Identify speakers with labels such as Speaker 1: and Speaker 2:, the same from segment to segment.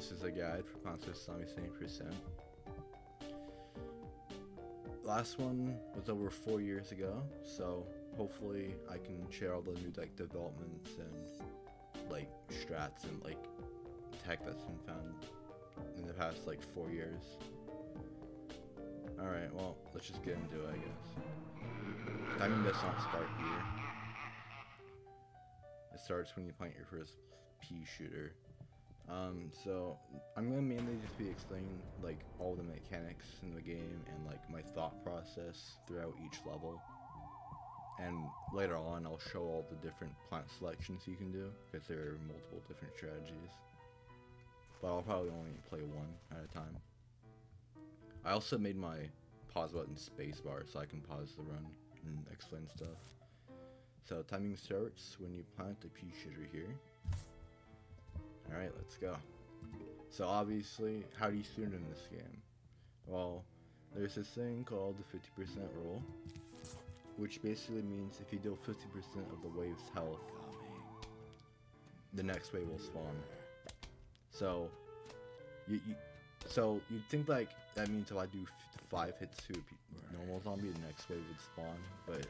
Speaker 1: this is a guide for Plants vs Zombies 70%. Last one was over 4 years ago, so hopefully I can share all the new like developments and like strats and like tech that's been found in the past like 4 years. Alright, well, let's just get into it, I guess. Timing does not start here. It starts when you plant your first pea shooter. So I'm gonna mainly just be explaining like all the mechanics in the game and like my thought process throughout each level. And later on I'll show all the different plant selections you can do, because there are multiple different strategies. But I'll probably only play one at a time. I also made my pause button spacebar so I can pause the run and explain stuff. So timing starts when you plant the pea shooter here. Alright, let's go. So obviously, how do you shoot in this game? Well, there's this thing called the 50% rule, which basically means if you deal 50% of the wave's health, the next wave will spawn. So you'd think like that means if I do 5 hits to a normal zombie, the next wave would spawn, but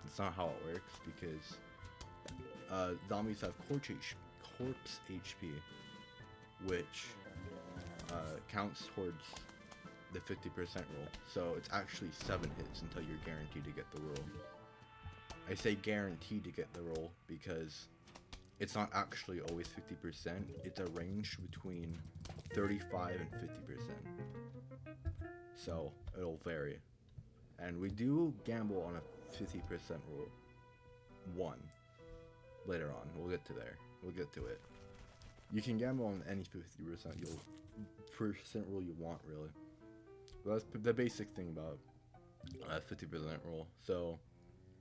Speaker 1: it's not how it works, because zombies have corpse HP, which counts towards the 50% rule. So it's actually 7 hits until you're guaranteed to get the roll. I say guaranteed to get the roll because it's not actually always 50%. It's a range between 35 and 50%. So it'll vary. And we do gamble on a 50% rule. 1. Later on. We'll get to there. We'll get to it. You can gamble on any 50% rule you want, really. But that's the basic thing about 50% rule. So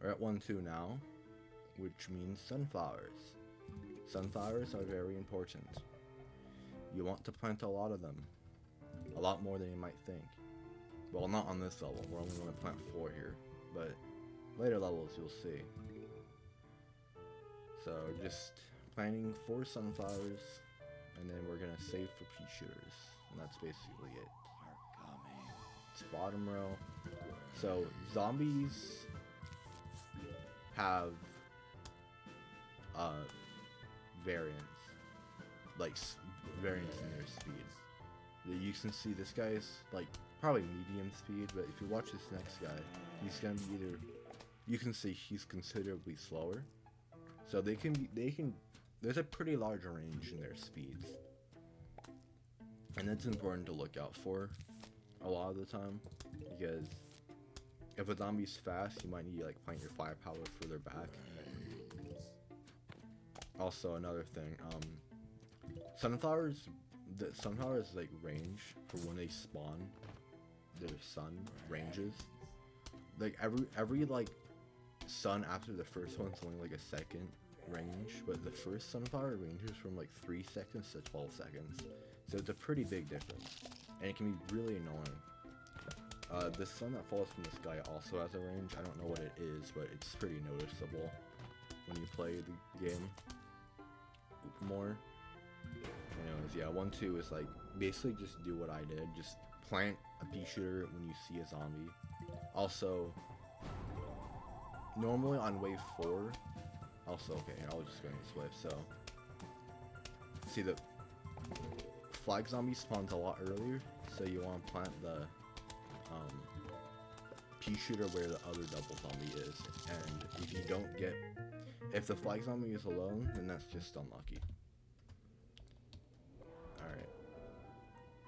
Speaker 1: we're at 1-2 now, which means sunflowers. Sunflowers are very important. You want to plant a lot of them. A lot more than you might think. Well, not on this level. We're only going to plant 4 here. But later levels, you'll see. So just planting 4 sunflowers, and then we're going to save for pea shooters. And that's basically it. It's bottom row. So zombies have variance. Like variance in their speed. You can see this guy's like probably medium speed, but if you watch this next guy, he's gonna be either, you can see he's considerably slower. So they can there's a pretty large range in their speeds. And that's important to look out for a lot of the time, because if a zombie's fast, you might need to like plant your firepower further back. Also another thing, sunflowers like range for when they spawn, their sun ranges. Like every like sun after the first one's only like a second range, but the first sunflower ranges from like 3 seconds to 12 seconds. So it's a pretty big difference, and it can be really annoying. The sun that falls from the sky also has a range. I don't know what it is, but it's pretty noticeable when you play the game more. Anyways, yeah, 1-2 is like basically just do what I did. Just plant a pea shooter when you see a zombie. Also, normally on wave 4, also, okay, I'll just go this wave. So, see the flag zombie spawns a lot earlier, so you want to plant the pea shooter where the other double zombie is. And if you don't get, if the flag zombie is alone, then that's just unlucky. Alright.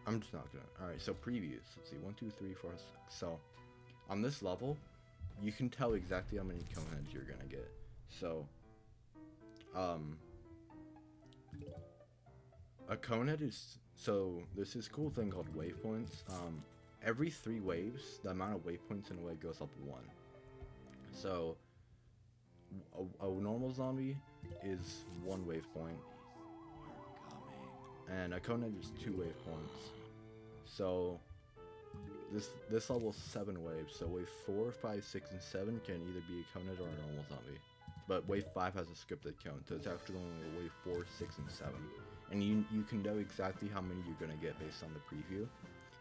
Speaker 1: I'm just not gonna. Alright, so previews. Let's see, 1, 2, 3, 4, 6. So, on this level, you can tell exactly how many cone heads you're gonna get. So, a cone head is, so there's this cool thing called waypoints. Every 3 waves, the amount of waypoints in a wave goes up 1. So, a normal zombie is 1 waypoint, and a cone head is 2 waypoints. So, this level is 7 waves. So wave 4, 5, 6, and 7 can either be a cone head or a normal zombie. but wave 5 has a scripted count, so it's actually only wave 4, 6, and 7. And you can know exactly how many you're gonna get based on the preview.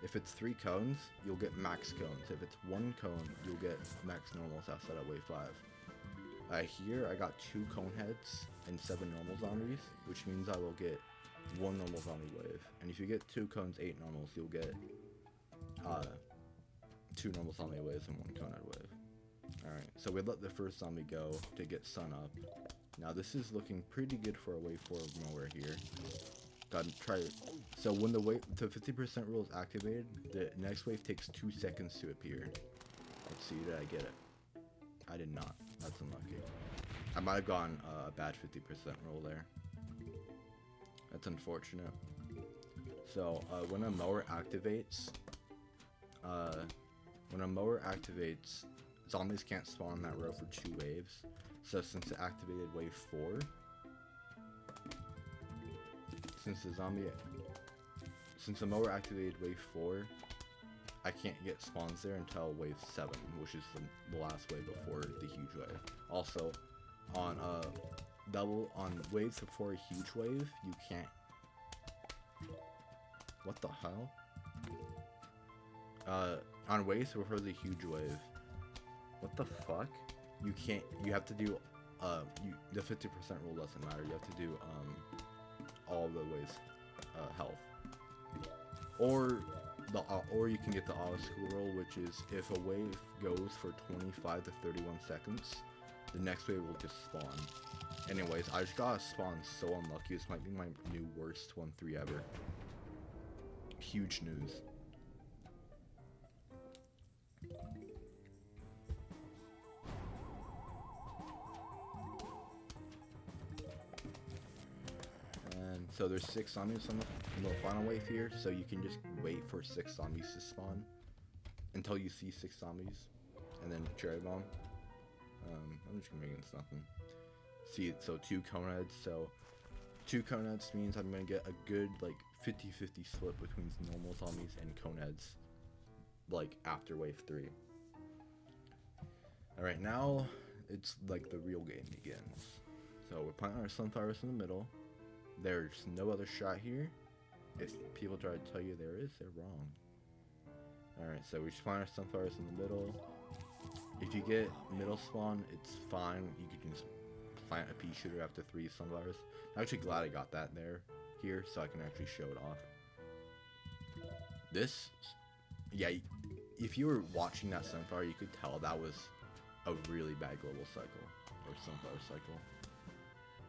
Speaker 1: If it's 3 cones, you'll get max cones. If it's 1 cone, you'll get max normals outside of wave 5. Here I got 2 cone heads and 7 normal zombies, which means I will get 1 normal zombie wave. And if you get 2 cones, 8 normals, you'll get 2 normal zombie waves and 1 cone head wave. Alright, so we let the first zombie go to get sun up. Now this is looking pretty good for a wave 4 mower here. Gotta try it. So when the 50% rule is activated, the next wave takes 2 seconds to appear. Let's see, did I get it? I did not. That's unlucky. I might have gone a bad 50% roll there. That's unfortunate. So when a mower activates, zombies can't spawn on that row for 2 waves. So since it activated wave 4, since the mower activated wave 4, I can't get spawns there until wave 7, which is the last wave before the huge wave. Also, on waves before a huge wave, you can't. What the hell? On waves before the huge wave, what the fuck? You can't. You have to do. The 50% rule doesn't matter. You have to do all the waves health, or you can get the auto school roll, which is if a wave goes for 25 to 31 seconds, the next wave will just spawn. Anyways, I just got a spawn so unlucky. This might be my new worst 1-3 ever. Huge news. And so there's 6 zombies on the final wave here, so you can just wait for 6 zombies to spawn until you see 6 zombies, and then cherry bomb. I'm just gonna make it nothing. See, so 2 cone heads. So 2 cone heads means I'm gonna get a good like 50-50 split between normal zombies and cone heads, like after wave 3. All right, now it's like the real game begins. So we're planting our sunflowers in the middle. There's no other shot here. If people try to tell you there is, they're wrong. Alright, so we spawn our sunflowers in the middle. If you get middle spawn, it's fine. You can just plant a pea shooter after 3 sunflowers. I'm actually glad I got that here, so I can actually show it off. This, yeah, if you were watching that sunflower, you could tell that was a really bad global cycle, or sunflower cycle.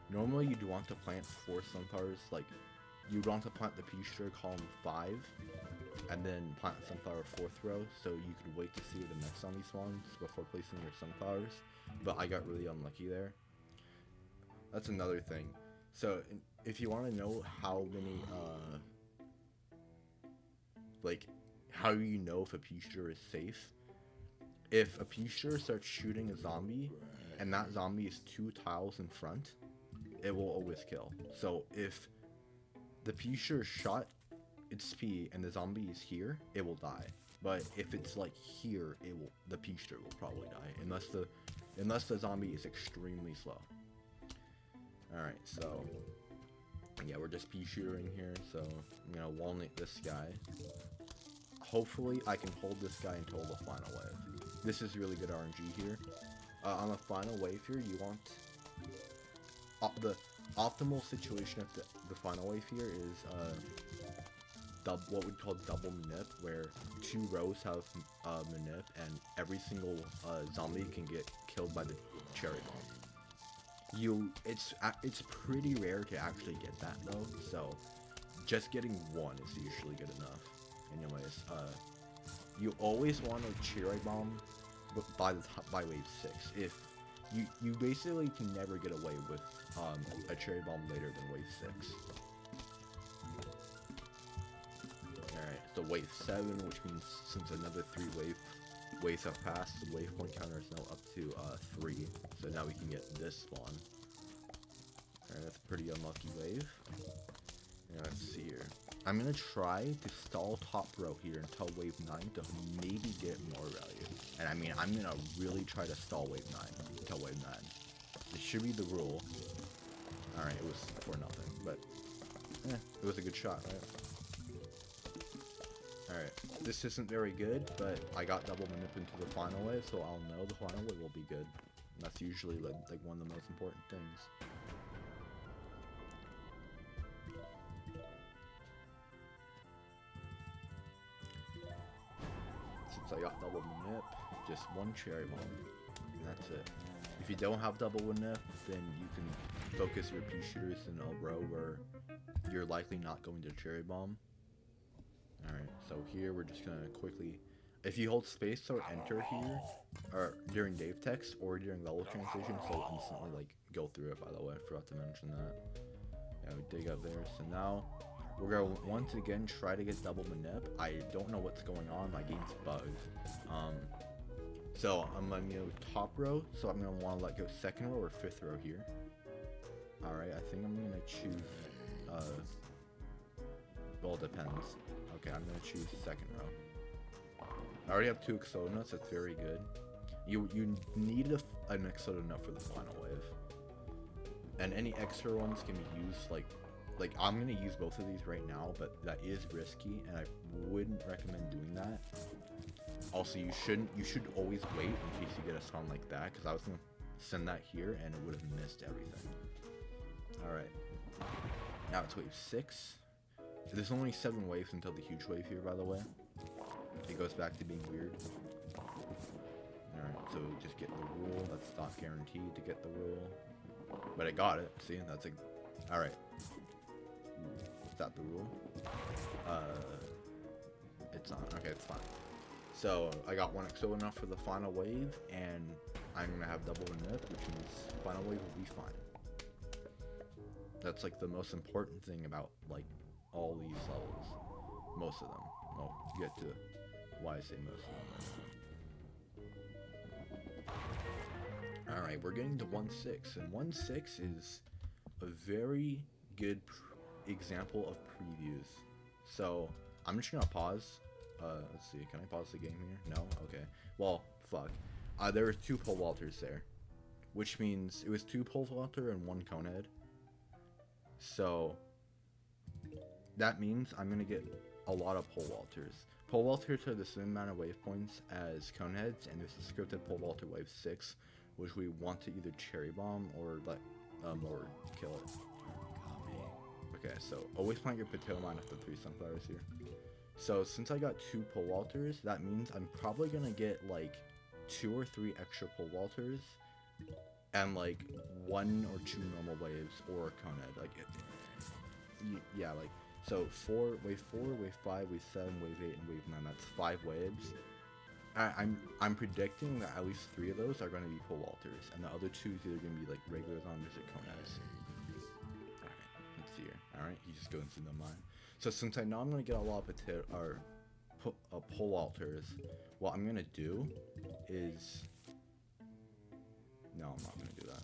Speaker 1: Normally you'd want to plant 4 sunflowers, like you'd want to plant the pea shooter column 5 and then plant sunflower 4th row, so you could wait to see where the next zombie spawns before placing your sunflowers, but I got really unlucky there. That's another thing. So if you want to know how many like how you know if a pea shooter is safe, if a pea shooter starts shooting a zombie and that zombie is 2 tiles in front, it will always kill. So if the pea shooter shot its pea and the zombie is here, it will die. But if it's like here, the pea shooter will probably die unless the zombie is extremely slow. All right, so yeah, we're just pea shootering here. So I'm gonna walnut this guy. Hopefully, I can hold this guy until the final wave. This is really good RNG here. On the final wave here, you want the optimal situation at the final wave here is what we call double manip, where 2 rows have manip and every single zombie can get killed by the cherry bomb. It's pretty rare to actually get that though, so just getting 1 is usually good enough. Anyways, you always want a cherry bomb by wave 6. If you basically can never get away with a cherry bomb later than wave 6. Alright, so wave 7, which means since another 3 waves have passed, the wave point counter is now up to 3. So now we can get this spawn. Alright, that's a pretty unlucky wave. And let's see here. I'm gonna try to stall top row here until wave 9 to maybe get more value. And I mean, I'm gonna really try to stall wave 9 until wave 9. It should be the rule. Alright, it was for nothing, but it was a good shot, right? Alright, this isn't very good, but I got double manip into the final wave, so I'll know the final wave will be good. And that's usually like one of the most important things. Since I got double manip, just one cherry bomb, and that's it. If you don't have double manip, then you can focus your pea shooters in a row where you're likely not going to cherry bomb. Alright, so here we're just gonna quickly, if you hold space or enter here, or during Dave text, or during level transition, so it'll instantly like go through it, by the way, I forgot to mention that. Yeah, we dig up there, so now we're gonna once again try to get double manip. I don't know what's going on, my game's bugged. So I'm gonna go top row, so I'm gonna wanna let go second row or fifth row here. Alright, I think I'm gonna choose, well, it depends. Okay, I'm gonna choose second row. I already have 2 Exodonuts, that's very good. You need an Exodonut for the final wave. And any extra ones can be used, like I'm gonna use both of these right now, but that is risky, and I wouldn't recommend doing that. Also, you should always wait in case you get a spawn like that, because I was gonna send that here, and it would have missed everything. Alright. Now it's wave 6. There's only 7 waves until the huge wave here, by the way. It goes back to being weird. Alright, so just get the rule. That's not guaranteed to get the rule. But I got it. See, that's a... Alright. Is that the rule? It's not. Okay, it's fine. So, I got 1 exo enough for the final wave, and I'm gonna have double manip, which means final wave will be fine. That's like the most important thing about, like, all these levels. Most of them. Well, get to why I say most of them. Alright, we're getting to 1-6, and 1-6 is a very good example of previews. So, I'm just gonna pause. Let's see, can I pause the game here? No? Okay. Well, fuck. There were 2 pole vaulters there, which means it was 2 pole vaulter and 1 conehead. So, that means I'm gonna get a lot of pole vaulters. Pole vaulters are the same amount of wave points as coneheads, and there's a scripted pole vaulter wave 6, which we want to either cherry bomb or let or kill it. Okay, so always plant your potato mine after 3 sunflowers here. So since I got 2 pole vaulters, that means I'm probably gonna get like 2 or 3 extra pole vaulters, and like 1 or 2 normal waves or a conehead. Like, yeah, like. So wave 4, wave 5, wave 7, wave 8, and wave 9. That's 5 waves. I'm predicting that at least 3 of those are going to be pole vaulters, and the other 2 is either going to be like regular zombies or coneheads. Alright, let's see here. Alright, he just goes into the mine. So since I know I'm going to get a lot of pole vaulters, what I'm going to do is... No, I'm not going to do that.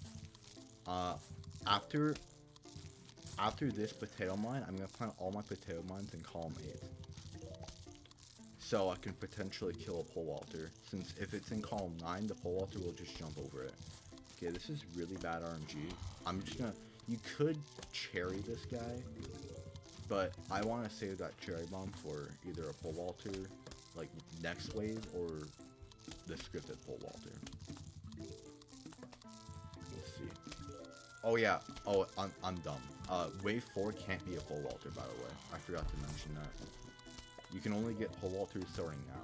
Speaker 1: After this potato mine, I'm going to plant all my potato mines in column 8. So I can potentially kill a pole vaulter, since if it's in column 9, the pole vaulter will just jump over it. Okay, this is really bad RNG. I'm just gonna... You could cherry this guy, but I want to save that cherry bomb for either a pole vaulter, like next wave, or the scripted pole vaulter. Let's see. Oh yeah, oh, I'm dumb. Wave 4 can't be a pole vaulter, by the way. I forgot to mention that. You can only get pole vaulters starting now.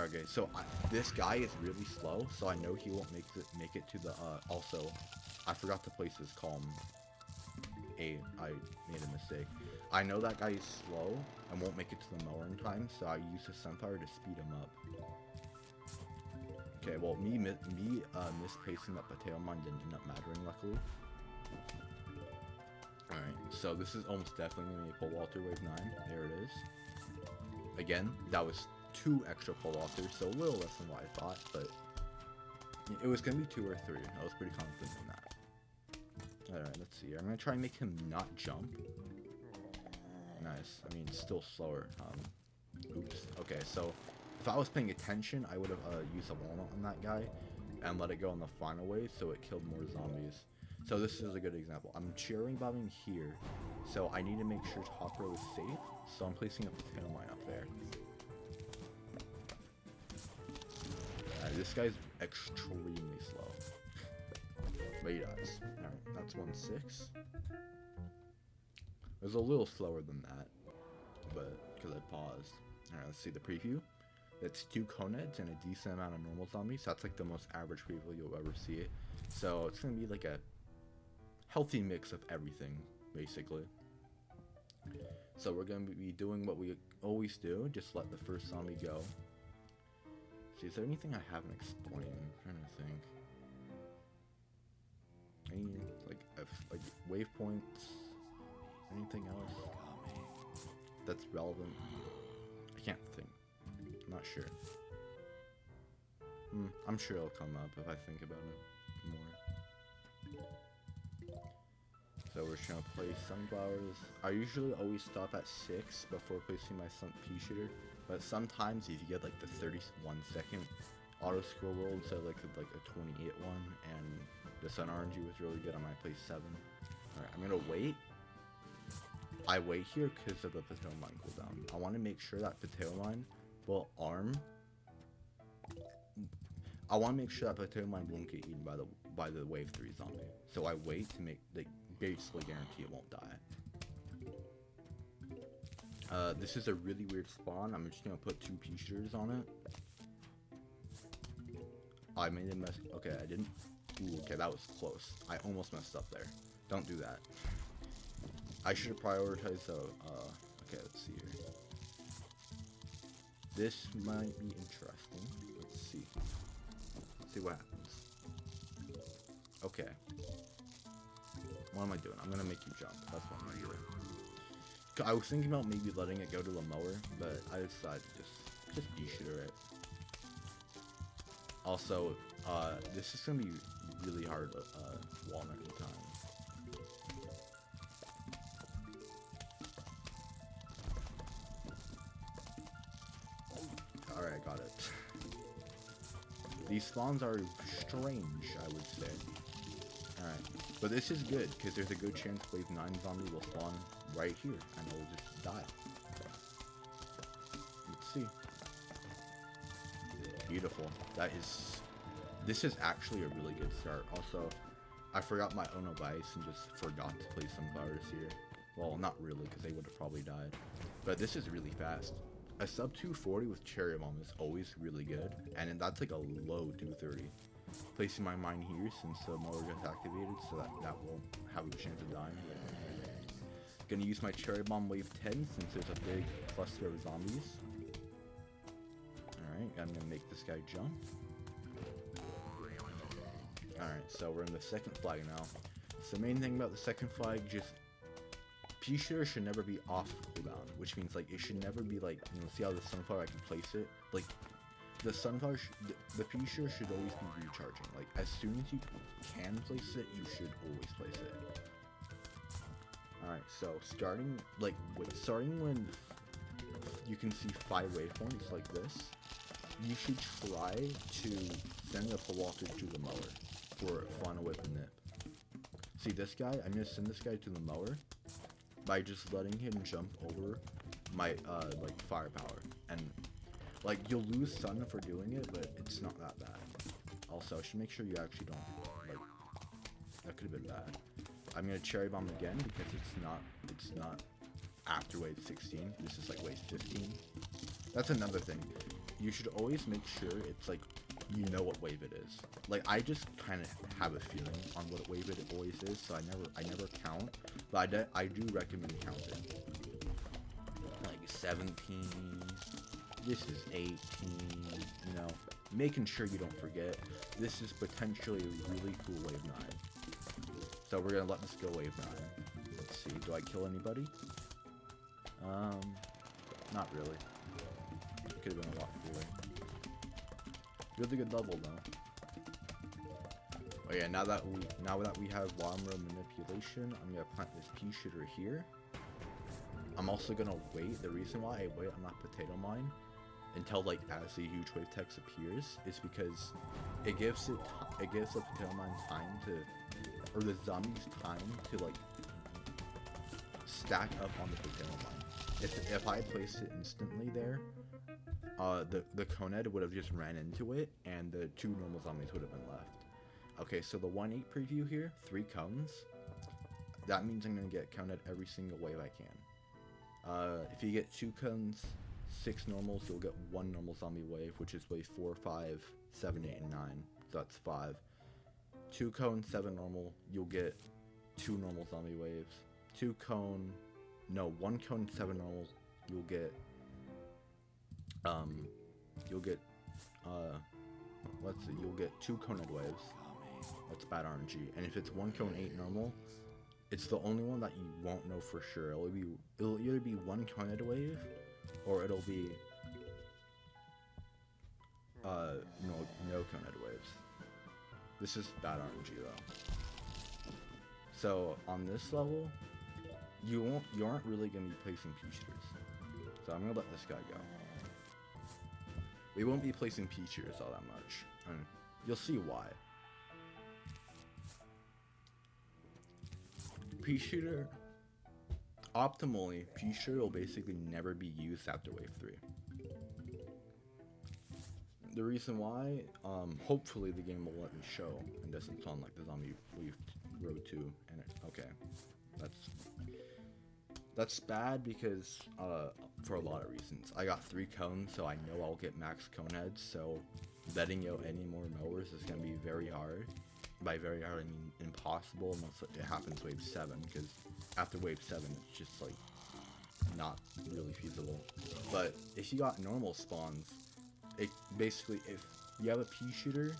Speaker 1: Okay, so this guy is really slow, so I know he won't make it to the, also, I forgot to place his column A. I made a mistake. I know that guy is slow and won't make it to the mower in time, so I use the sunflower to speed him up. Okay, well, me misplacing that potato mine didn't end up mattering, luckily. Alright, so this is almost definitely going to be a pole vaulter wave 9. There it is. Again, that was 2 extra pole vaulters, so a little less than what I thought, but it was going to be 2 or 3. I was pretty confident in that. Alright, let's see. I'm going to try and make him not jump. Nice. I mean, still slower. Oops. Okay, so if I was paying attention, I would have used a walnut on that guy, and let it go on the final wave, so it killed more zombies. So this is a good example. I'm cherry bombing here, so I need to make sure top row is safe, so I'm placing a potato mine up there. This guy's extremely slow. But he does. Alright, that's 1-6. It was a little slower than that, but because I paused. Alright, let's see the preview. It's 2 coneds and a decent amount of normal zombies. So that's like the most average preview you'll ever see it. So it's gonna be like a healthy mix of everything, basically. So we're gonna be doing what we always do, just let the first zombie go. See, is there anything I haven't explained? I'm trying to think. Any like waypoints? Anything else that's relevant? I can't think. I'm not sure. I'm sure it'll come up if I think about it more. So we're just gonna place sunflowers. I usually always stop at 6 before placing my pea shooter, but sometimes if you get like the 31-second auto scroll roll instead of like a 28 one, and the sun RNG was really good, I might place 7. Alright, I'm gonna wait. I wait here because of the potato mine cooldown. I want to make sure that potato mine will arm. I want to make sure that potato mine won't get eaten by the wave 3 zombie. So I wait to make basically guarantee it won't die. This is a really weird spawn. I'm just gonna put 2 pea shooters on it. I made a mess. Okay, I didn't. Ooh, okay, that was close. I almost messed up there. Don't do that. I should have prioritized the. Okay, let's see here. This might be interesting. Let's see. Let's see what happens. Okay. What am I doing? I'm gonna make you jump. That's what I'm gonna do. I was thinking about maybe letting it go to the mower, but I decided to just pea shooter it. Also, this is gonna be really hard walnut time. Alright, I got it. These spawns are strange, I would say. Alright, but this is good, because there's a good chance wave 9 zombie will spawn right here, and it'll just die. Let's see. Beautiful. This is actually a really good start. Also, I forgot my own advice and just forgot to place some flowers here. Well, not really, because they would have probably died. But this is really fast. A sub 240 with cherry bomb is always really good, and that's like a low 230. Placing my mine here since the mower gets activated, so that will have a chance of dying. Gonna use my cherry bomb wave 10 since there's a big cluster of zombies. Alright, I'm gonna make this guy jump. Alright, so we're in the second flag now. So the main thing about the second flag, just pea shooter should never be off cooldown, which means like it should never be like, you know, see how the sunflower I can place it? Like the sunflower, the pea shooter should always be recharging. Like as soon as you can place it, you should always place it. Alright, so starting when you can see 5 waypoints like this, you should try to send the Pawalter to the mower for final whip and nip. See this guy? I'm gonna send this guy to the mower by just letting him jump over my like firepower, and like you'll lose sun for doing it, but it's not that bad. Also, I should make sure you actually don't like that could have been bad. I'm gonna cherry bomb again because it's not after wave 16. This is like wave 15. That's another thing. You should always make sure it's like you know what wave it is. Like I just kind of have a feeling on what wave it always is, so I never count. But I do recommend counting. Like 17. This is 18. You know, making sure you don't forget. This is potentially a really cool wave 9. So we're gonna let this go wave 9. Let's see, do I kill anybody? Not really. Could have been a lot cooler. Really good level though. Oh yeah, now that we have Wamra manipulation, I'm gonna plant this pea shooter here. I'm also gonna wait. The reason why I wait on that potato mine until like as the huge wave text appears, is because it gives the potato mine time to, or the zombies time to like stack up on the potato mine. If I placed it instantly there, the Coned would have just ran into it, and the 2 normal zombies would have been left. Okay, so the 1-8 preview here, 3 cones. That means I'm gonna get Coned every single wave I can. If you get 2 cones, 6 normals, you'll get 1 normal zombie wave, which is wave 4, 5, 7, 8, and 9. So that's 5. 2 cone, 7 normal, you'll get 2 normal zombie waves. 1 cone, 7 normal, you'll get you'll get 2 coned waves. That's bad RNG. And if it's 1 cone 8 normal, it's the only one that you won't know for sure. It'll either be 1 coned wave, or it'll be no coned waves. This is bad RNG though. So on this level, you aren't really gonna be placing pea shooters. So I'm gonna let this guy go. We won't be placing pea shooters all that much, and you'll see why. Pea shooter, optimally, pea shooter will basically never be used after wave 3. The reason why, hopefully the game will let me show, and doesn't sound like the zombie wave row 2, and okay, that's bad because, for a lot of reasons. I got 3 cones, so I know I'll get max cone heads, so letting out any more mowers is going to be very hard. By very hard, I mean impossible unless it happens wave 7, because after wave 7, it's just, like, not really feasible. But if you got normal spawns, it basically, if you have a pea shooter,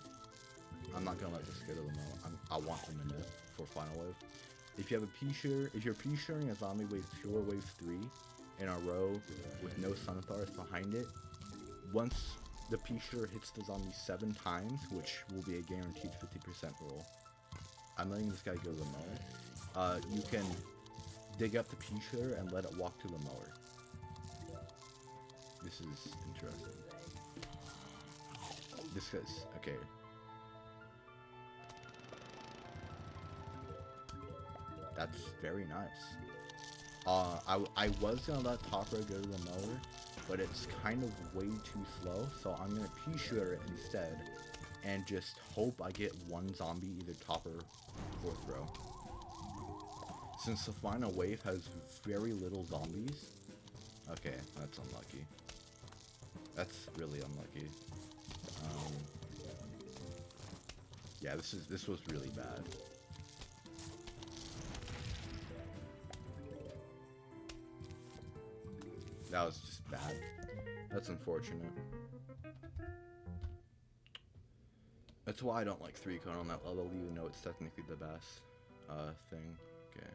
Speaker 1: I'm not going to let this go to the mow. I want them in it for final wave. If you have a pea shooter, if you're pea shooting a zombie wave 2 or wave 3 in a row with no sunflowers behind it, once the pea shooter hits the zombie 7 times, which will be a guaranteed 50% roll, I'm letting this guy go to the mower. You can dig up the pea shooter and let it walk to the mower. This is interesting. This guy's okay. That's very nice. I was gonna let top row go to the mower, but it's kind of way too slow, so I'm gonna pea shooter it instead, and just hope I get 1 zombie either top or 4th row. Since the final wave has very little zombies, okay, that's unlucky. That's really unlucky. Yeah, this was really bad. That was just bad. That's unfortunate. That's why I don't like 3 cone on that level, even though it's technically the best thing. Okay.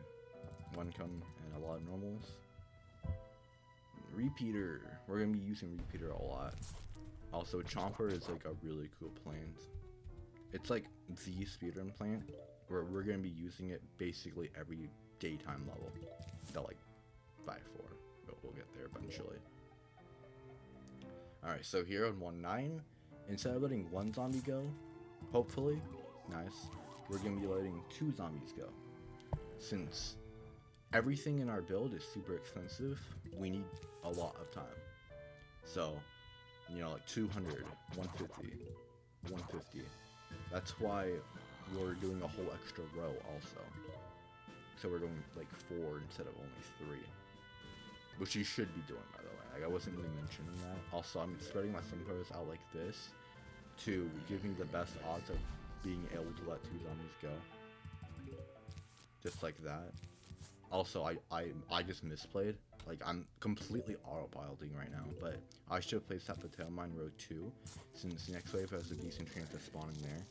Speaker 1: 1 cone and a lot of normals. Repeater. We're gonna be using Repeater a lot. Also, Chomper is like a really cool plant. It's like the speedrun plant, where we're gonna be using it basically every daytime level. Until like 5-4. But we'll get there eventually. Alright, so here on 1-9, instead of letting 1 zombie go, hopefully, nice, we're going to be letting 2 zombies go. Since everything in our build is super expensive, we need a lot of time. So, you know, like 200, 150, 150. That's why we're doing a whole extra row also. So we're doing like 4 instead of only 3. Which you should be doing, by the way. Like, I wasn't really mentioning that. Also, I'm spreading my sunflowers out like this to give me the best odds of being able to let 2 zombies go. Just like that. Also, I just misplayed. Like, I'm completely autopiloting right now, but I should have placed that potato mine row 2, since the next wave has a decent chance of spawning there.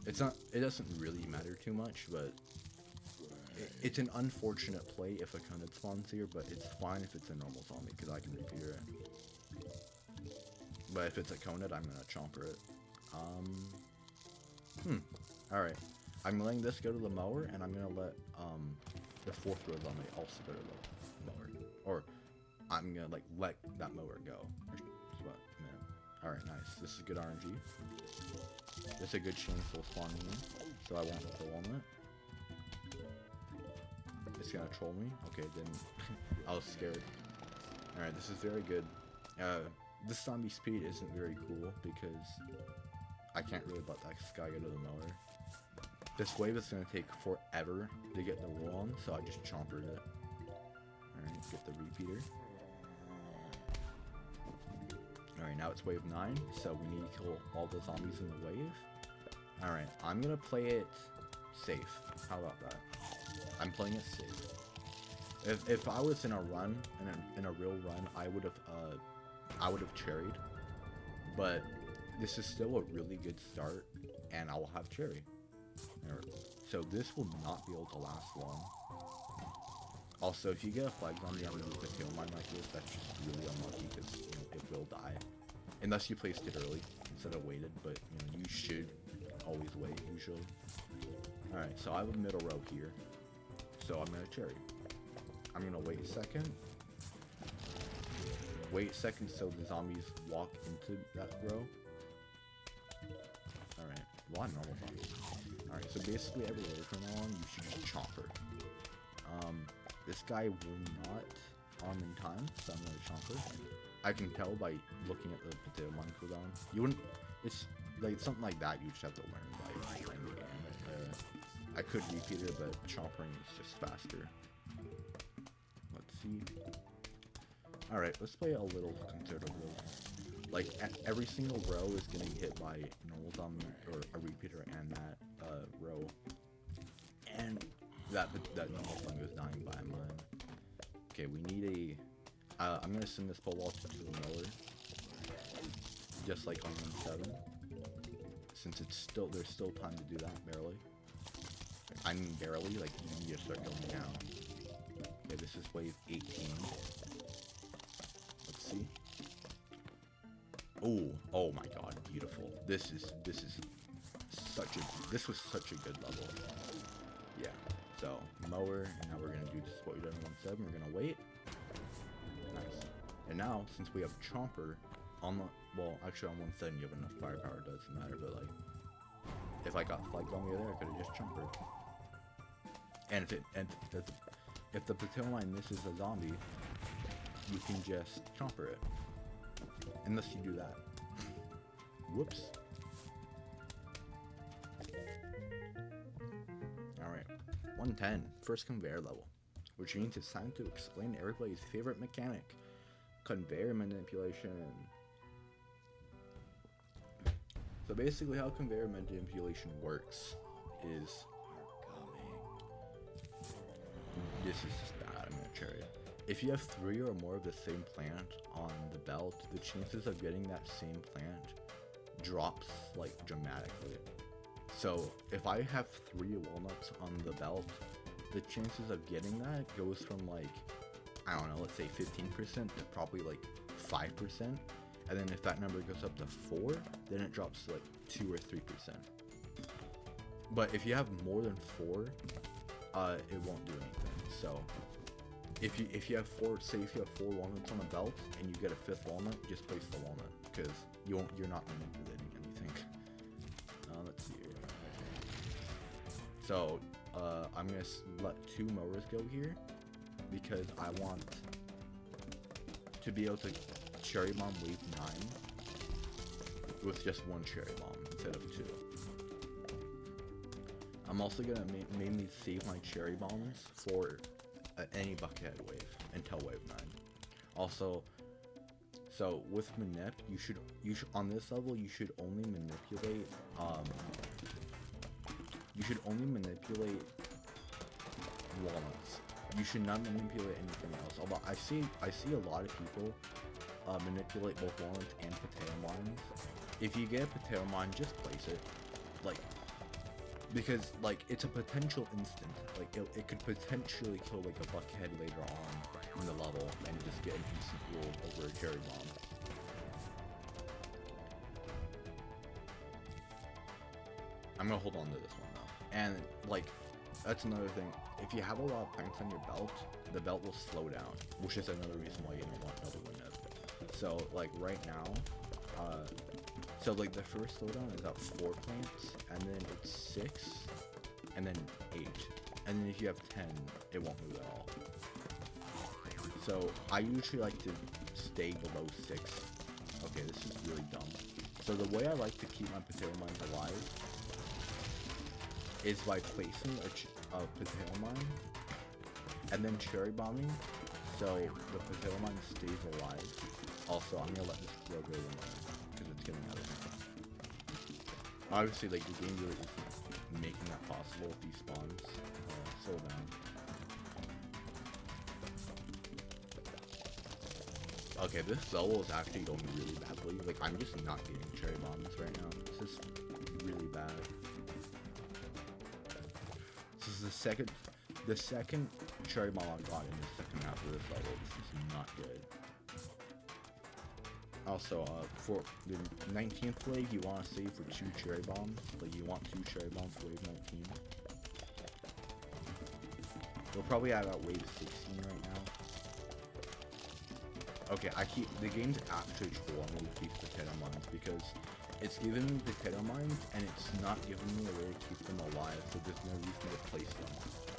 Speaker 1: It doesn't really matter too much, but it's an unfortunate play if a coned spawns here, but it's fine if it's a normal zombie, because I can repeater it. But if it's a coned, I'm gonna chomper it. Alright. I'm letting this go to the mower, and I'm gonna let, the 4th row zombie also go to the mower. Or, I'm gonna like let that mower go. Alright, nice. This is good RNG. This is a good chance they'll spawn me, so I won't kill on it. It's gonna troll me? Okay, it didn't. I was scared. Alright, this is very good. This zombie speed isn't very cool because I can't really let that guy go to the mower. This wave is gonna take forever to get the roll on, so I just chompered it. Alright, get the repeater. Alright, now it's wave 9, so we need to kill all the zombies in the wave. Alright, I'm gonna play it safe. How about that? I'm playing it safe. If I was in a run, in a real run, I would have cherried. But this is still a really good start, and I will have cherry. So this will not be able to last long. Also, if you get a flag zombie on the tail mine like this, that's just really unlucky because it will die. Unless you placed it early instead of waited, but you should always wait usually. Alright, so I have a middle row here. So I'm gonna cherry. I'm gonna wait a second. Wait a second so the zombies walk into that row. Alright, a lot of normal zombies. Alright, so basically every wave from now on, you should just chomper. This guy will not arm in time, so I'm gonna chomper. I can tell by looking at the potato mine cooldown. You wouldn't, it's like something like that you just have to learn by playing the game. I could repeat it, but chompering is just faster. Let's see. Alright, let's play a little conservative. Like, every single row is getting hit by normal zombie, or a repeater, and that row. And that normal thing is dying by mine. Okay, we need I'm gonna send this pole wall to the mower. Just like on 1-7. Since there's still time to do that, barely. I mean barely, like you need to start going down. Okay, this is wave 18. Let's see. Oh my god, beautiful. This was such a good level. Yeah. So, mower, and now we're gonna do just what we did on 1-7, we're gonna wait. Nice. And now, since we have Chomper on the, well, actually on 1-7 you have enough firepower, it doesn't matter, but like, if I got flags on me there, I could've just Chompered. And if the potato mine misses a zombie, you can just Chomper it. Unless you do that. Whoops. Alright. 110. First conveyor level. Which means it's time to explain everybody's favorite mechanic. Conveyor manipulation. So basically how conveyor manipulation works is... This is just bad, I'm gonna cherry it. If you have 3 or more of the same plant on the belt, the chances of getting that same plant drops like dramatically. So if I have 3 walnuts on the belt, the chances of getting that goes from like, I don't know, let's say 15% to probably like 5%. And then if that number goes up to 4, then it drops to like 2 or 3%. But if you have more than 4, it won't do anything. So if you have 4, say if you have 4 walnuts on a belt and you get a 5th walnut, just place the walnut because you're not manipulating anything. Let's see here. So I'm gonna let 2 mowers go here because I want to be able to cherry bomb wave 9 with just 1 cherry bomb instead of 2. I'm also gonna mainly save my cherry bombs for any buckethead wave until wave 9. Also, so with manip, you should on this level you should only manipulate walnuts. You should not manipulate anything else. Although I see a lot of people manipulate both walnuts and potato mines. If you get a potato mine, just place it. Like, because like it's a potential instant. Like it could potentially kill like a buckhead later on in the level and just get an instant roll over a cherry bomb. I'm gonna hold on to this one though. And like that's another thing. If you have a lot of planks on your belt, the belt will slow down, which is another reason why you don't want another window. So like right now, so like the first slowdown is at 4 planks, and then it's 6, and then 8, and then if you have 10, it won't move at all. So I usually like to stay below 6. Okay, this is really dumb. So the way I like to keep my potato mines alive is by placing a potato mine and then cherry bombing, so the potato mine stays alive. Also, I'm gonna let this grow in because it's getting out of hand. Obviously, like the game really isn't making that possible with these spawns. Slow down. Okay, this solo is actually going really badly. Like, I'm just not getting cherry bombs right now. This is really bad. This is the second cherry bomb I got in the second half of this level. This is not good. Also, for the 19th wave, you want to save for 2 cherry bombs. Like, you want 2 cherry bombs for wave 19. We're probably at about wave 16 right now. Okay, the game's actually trolling me with these potato mines because it's giving me potato mines and it's not giving me a way to keep them alive, so there's no reason to place them.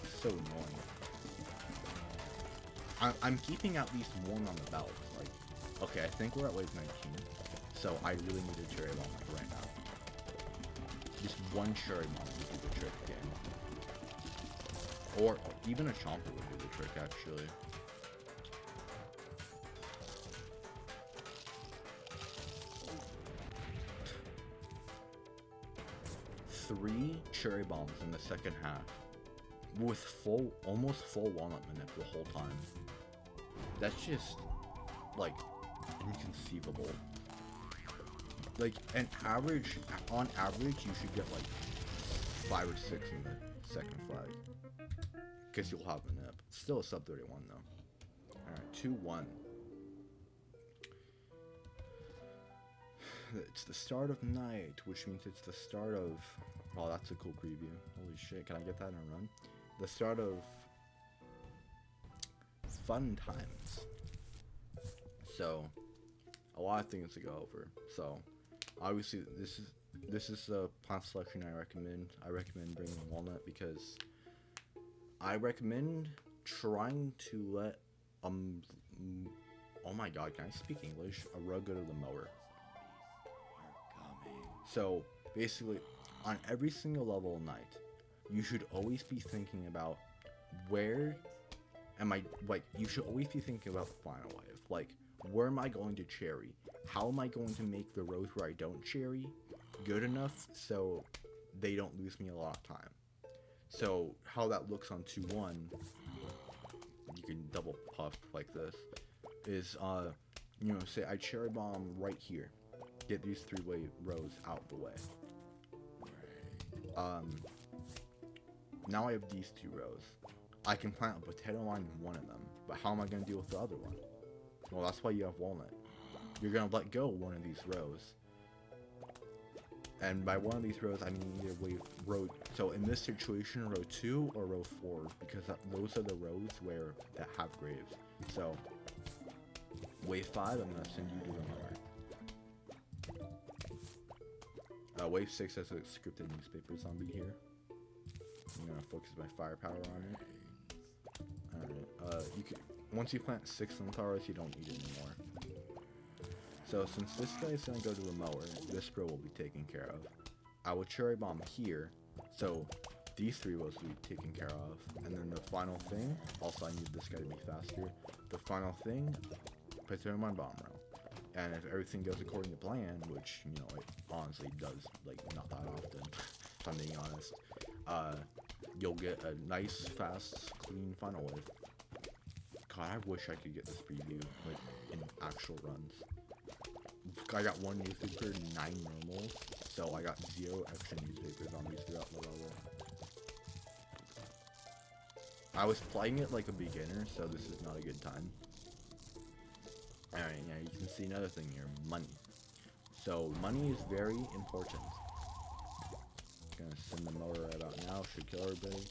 Speaker 1: It's so annoying. I'm keeping at least 1 on the belt. Like, okay, I think we're at wave 19, so I really need a cherry bomb like right now. Just 1 cherry bomb would do the trick again. Or even a chomper would do the trick actually. Three cherry bombs in the second half with almost full walnut minute the whole time. That's just like inconceivable. Like on average you should get like 5 or 6 in the second flag because you'll have a nip. Still a sub 31 though. Alright, 2-1. It's the start of night, which means it's the start of... Oh, that's a cool preview. Holy shit, can I get that in a run? The start of... fun times. So, a lot of things to go over. So, obviously, this is the plant selection I recommend. I recommend bringing walnut because I recommend trying to let... oh my god, can I speak English? A rug go to the mower. So, basically, on every single level of night, you should always be thinking about where am I, like, you should always be thinking about the final wave. Like, where am I going to cherry? How am I going to make the rows where I don't cherry good enough so they don't lose me a lot of time? So, how that looks on 2-1, you can double puff like this, is, you know, say I cherry bomb right here. Get these 3 rows out the way. Now I have these 2 rows. I can plant a potato line in one of them, but how am I going to deal with the other one? Well, that's why you have walnut. You're going to let go one of these rows. And by one of these rows, I mean either row. So in this situation, row 2 or row 4, because those are the rows that have graves. So wave 5, I'm going to send you to the mower. Wave 6 has a scripted newspaper zombie here. I'm gonna focus my firepower on it. Alright, you can, once you plant 6 sunflowers, you don't need it anymore. So since this guy's gonna go to the mower, this row will be taken care of. I will cherry bomb here, so these 3 rows will be taken care of. And then the final thing, also I need this guy to be faster. The final thing, potato mine bomb row. And if everything goes according to plan, which, you know, it honestly does, like, not that often, if I'm being honest, you'll get a nice, fast, clean final wave. God, I wish I could get this preview, like, in actual runs. I got 1 newspaper, 9 normals, so I got 0 extra newspaper zombies throughout the level. I was playing it like a beginner, so this is not a good time. Alright, now you can see another thing here, money. So, money is very important. Gonna send the mower right about now, should kill everybody.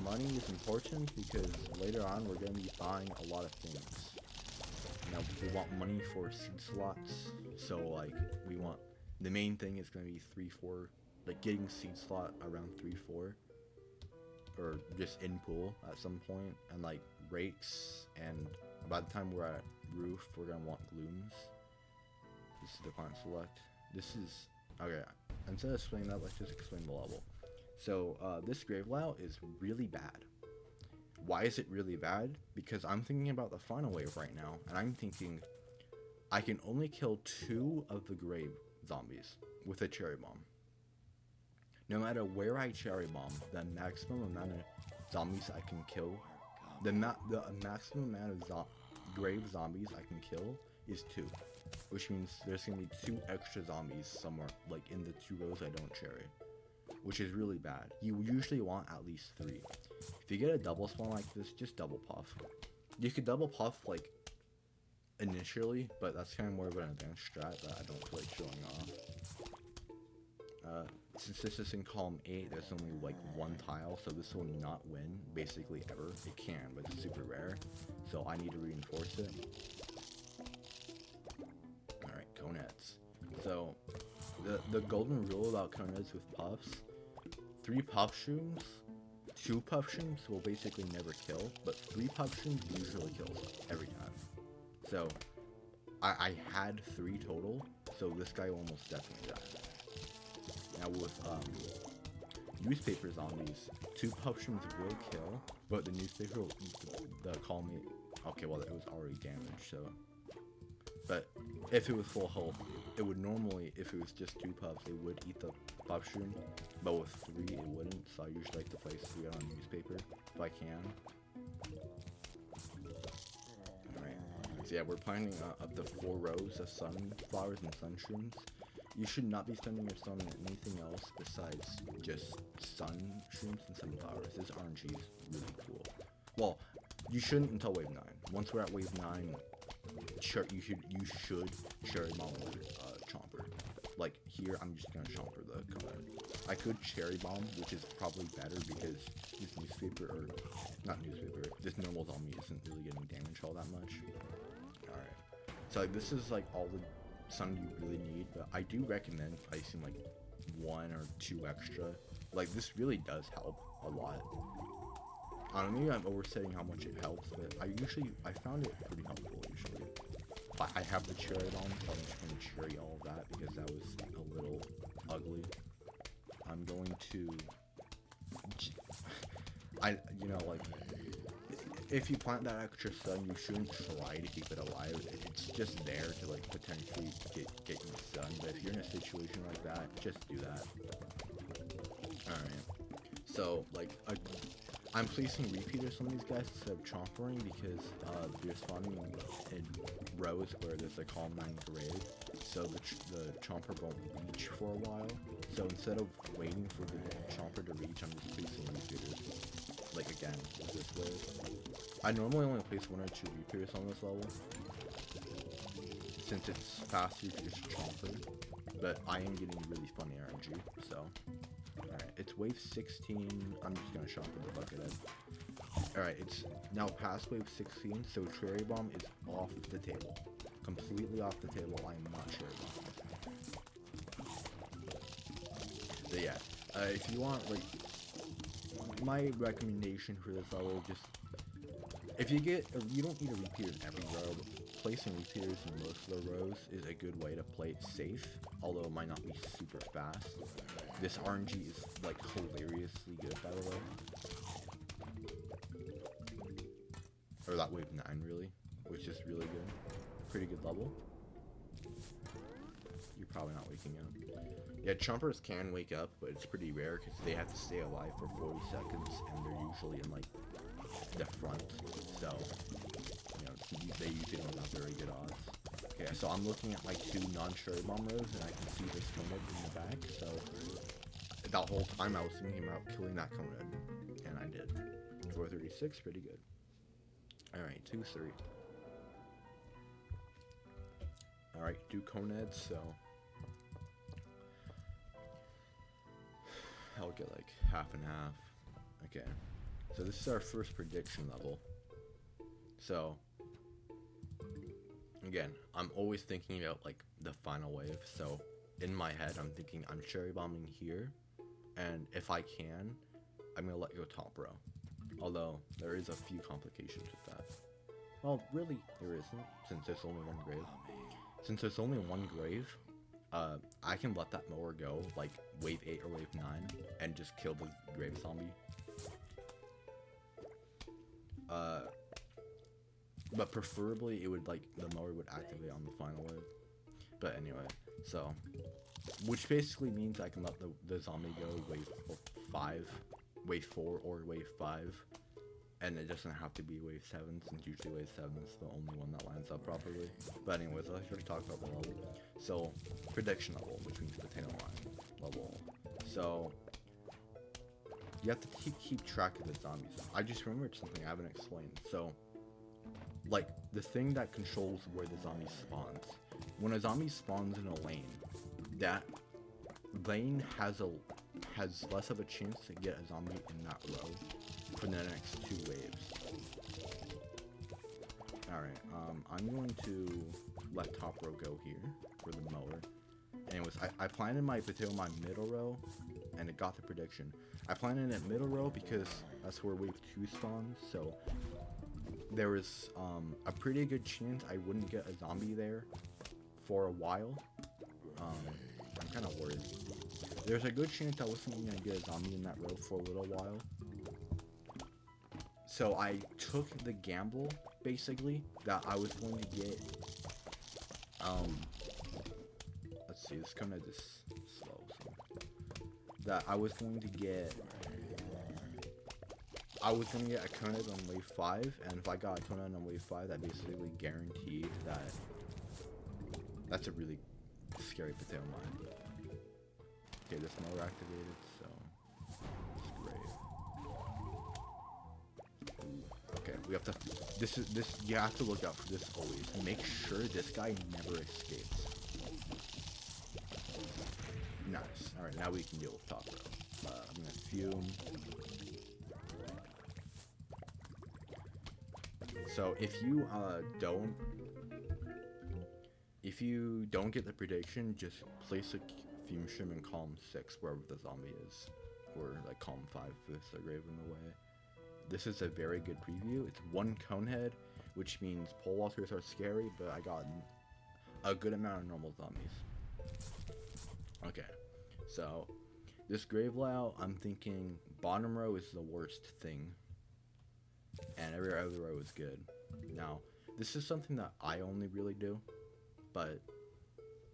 Speaker 1: Money is important because later on we're going to be buying a lot of things. Now, we want money for seed slots, so like, the main thing is going to be 3-4, like getting seed slot around 3-4, or just in pool at some point, and like rakes, and by the time we're at roof, we're going to want glooms. This is the plant select. This is, okay, instead of explaining that, let's just explain the level. So, this grave layout is really bad. Why is it really bad? Because I'm thinking about the final wave right now, and I'm thinking I can only kill 2 of the grave zombies with a cherry bomb. No matter where I cherry bomb, the maximum amount of zombies I can kill, the maximum amount of grave zombies I can kill is 2, which means there's gonna be 2 extra zombies somewhere, like in the 2 rows I don't cherry, which is really bad. You usually want at least 3. If you get a double spawn like this, just double puff. You could double puff like initially, but that's kind of more of an advanced strat that I don't feel like showing off. Since this is in column 8, there's only like 1 tile, so this will not win basically ever. It can, but it's super rare, so I need to reinforce it. Alright, coneheads. So the golden rule about coneheads with puffs: 3 puff shrooms, 2 puff shrooms will basically never kill, but 3 puff shrooms usually kills every time. So I had 3 total, so this guy almost definitely died. Now with newspaper zombies, 2 puff shrooms will kill, but the newspaper will eat the column 8. Okay, well, it was already damaged, so. But if it was full health, it would normally, if it was just 2 puffs, it would eat the puff shroom, but with 3 it wouldn't, so I usually like to place 3 on newspaper if I can. Alright, so yeah, we're planting up to 4 rows of sunflowers and sun shrooms. You should not be spending your sun on anything else besides just sun shrooms and sunflowers. This RNG is really cool. Well, you shouldn't until wave 9. Once we're at wave 9, you should cherry bomb with chomper. Like here, I'm just gonna chomper the conehead. I could cherry bomb, which is probably better because this newspaper, or not newspaper, this normal zombie isn't really getting damaged all that much. Alright, so like, this is like all the sun you really need, but I do recommend placing like 1 or 2 extra. Like, this really does help a lot. I don't know, maybe I'm overstating how much it helps, but I found it pretty helpful usually. I have the cherry bomb, so I'm just going to cherry all of that because that was a little ugly. I'm going to, like, if you plant that extra sun, you shouldn't try to keep it alive. It's just there to like potentially get you sun, but if you're in a situation like that, just do that. Alright, so like, I'm placing repeaters on these guys instead of chompering because they're spawning in rows where there's a column 9 grave, so the chomper won't reach for a while. So instead of waiting for the chomper to reach, I'm just placing repeaters. Like again, this way. I normally only place 1 or 2 repeaters on this level, since it's faster to just chomper, but I am getting really funny RNG, so. Alright, it's wave 16, I'm just gonna chomper the buckethead. Alright, it's now past wave 16, so cherry bomb is off the table. Completely off the table, I'm not cherry bombing. So yeah, if you want, like, my recommendation for this level, just, if you don't need a repeater in every row, but placing repeaters in most of the rows is a good way to play it safe, although it might not be super fast. This RNG is like hilariously good, by the way. Or that wave 9 really, which is really good. Pretty good level. You're probably not waking up. Yeah, chompers can wake up, but it's pretty rare because they have to stay alive for 40 seconds, and they're usually in like the front, so you know, they usually don't have very good odds. Okay, so I'm looking at my 2 non-cherry bomb rows, and I can see this conehead in the back, so that whole time I was thinking about killing that conehead, and I did. 436, pretty good. Alright, 2-3. Alright, do coneheads, so I'll get like half and half. Okay, so this is our first prediction level. So, again, I'm always thinking about like the final wave. So, in my head, I'm thinking I'm cherry bombing here, and if I can, I'm gonna let go top row. Although there is a few complications with that. Well, really, there isn't, since there's only one grave. Since there's only one grave, I can let that mower go like wave 8 or wave 9 and just kill the grave zombie. But preferably it would like the mower would activate on the final wave. But anyway, so which basically means I can let the zombie go wave 5, wave 4, or wave 5, and it doesn't have to be wave 7 since usually wave 7 is the only one that lines up properly. But anyways, let's just talk about the level. So prediction level, which means potato line level. So you have to keep track of the zombies. I just remembered something I haven't explained. So, like, the thing that controls where the zombie spawns. When a zombie spawns in a lane, that lane has less of a chance to get a zombie in that row for the next 2 waves. Alright, I'm going to let top row go here for the mower. Anyways, I planted my potato mine middle row, and it got the prediction. I planted it middle row because that's where wave 2 spawns, so there was a pretty good chance I wouldn't get a zombie there for a while. I'm kind of worried. There's a good chance I wasn't going to get a zombie in that row for a little while. So I took the gamble, basically, that I was going to get, let's see, this kind of just slow, so, that I was going to get a Coned on wave 5, and if I got a Coned on wave 5, that basically guaranteed that that's a really scary potato mine. Okay, this mower activated, so it's great. Ooh, okay, we have to, you have to look out for this always. Make sure this guy never escapes. Nice. Alright, now we can deal with top row. I'm gonna fume. So if you don't get the prediction, just place a fume shroom in column 6 wherever the zombie is, or like column 5 if there's a grave in the way. This is a very good preview. It's 1 cone head, which means pole walkers are scary, but I got a good amount of normal zombies. Okay, so this grave layout, I'm thinking bottom row is the worst thing, and every other row is good. Now, this is something that I only really do,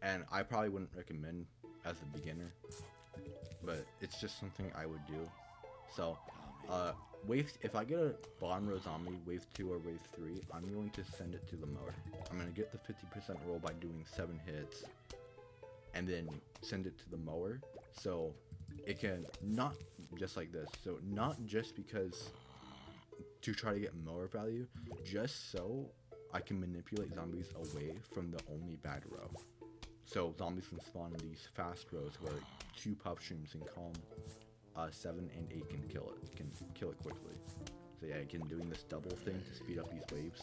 Speaker 1: and I probably wouldn't recommend as a beginner, but it's just something I would do. So, if I get a bottom row zombie, wave 2 or wave 3, I'm going to send it to the mower. I'm going to get the 50% roll by doing 7 hits, and then send it to the mower, so it can, not just like this, so not just because to try to get mower value, just so I can manipulate zombies away from the only bad row. So zombies can spawn in these fast rows where 2 puff streams in column 7 and 8 can kill it quickly. So yeah, again, doing this double thing to speed up these waves.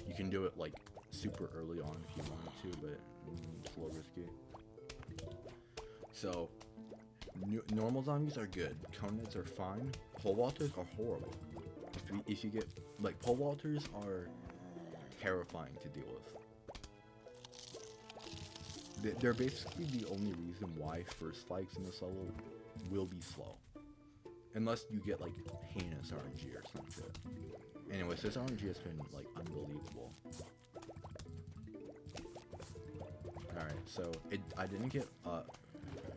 Speaker 1: You can do it like super early on if you wanted to, but it's a little risky. So normal zombies are good, coneheads are fine, pole walters are horrible. If you get, like, pole walters are terrifying to deal with. They're basically the only reason why first flags in this level will be slow, unless you get like heinous RNG or some shit. Anyways, this RNG has been like unbelievable. Alright, so I didn't get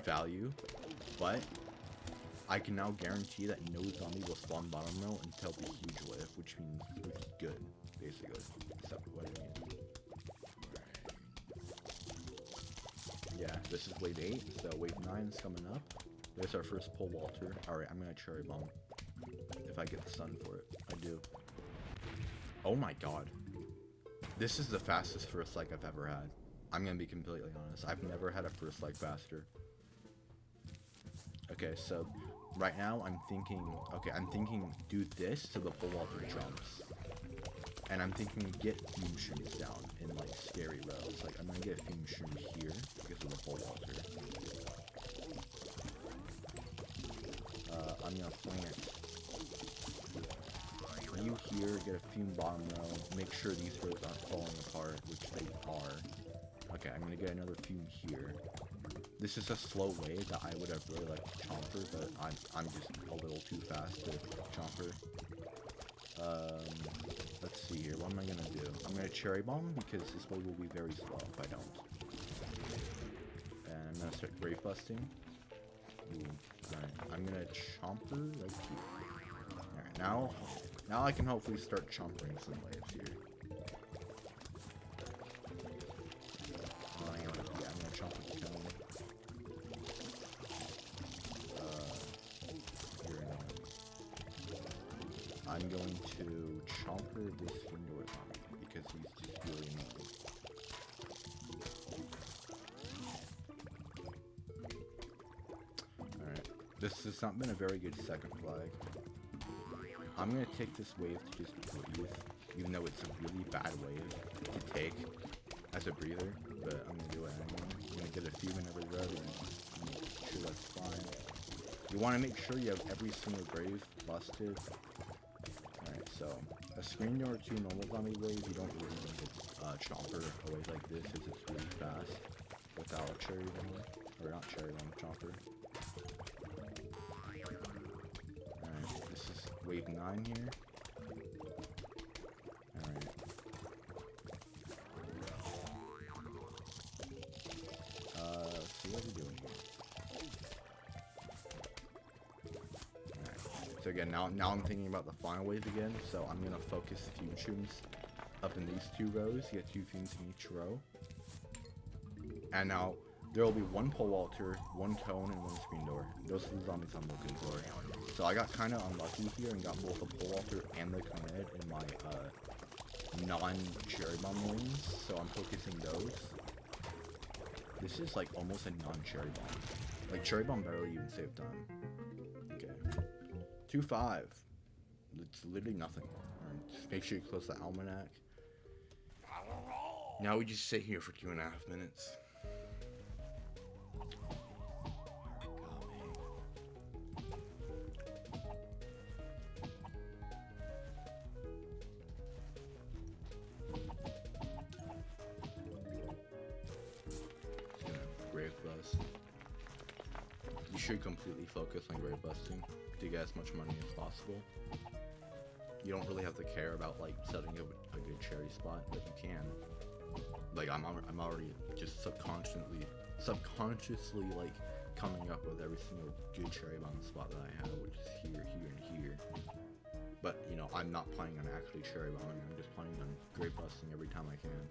Speaker 1: value, but I can now guarantee that no zombie will spawn bottom row until the huge wave, which is good, basically. Except what I mean. Yeah, this is wave 8, so wave 9 is coming up. There's our first pole walter. Alright, I'm gonna cherry bomb. If I get the stun for it. I do. Oh my god. This is the fastest first like I've ever had. I'm gonna be completely honest. I've never had a first like faster. Okay, so right now I'm thinking, okay, I'm thinking do this so the pole vaulter jumps. And I'm thinking get fume shrooms down in like scary rows. Like I'm gonna get fume shroom here because of the pole vaulter. I'm gonna plant you here, get a fume bottom row, make sure these rows aren't falling apart, which they are. Okay, I'm gonna get another fume here. This is a slow wave that I would have really liked to chomper, but I'm just a little too fast to chomper. Let's see here, what am I gonna do? I'm gonna cherry bomb because this wave will be very slow if I don't. And I'm gonna start grave busting. Alright, I'm gonna chomper right here. Alright, now I can hopefully start chompering some waves here. I'm gonna chomp the cone. I'm going to chomper this indoor zombie because he's just really annoying. Alright, this has not been a very good second flag. I'm going to take this wave to just breathe, even though it's a really bad wave to take as a breather, but I'm going to do it anyway. I'm going to get a few in every row and make sure that's fine. You want to make sure you have every single grave busted. Alright, so a screen door or two normal zombie waves, you don't really need to chomper a wave like this as it's really fast without a cherry bomb, or not cherry bomb, chomper. Alright, this is wave 9 here. Alright. Let's see what we're doing here. So again, now I'm thinking about the final wave again, so I'm gonna focus fume shrooms up in these two rows, get 2 fumes in each row. And now there will be 1 pole vaulter, 1 cone, and 1 screen door. Those are the zombies I'm looking for. So I got kind of unlucky here and got both the pole vaulter and the cone head in my non-cherry bomb lanes, so I'm focusing those. This is like almost a non-cherry bomb. Like cherry bomb barely even saved time. Okay. 2-5. It's literally nothing. Right, just make sure you close the almanac. Now we just sit here for 2.5 minutes. Grave bust. You should completely focus on grave busting to get as much money as possible. You don't really have to care about like setting up a good cherry spot, but you can. Like I'm already just subconsciously like coming up with every single good cherry bomb spot that I have, which is here, here, and here. But you know, I'm not planning on actually cherry bombing. I'm just planning on grave busting every time I can,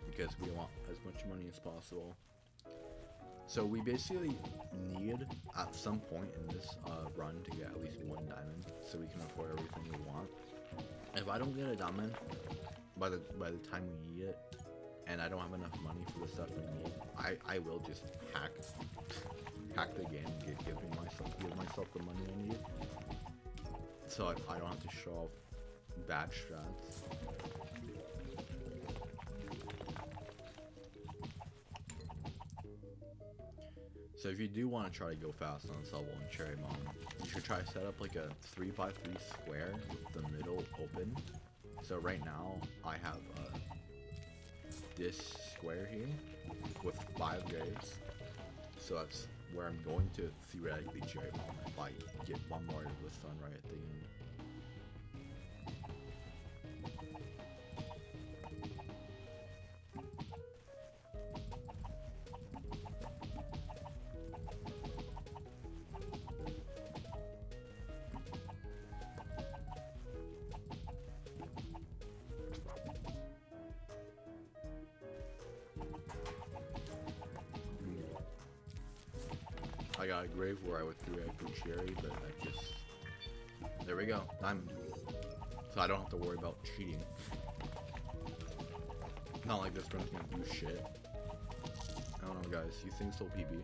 Speaker 1: because we want as much money as possible. So we basically need, at some point in this run, to get at least 1 diamond, so we can afford everything we want. If I don't get a diamond by the time we need it, and I don't have enough money for the stuff we need, I will just hack the game and give myself the money I need, so I don't have to show off bad strats. So if you do want to try to go fast on this level in Cherry Bomb, you should try to set up like a 3x3 square with the middle open. So right now I have this square here with 5 graves. So that's where I'm going to theoretically Cherry Bomb if I get bombarded with stun right at the end. I got a grave where I would theoretically cherry, but I just... There we go, diamond. So I don't have to worry about cheating. Not like this run's gonna do shit. I don't know guys, you think so PB?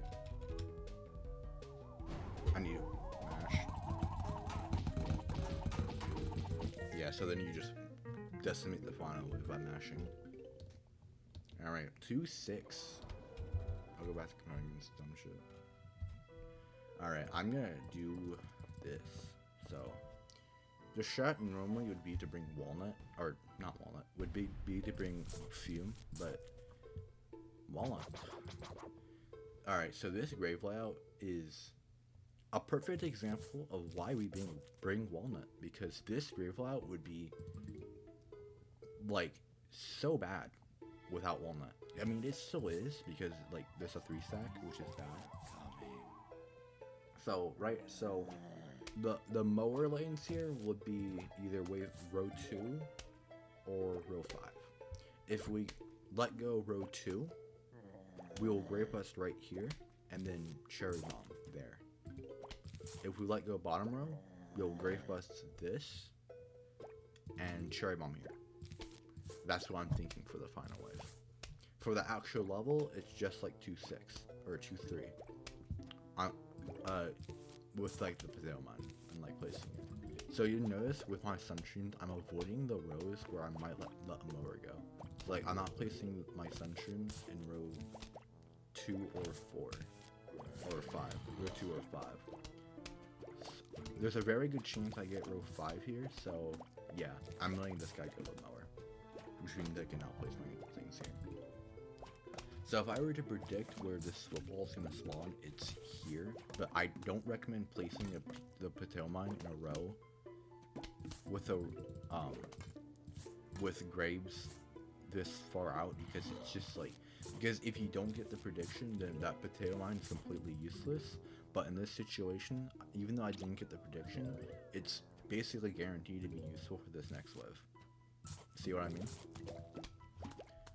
Speaker 1: so then you just decimate the final wave by mashing. Alright, 2-6. I'll go back to combining this dumb shit. Alright, I'm gonna do this. So, the shot normally would be to bring walnut, or not walnut, would be to bring fume, but walnut. Alright, so this grave layout is a perfect example of why we bring walnut, because this grave layout would be like so bad without walnut. I mean, it still is, because like there's a 3-stack, which is bad. So so the mower lanes here would be either row 2 or row 5. If we let go row 2, we will grave bust right here and then cherry bomb there. If we let go bottom row, we'll grave bust this and cherry bomb here. That's what I'm thinking for the final wave. For the actual level, it's just like 2-6 or 2-3. With like the potato mine and like placing it. So you notice with my sunstreams, I'm avoiding the rows where I might let a mower go. So, like, I'm not placing my sunstreams in row 2 or 4 or 5. Row 2 or 5. So, there's a very good chance I get row 5 here. So yeah, I'm letting this guy go to the mower, which means I can now place my things here. So if I were to predict where this football is going to spawn, it's here. But I don't recommend placing the potato mine in a row with graves this far out, because it's just like, because if you don't get the prediction, then that potato mine is completely useless. But in this situation, even though I didn't get the prediction, it's basically guaranteed to be useful for this next wave. See what I mean?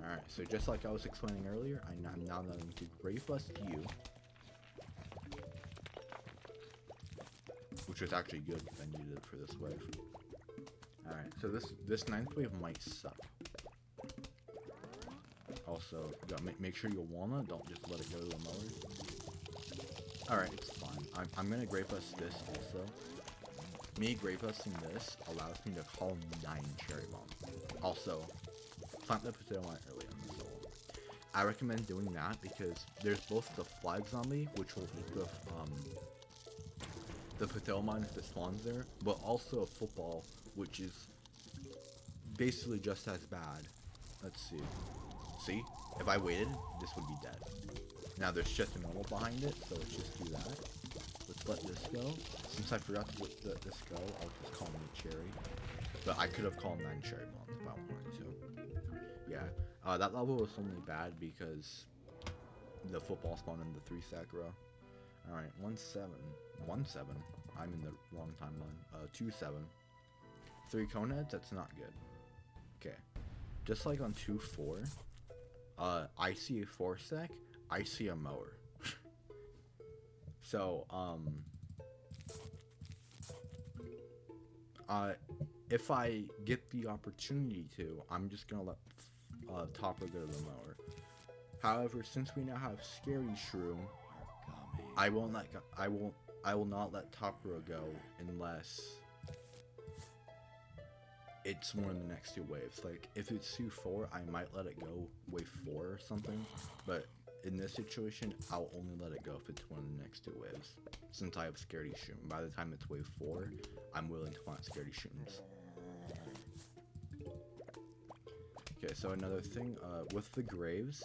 Speaker 1: Alright, so just like I was explaining earlier, I'm now going to grave bust you. Which was actually good because I needed it for this wave. Alright, so this 9th wave might suck. Also, you gotta make sure you walnut, don't just let it go to the mower. Alright, it's fine. I'm gonna grave bust this also. Me grave busting this allows me to call 9 cherry bomb. Also, plant the potato mine early on the solo. I recommend doing that because there's both the flag zombie, which will eat the potato mine if it spawns there, but also a football, which is basically just as bad. Let's see. See? If I waited, this would be dead. Now there's just a normal behind it, so let's just do that. Let's let this go. Since I forgot to let this go, I'll just call me cherry. But I could have called 9 cherry bombs if I wanted to. Yeah, that level was only bad because the football spawned in the 3-stack row. Alright, 1-7. 1-7. I'm in the wrong timeline. 2-7. 3 coneheads, that's not good. Okay. Just like on 2-4, I see a 4-stack, I see a mower. So, if I get the opportunity to, I'm just gonna let Topper go to the mower. However, since we now have Scary Shroom, I will not let Topper go unless it's one of the next 2 waves. Like, if it's 2-4, I might let it go wave 4 or something, but in this situation, I'll only let it go if it's one of the next 2 waves, since I have Scaredy Shroom. By the time it's wave 4, I'm willing to plant Scaredy Shrooms. Okay, so another thing, with the graves,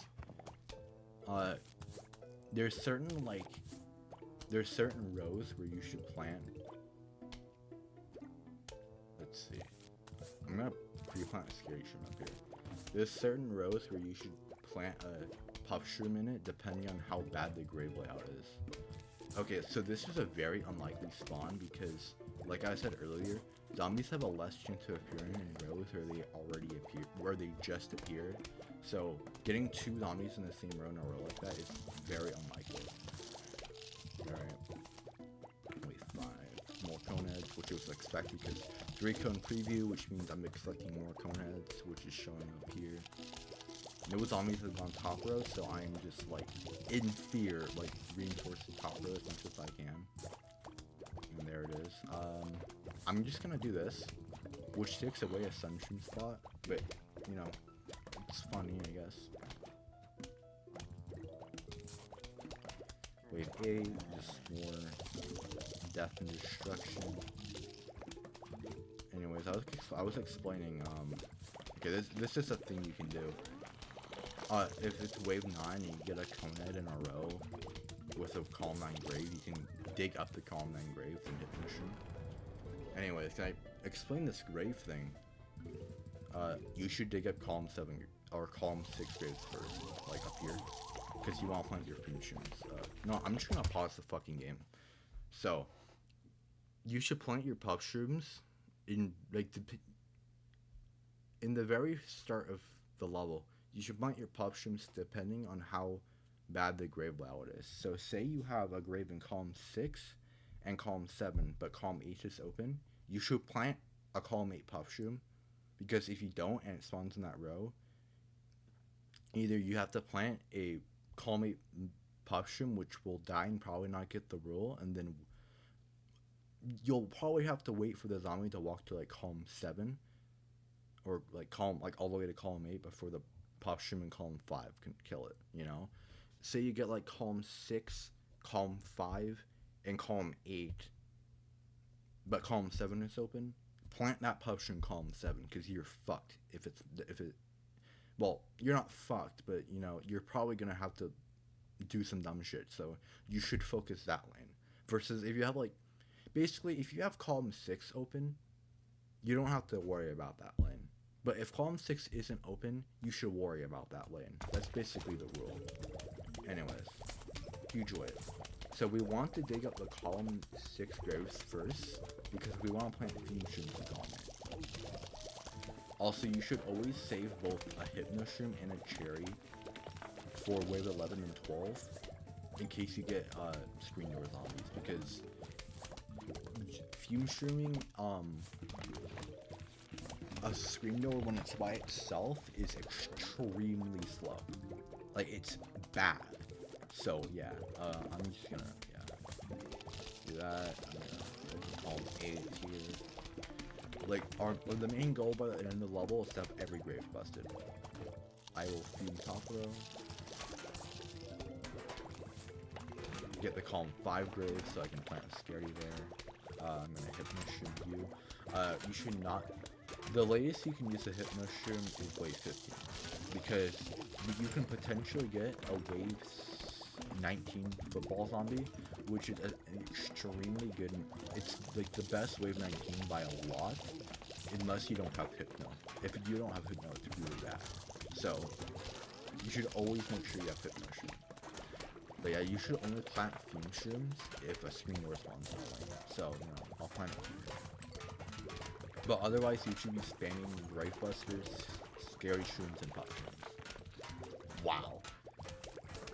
Speaker 1: there's certain rows where you should plant. Let's see. I'm gonna pre-plant a Scary Shroom up here. There's certain rows where you should plant a puff shroom in it, depending on how bad the grave layout is. Okay, so this is a very unlikely spawn because, like I said earlier, zombies have a less chance of appearing in rows where they just appeared. So getting 2 zombies in the same row in a row like that is very unlikely. Alright. Wait, 5 more coneheads, which was expected because 3 cone preview, which means I'm collecting more coneheads, which is showing up here. No zombies is on top row, so I'm just like in fear, like reinforcing top row as much as I can. And there it is. I'm just gonna do this. which takes away a sunshine spot, but you know, it's funny, I guess. Wave 8, just more death and destruction. Anyways, I was explaining, okay, this is a thing you can do. If it's wave 9 and you get a Coned in a row with a Calm 9 grave, you can dig up the Calm 9 grave and hit mission. Anyways, can I explain this grave thing? You should dig up Calm 7 or Calm 6 graves first, like up here, because you want to plant your food shrooms. No, I'm just gonna pause the fucking game. So, you should plant your pup shrooms in like in the very start of the level. You should plant your pup shrooms depending on how bad the grave layout is. So say you have a grave in column 6 and column 7, but column 8 is open. You should plant a column 8 pup shroom, because if you don't and it spawns in that row, either you have to plant a column 8 pup shroom, which will die and probably not get the rule, and then you'll probably have to wait for the zombie to walk to like column 7 or like column, like all the way to column 8 before the pup shroom in column 5 can kill it, you know? Say you get like column 6, column 5, and column 8, but column 7 is open. Plant that pup shroom in column 7, because you're fucked if it. Well, you're not fucked, but you know you're probably gonna have to do some dumb shit. So you should focus that lane. Versus if you have like, basically if you have column 6 open, you don't have to worry about that lane. But if column 6 isn't open, you should worry about that lane. That's basically the rule. Anyways, huge wave. So we want to dig up the column 6 graves first, because we want to plant fume shrooms in column 8. Also, you should always save both a hypnoshroom and a cherry for wave 11 and 12, in case you get screen door zombies, because fume shrooming, a screen door when it's by itself is extremely slow. Like, it's bad. So yeah, I'm just gonna do that. I'm gonna column 8 here. Like, the main goal by the end of the level is to have every grave busted. I will fume top row. Get the column 5 grave so I can plant a scary there. I'm gonna hypnoshroom you. You should not. The latest you can use a hypnoshroom is wave 15, because you can potentially get a wave 19 football zombie, which is an extremely good. It's like the best wave 19 by a lot, unless you don't have hypno. If you don't have hypno, it's really bad. So you should always make sure you have hypno shroom. But yeah, you should only plant fume shrooms if a screen door spawns in the lane. So you know, I'll plant it here. But otherwise, you should be spamming grave busters, scary shrooms, and pup shrooms. Wow.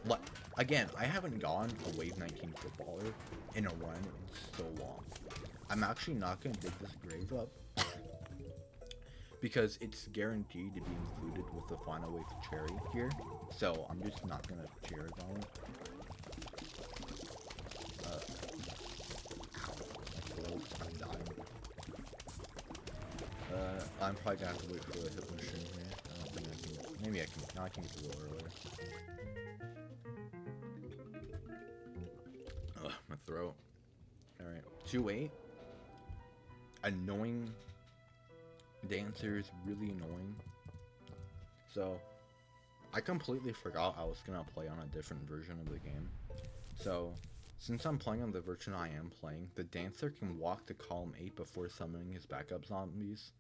Speaker 1: Look, again, I haven't gone a wave 19 footballer in a run in so long. I'm actually not going to dig this grave up, because it's guaranteed to be included with the final wave cherry here. So I'm just not going to cherry on it. Ow, my throat, I'm dying. I'm probably gonna have to wait for the hypnoshroom here. I don't think I can. Maybe I can. Now I can get the roll earlier. Ugh, my throat. Alright. 2-8. Annoying. Dancer is really annoying. So, I completely forgot I was gonna play on a different version of the game. So, since I'm playing on the version I am playing, the Dancer can walk to column 8 before summoning his backup zombies.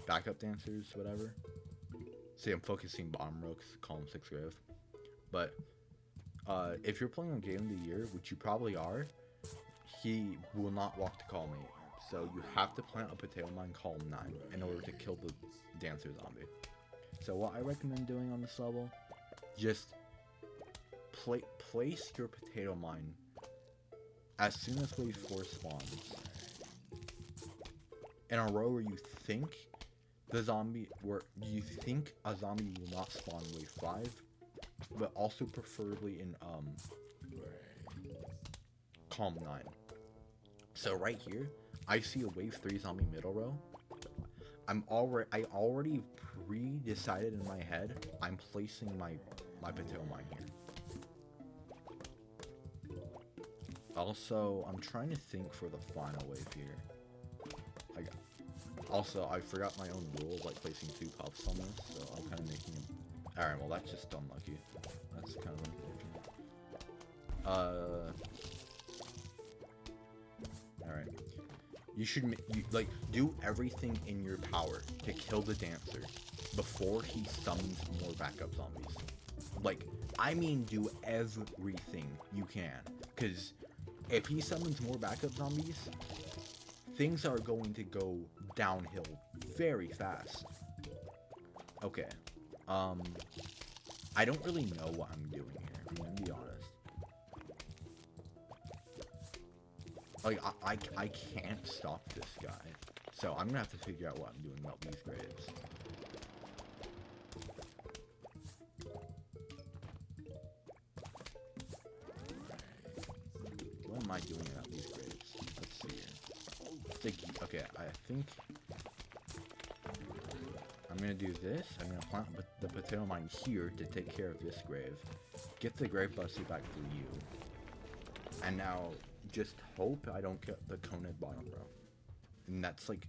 Speaker 1: Backup dancers, whatever. See, I'm focusing bottom row because column 6 grave. But, if you're playing on Game of the Year, which you probably are, he will not walk to column 8. So you have to plant a potato mine column 9 in order to kill the Dancer zombie. So what I recommend doing on this level, just place your potato mine as soon as wave 4 spawns in a row where you think a zombie will not spawn wave 5, but also preferably in column 9. So right here, I see a wave 3 zombie middle row. I already pre-decided in my head I'm placing my potato mine here. Also, I'm trying to think for the final wave here. Also, I forgot my own rule of like placing 2 puffs on this, so I'm kind of making it. Alright, well that's just unlucky. That's kind of unfortunate. Alright. You should do everything in your power to kill the dancer before he summons more backup zombies. Like, I mean do everything you can. Because if he summons more backup zombies, things are going to go downhill very fast. Okay. I don't really know what I'm doing here, I'm gonna be honest. Like, I can't stop this guy. So I'm gonna have to figure out what I'm doing about these graves. What am I doing about these graves? Let's see here. Okay, I think I'm gonna do this. I'm gonna plant the potato mine here to take care of this grave. Get the grave buster back for you. And now just hope I don't get the coned bottom row. And that's like,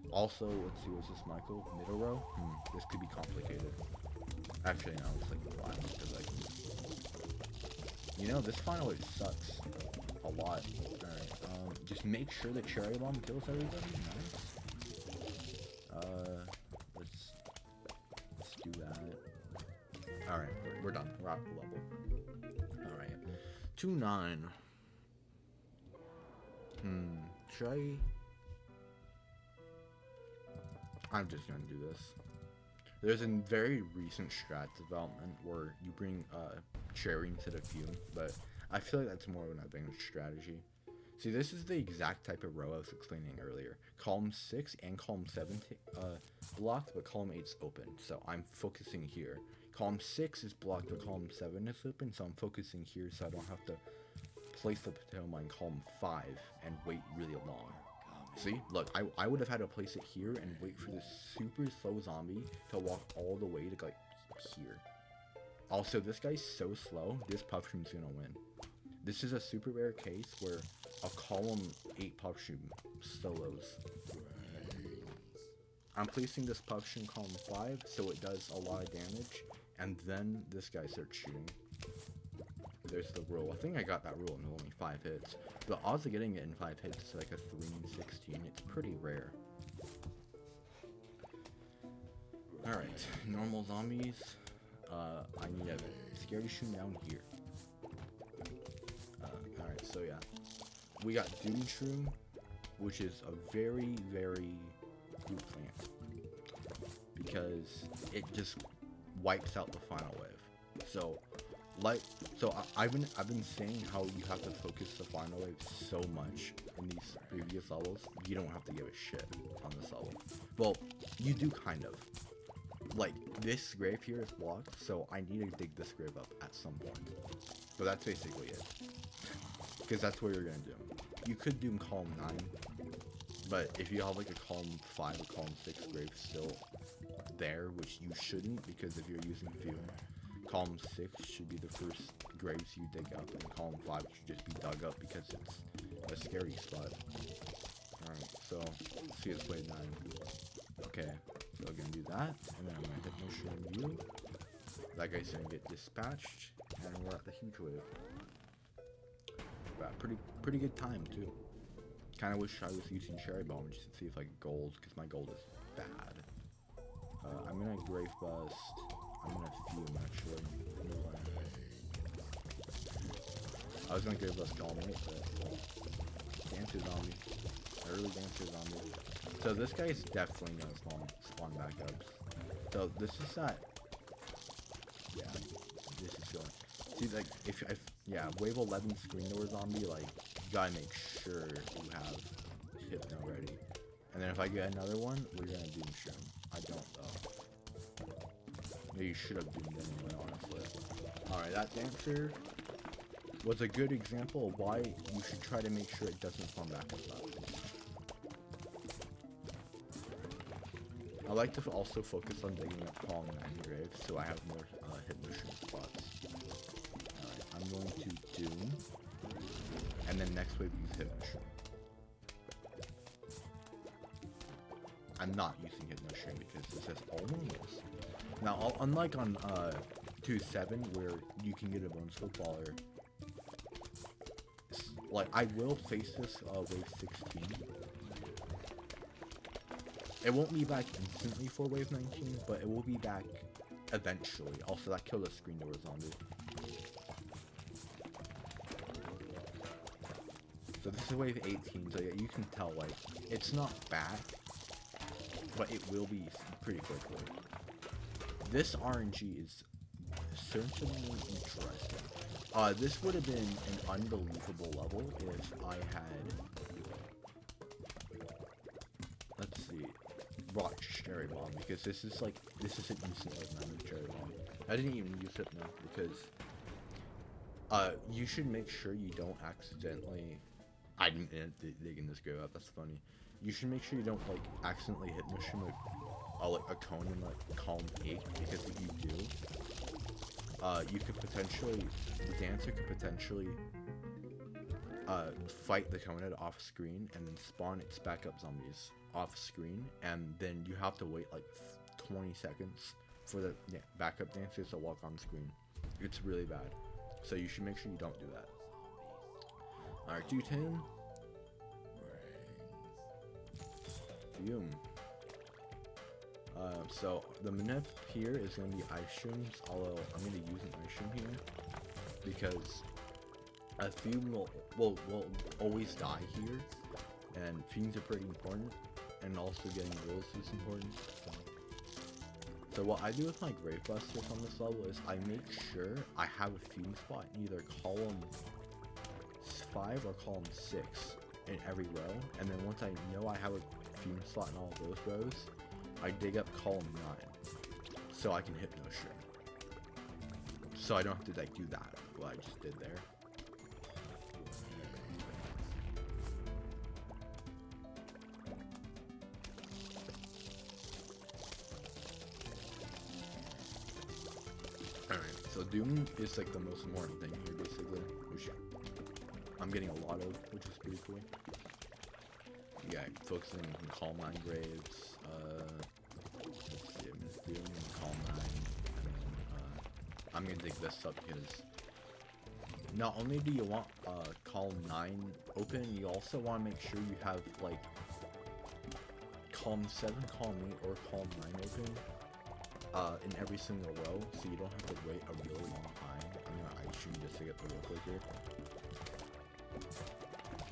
Speaker 1: also, let's see, was this Michael? Middle row? This could be complicated. Actually, no, it's like the last, because like, you know, this final wave sucks a lot. Alright, just make sure the cherry bomb kills everybody. Nice. Let's do that. Alright, we're done. We're at the level. Alright. 2-9. Should I? I'm just gonna do this. There's a very recent strat development where you bring cherry instead of fume, but I feel like that's more of an advanced strategy. See, this is the exact type of row I was explaining earlier. Column 6 and column 7 blocked, but column 8's open, so I'm focusing here. Column 6 is blocked, but column 7 is open, so I'm focusing here so I don't have to place the potato mine column 5 and wait really long. See, look, I would have had to place it here and wait for this super slow zombie to walk all the way to like here. Also, this guy's so slow, this puffshroom's gonna win. This is a super rare case where a column 8 puffshroom solos. I'm placing this puffshroom column 5 so it does a lot of damage, and then this guy starts shooting. There's the rule. I think I got that rule in only 5 hits. The odds of getting it in 5 hits is like a 3 in 16. It's pretty rare. Alright, normal zombies. I need a scary shroom down here. Alright, so yeah. We got Gloom-shroom, which is a very, very good plant. Because it just wipes out the final wave. So I've been saying how you have to focus the final wave so much in these previous levels. You don't have to give a shit on this level. Well, you do kind of. Like, this grave here is blocked, so I need to dig this grave up at some point. So that's basically it. Because that's what you're gonna do. You could do column 9, but if you have like a column 5 or column 6 grave still there, which you shouldn't, because if you're using fume, column 6 should be the first graves you dig up, and column 5 should just be dug up because it's a scary spot. Alright, so let's see, it's wave 9. Okay, so I'm gonna do that, and then I'm gonna hit no shroom you. That guy's gonna get dispatched, and we're at the huge wave. But pretty good time too. Kinda wish I was using cherry bomb just to see if I get gold, because my gold is bad. I'm gonna grave bust. I'm gonna fume actually. I was gonna grave bust column 8, but dancer zombie. Early dancer zombie. So this guy is definitely gonna spawn backups. So this is that. Yeah, this is going. See, like if yeah, wave 11 screen door zombie, like you gotta make sure you have Hypno ready. And then if I get another one, we're gonna Doom-shroom. I don't though. You should have doomed anyway, honestly. Alright, that dancer was a good example of why you should try to make sure it doesn't spawn back up. I like to also focus on digging up Column 9 graves so I have more hit mushroom spots. Alright, I'm going to Doom, and then next wave use hit mushroom. I'm not using hit mushroom because it says almost. Now, unlike on 2.7 where you can get a bonus footballer, like I will face this wave 16. It won't be back instantly for wave 19, but it will be back eventually. Also, that killed a screen door zombie. So this is wave 18, so yeah, you can tell, like, it's not back, but it will be pretty quickly. This RNG is certainly interesting. This would have been an unbelievable level if I had, let's see, brought Cherry Bomb, because this is an instant like Cherry Bomb. I didn't even use it now, because you should make sure you don't accidentally, I didn't dig in this go up, that's funny. You should make sure you don't like accidentally hit mushroom like a cone in like column 8, because if you do, you could potentially, the dancer could potentially fight the cone off screen and then spawn its backup zombies off screen, and then you have to wait like 20 seconds for the backup dancers to walk on screen. It's really bad, so you should make sure you don't do that. Alright, 210. Boom. So the manip here is going to be ice shrooms, although I'm going to use an ice shroom here because a fume will always die here, and fumes are pretty important, and also getting rolls is important. So what I do with my Grave Busters on this level is I make sure I have a fume spot in either column 5 or column 6 in every row, and then once I know I have a fume slot in all of those rows, I dig up column 9 so I can hit mushroom. So I don't have to like do that, what I just did there. Alright, so Doom is like the most important thing here basically, which I'm getting a lot of, which is pretty cool. Yeah, focusing on column 9 graves, let's see, I'm just doing column 9, and then, I'm gonna dig this up because not only do you want, column 9 open, you also want to make sure you have, like, column 7, column 8, or column 9 open, in every single row, so you don't have to wait a really long time. I'm gonna ice shoot just to get the real quick here.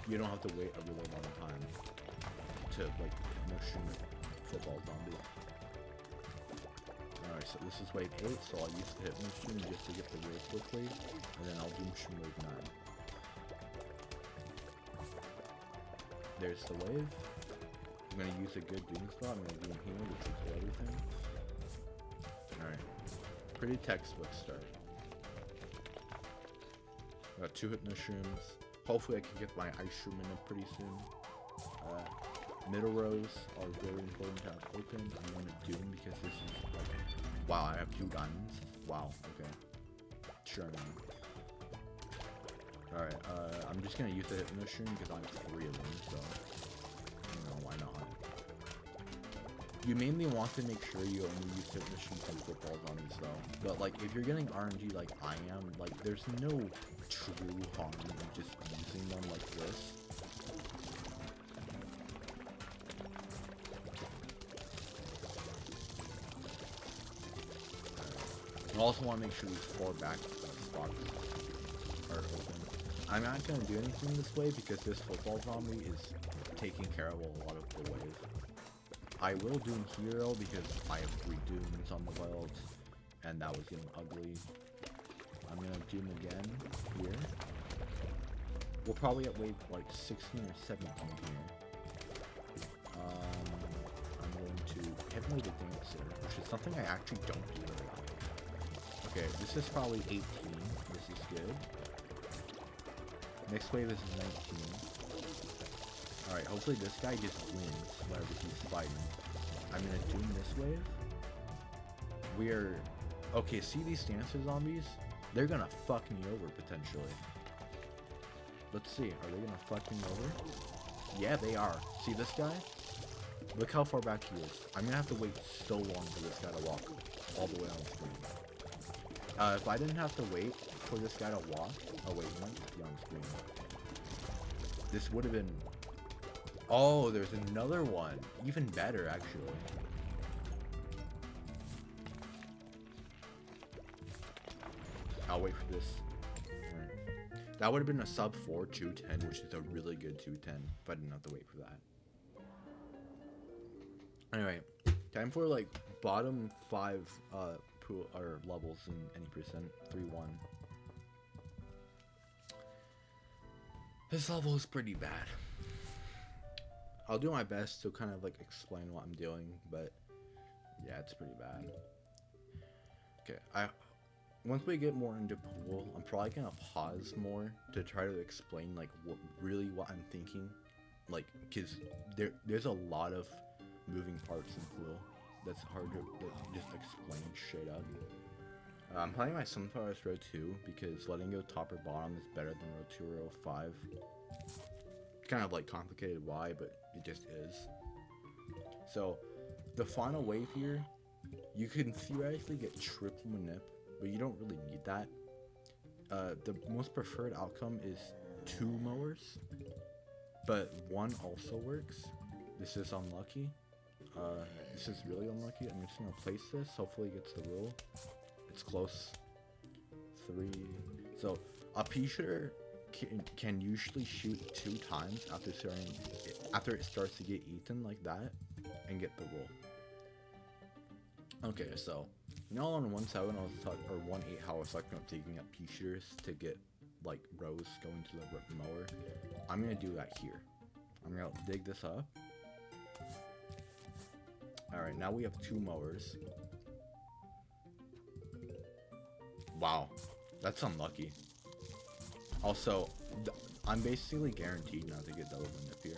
Speaker 1: You don't have to wait a really long time to like mushroom football zombie. Alright, so this is wave 8, so I'll use the hit mushroom just to get the wave quickly, and then I'll do mushroom wave 9. There's the wave. I'm gonna use a good doom spot. I'm gonna do him here, which is everything. Alright. Pretty textbook start. Got 2 hit mushrooms. Hopefully I can get my ice shroom in pretty soon. Middle rows are very important to have open. I'm going to Doom because this is like, wow, I have 2 diamonds. Wow, okay. Sure, man. Alright, I'm just going to use the hit mushroom because I have 3 of them, so, you know, why not? You mainly want to make sure you only use hit mushrooms on football zombies though. But like, if you're getting RNG like I am, like, there's no true harm in just using them like this. You also want to make sure these 4 back spots are open. I'm not going to do anything this way because this football zombie is taking care of a lot of the wave. I will Doom Hero because I have 3 Dooms on the world, and that was getting ugly. I'm going to Doom again here. We're probably at wave like 16 or 17 here. I'm going to hit my the dancer, which is something I actually don't do very often. Okay, this is probably 18. This is good. Next wave is 19. Alright, hopefully this guy just wins whenever he's fighting. I'm gonna doom this wave. We're okay. See these stancer zombies? They're gonna fuck me over potentially. Let's see. Are they gonna fuck me over? Yeah, they are. See this guy? Look how far back he is. I'm gonna have to wait so long for this guy to walk all the way on screen. If I didn't have to wait for this guy to walk, oh wait, he might be on screen. This would have been. Oh, there's another one. Even better, actually. I'll wait for this. Right. That would have been a sub 4 210, which is a really good 210 if I didn't have to wait for that. Anyway, time for like bottom 5 pool or levels in any percent. 3-1. This level is pretty bad. I'll do my best to kind of like explain what I'm doing, but yeah, it's pretty bad. Okay, once we get more into pool, I'm probably gonna pause more to try to explain like what I'm thinking, like because there's a lot of moving parts in pool that's hard to like, just explain straight up. I'm playing my Sunflower's row 2 because letting go top or bottom is better than row 2 or row 5. Kind of like complicated why, but it just is. So the final wave here, you can theoretically get triple manip, but you don't really need that. The most preferred outcome is 2 mowers, but 1 also works. This is unlucky. This is really unlucky. I'm just gonna place this. Hopefully it gets the roll. It's close. 3. So a pea shooter can usually shoot 2 times after it starts to get eaten like that and get the roll. Okay, so you know on 1.7 or 1.8 how I was talking about taking up pea shooters to get like rows going to the mower. I'm gonna do that here. I'm gonna dig this up. Alright, now we have 2 mowers. Wow, that's unlucky. Also, I'm basically guaranteed not to get double manip here.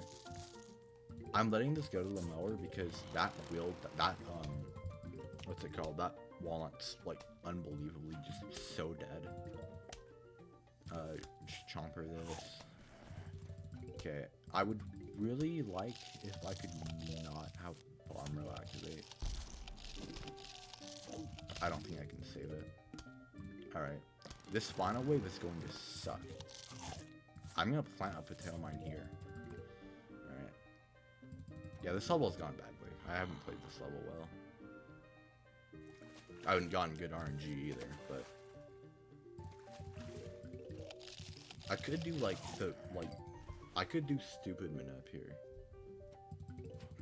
Speaker 1: I'm letting this go to the mower because that what's it called? That walnut's like unbelievably just so dead. Just chomper this. Okay, I would really like if I could not have bomb row activate. I don't think I can save it. Alright, this final wave is going to suck. I'm gonna plant a potato mine here. Alright. Yeah, this level's gone badly. I haven't played this level well. I haven't gotten good RNG either, but I could do like I could do stupid manip here.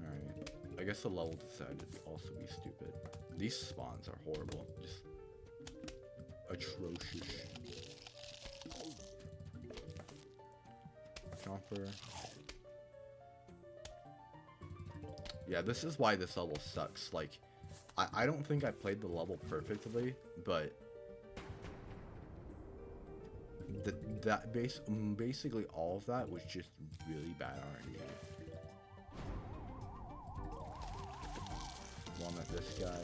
Speaker 1: Alright. I guess the level decided to also be stupid. These spawns are horrible. Just atrocious. Chomper. Yeah, this is why this level sucks. Like, I don't think I played the level perfectly, but basically all of that was just really bad RNG. One at this guy.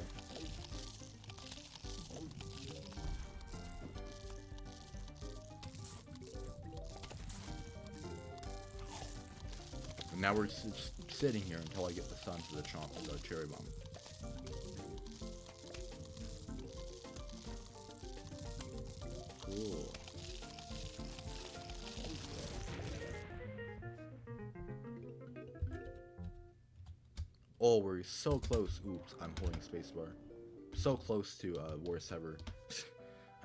Speaker 1: And now we're just sitting here until I get the sun for the chomp of the cherry bomb. Cool. Oh, we're so close. Oops, I'm holding spacebar. So close to worst ever.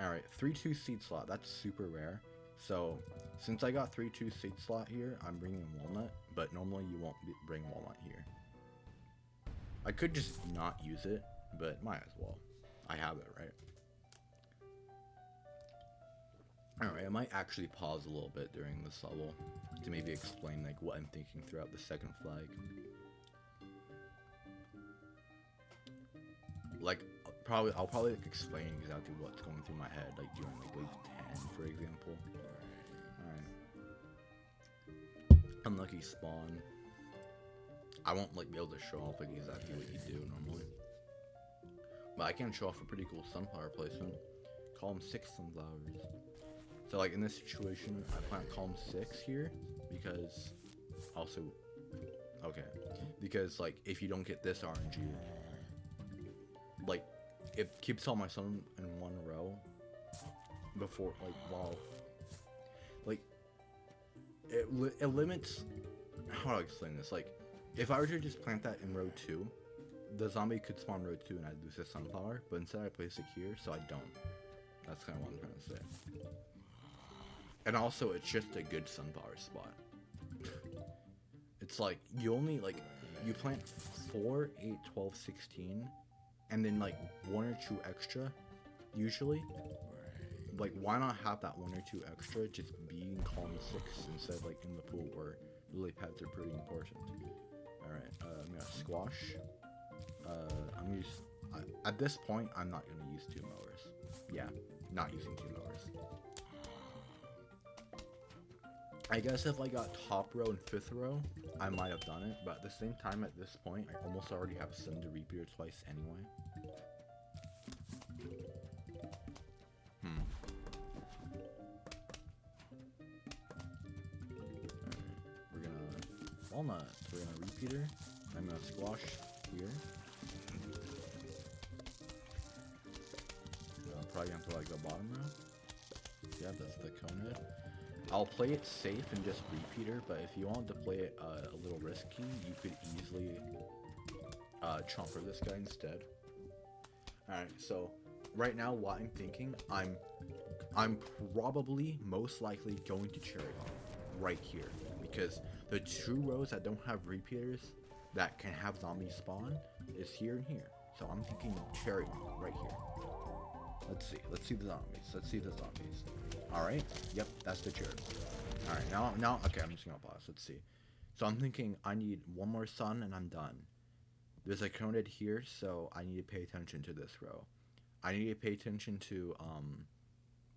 Speaker 1: Alright, 3-2 seed slot. That's super rare. So, since I got 3-2 seed slot here, I'm bringing walnut, but normally you won't bring walnut here. I could just not use it, but might as well. I have it, right? Alright, I might actually pause a little bit during this level to maybe explain like what I'm thinking throughout the second flag. Like, I'll probably like, explain exactly what's going through my head, like during like wave 10, for example. Alright. Unlucky spawn. I won't like be able to show off like exactly what you do normally, but I can show off a pretty cool sunflower placement. Column 6 sunflowers. So like in this situation, I plant column 6 here because also, okay, because like if you don't get this RNG, like it keeps all my sun in one row before like while like it limits. How do I explain this? Like if I were to just plant that in row 2, the zombie could spawn row 2 and I'd lose this sunflower, but instead I place it here so I don't. That's kind of what I'm trying to say. And also, it's just a good sunflower spot. It's like, you only, like, you plant 4, 8, 12, 16, and then, like, 1 or 2 extra, usually. Like, why not have that 1 or 2 extra just be in column 6 instead of, like, in the pool where lily pads are pretty important. Alright, I'm gonna squash. At this point, I'm not gonna use 2 mowers. Yeah, not using 2 mowers. I guess if I got top row and 5th row, I might have done it, but at the same time at this point, I almost already have send to repeater twice anyway. Alright, we're gonna walnut, we're gonna repeater, I'm gonna squash here. I'm probably gonna have to like the bottom row. Yeah, that's the cone head. I'll play it safe and just repeater, but if you wanted to play it a little risky, you could easily chomper this guy instead. Alright, so right now what I'm thinking, I'm probably most likely going to cherry bomb right here, because the 2 rows that don't have repeaters that can have zombies spawn is here and here. So I'm thinking cherry bomb right here. Let's see the zombies. Alright, yep, that's the cherry. Alright, now, okay, I'm just gonna pause, let's see. So I'm thinking I need 1 more sun and I'm done. There's a cone head here, so I need to pay attention to this row. I need to pay attention to,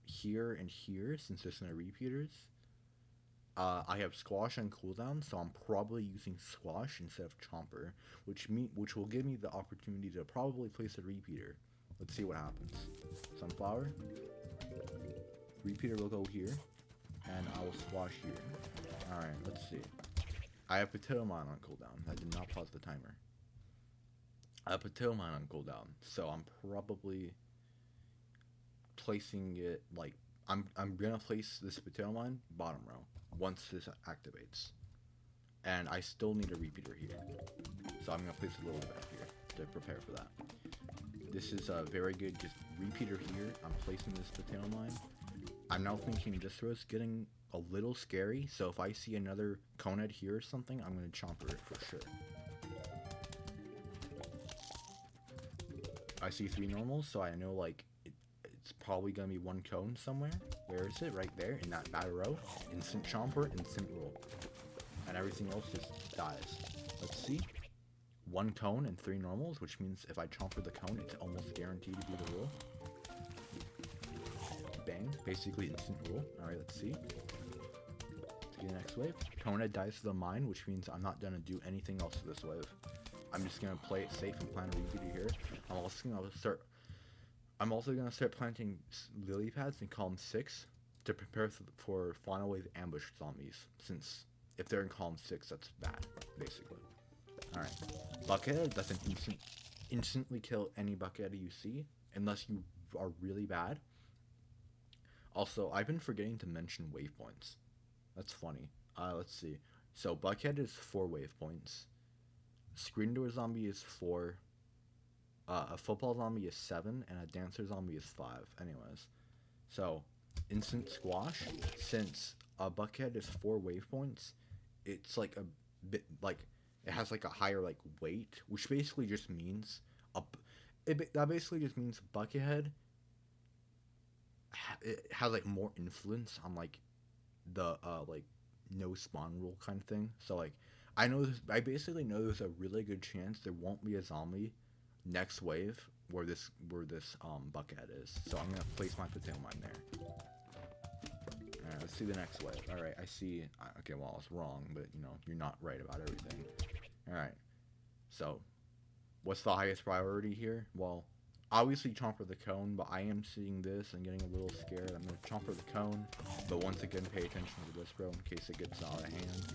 Speaker 1: here and here, since there's no repeaters. I have squash on cooldown, so I'm probably using squash instead of chomper, which will give me the opportunity to probably place a repeater. Let's see what happens. Sunflower. Repeater will go here, and I will squash here. Alright, let's see. I have potato mine on cooldown. I did not pause the timer. I have potato mine on cooldown, so I'm probably placing it, like, I'm gonna place this potato mine bottom row once this activates. And I still need a repeater here. So I'm gonna place a little bit up here to prepare for that. This is a very good just repeater here. I'm placing this potato mine. I'm now thinking this row is getting a little scary, so if I see another cone head here or something, I'm gonna chomper it for sure. I see 3 normals, so I know like it's probably gonna be 1 cone somewhere. Where is it? Right there in that bad row. Instant chomper, instant roll, and everything else just dies. Let's see. 1 cone and 3 normals, which means if I chomper the cone, it's almost guaranteed to be the roll. Bang, basically instant roll. Alright, let's see. Let's get the next wave. Cone head dies to the mine, which means I'm not gonna do anything else to this wave. I'm just gonna play it safe and plant a repeater here. I'm also gonna start planting lily pads in column 6 to prepare for final wave ambush zombies, since if they're in column 6, that's bad, basically. Alright, bucket doesn't instantly kill any bucket you see, unless you are really bad. Also, I've been forgetting to mention waypoints. That's funny. Let's see. So, Buckhead is 4 waypoints. Screen door zombie is 4. A football zombie is 7, and a dancer zombie is 5. Anyways, so instant squash. Since a Buckhead is 4 waypoints, it's like a bit like it has like a higher like weight, which basically just means that basically just means Buckethead it has like more influence on like the like no spawn rule kind of thing. So like I basically know there's a really good chance there won't be a zombie next wave where this Buckethead is. So I'm gonna place my potato mine there. Alright, let's see the next wave. Alright, I see. Okay, well, I was wrong, but you know, you're not right about everything. Alright, so what's the highest priority here? Well, obviously Chomper the Cone, but I am seeing this and getting a little scared. I'm going to Chomper the Cone, but once again, pay attention to this row in case it gets out of hand.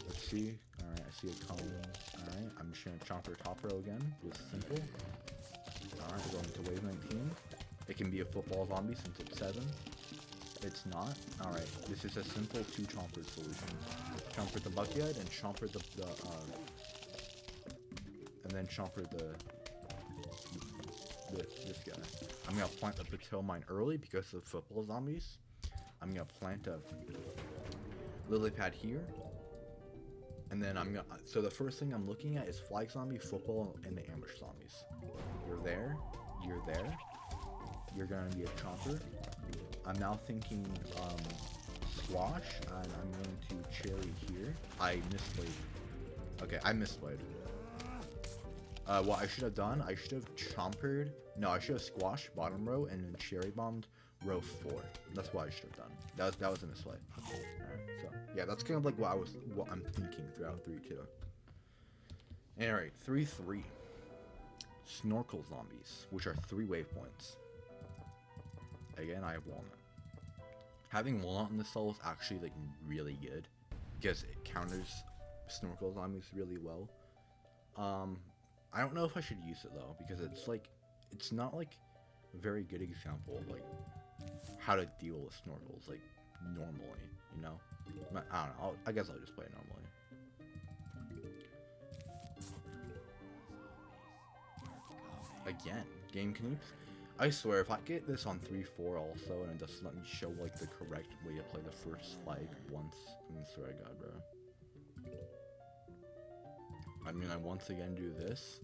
Speaker 1: Let's see. Alright, I see a cone. Alright, I'm just going to Chomper top row again. Just simple. Alright, we're going to wave 19. It can be a football zombie since it's 7. It's not. Alright, this is a simple 2 Chomper solution. Chomper the Buckhead and Chomper and then Chomper this guy. I'm gonna plant a potato mine early because of football zombies. I'm gonna plant a lily pad here. And then so the first thing I'm looking at is flag zombie, football, and the ambush zombies. You're there. You're gonna be a Chomper. I'm now thinking squash, and I'm going to cherry here. I misplayed. Okay, I misplayed. What I should have done, I should have chompered. No, I should have squashed bottom row and then cherry bombed row 4. That's what I should have done. That was a misplay. Alright, so yeah, that's kind of like what I'm thinking throughout 3-2. Alright, 3-3. Snorkel zombies, which are 3 waypoints. Again, I have walnut. Having walnut in this level is actually like really good because it counters snorkel zombies really well. I don't know if I should use it though because it's not like a very good example of like how to deal with snorkels like normally, you know. I don't know. I guess I'll just play it normally. Again, game, can you? I swear, if I get this on 3-4 also, and it doesn't let me show, like, the correct way to play the first flag once, I swear to God, bro. I mean, I once again do this.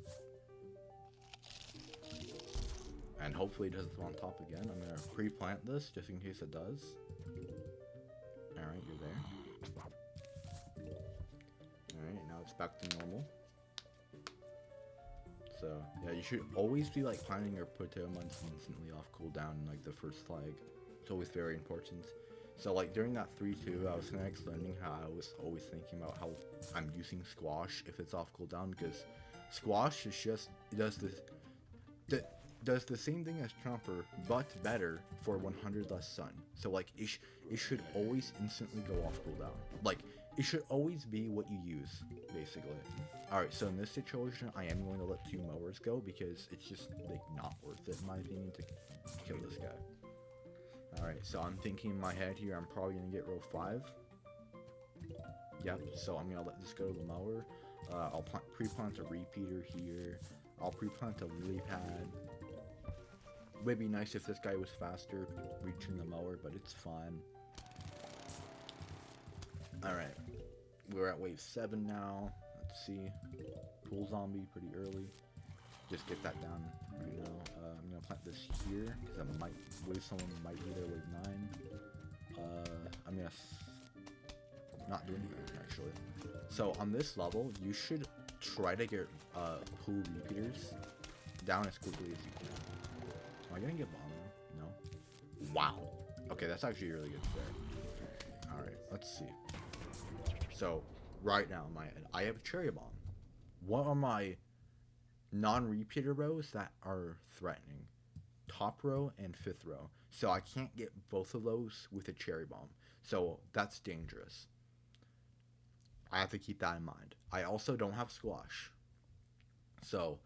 Speaker 1: And hopefully it doesn't go on top again. I'm gonna pre-plant this, just in case it does. Alright, you're there. Alright, now it's back to normal. So, yeah, you should always be, like, planting your potato mines instantly off cooldown in, like, the first flag. It's always very important. So, like, during that 3-2, I was kind of explaining how I was always thinking about how I'm using squash if it's off cooldown, because squash is just, it does the same thing as Chomper, but better for 100 less sun. So, like, it should always instantly go off cooldown. Like, it should always be what you use, basically. Alright, so in this situation, I am going to let 2 mowers go because it's just, like, not worth it, in my opinion, to kill this guy. Alright, so I'm thinking in my head here, I'm probably going to get row 5. Yep, so I'm going to let this go to the mower. I'll pre-plant a repeater here. I'll pre-plant a lily pad. Would be nice if this guy was faster reaching the mower, but it's fine. Alright, we're at wave 7 now. Let's see. Pool zombie pretty early. Just get that down, you know. I'm gonna plant this here because someone might be there wave 9. I'm gonna not do anything actually. So on this level, you should try to get pool repeaters down as quickly as you can. Am I gonna get bomb now? No. Wow. Okay, that's actually really good there. All right, let's see. So right now in my head, I have a cherry bomb. What are my non-repeater rows that are threatening? Top row and 5th row. So I can't get both of those with a cherry bomb. So that's dangerous. I have to keep that in mind. I also don't have squash. So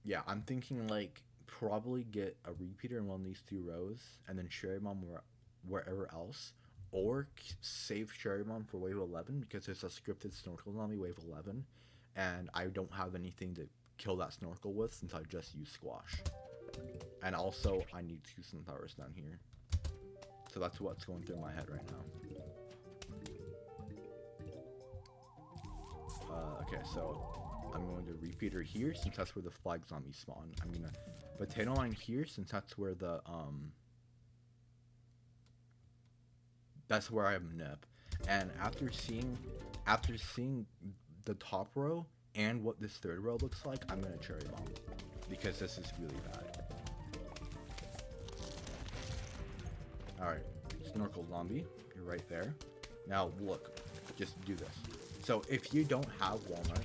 Speaker 1: yeah, I'm thinking like probably get a repeater in one of these 2 rows and then cherry bomb wherever else. Or save cherry bomb for wave 11 because it's a scripted snorkel zombie wave 11. And I don't have anything to kill that snorkel with since I just used squash. And also, I need 2 sunflowers down here. So that's what's going through my head right now. Okay, so I'm going to repeater here since that's where the flag zombies spawn. I'm gonna potato line here since that's where the that's where I have nip. And after seeing the top row and what this 3rd row looks like, I'm gonna cherry bomb because this is really bad. Alright, snorkel zombie, you're right there. Now look, just do this. So if you don't have walnut,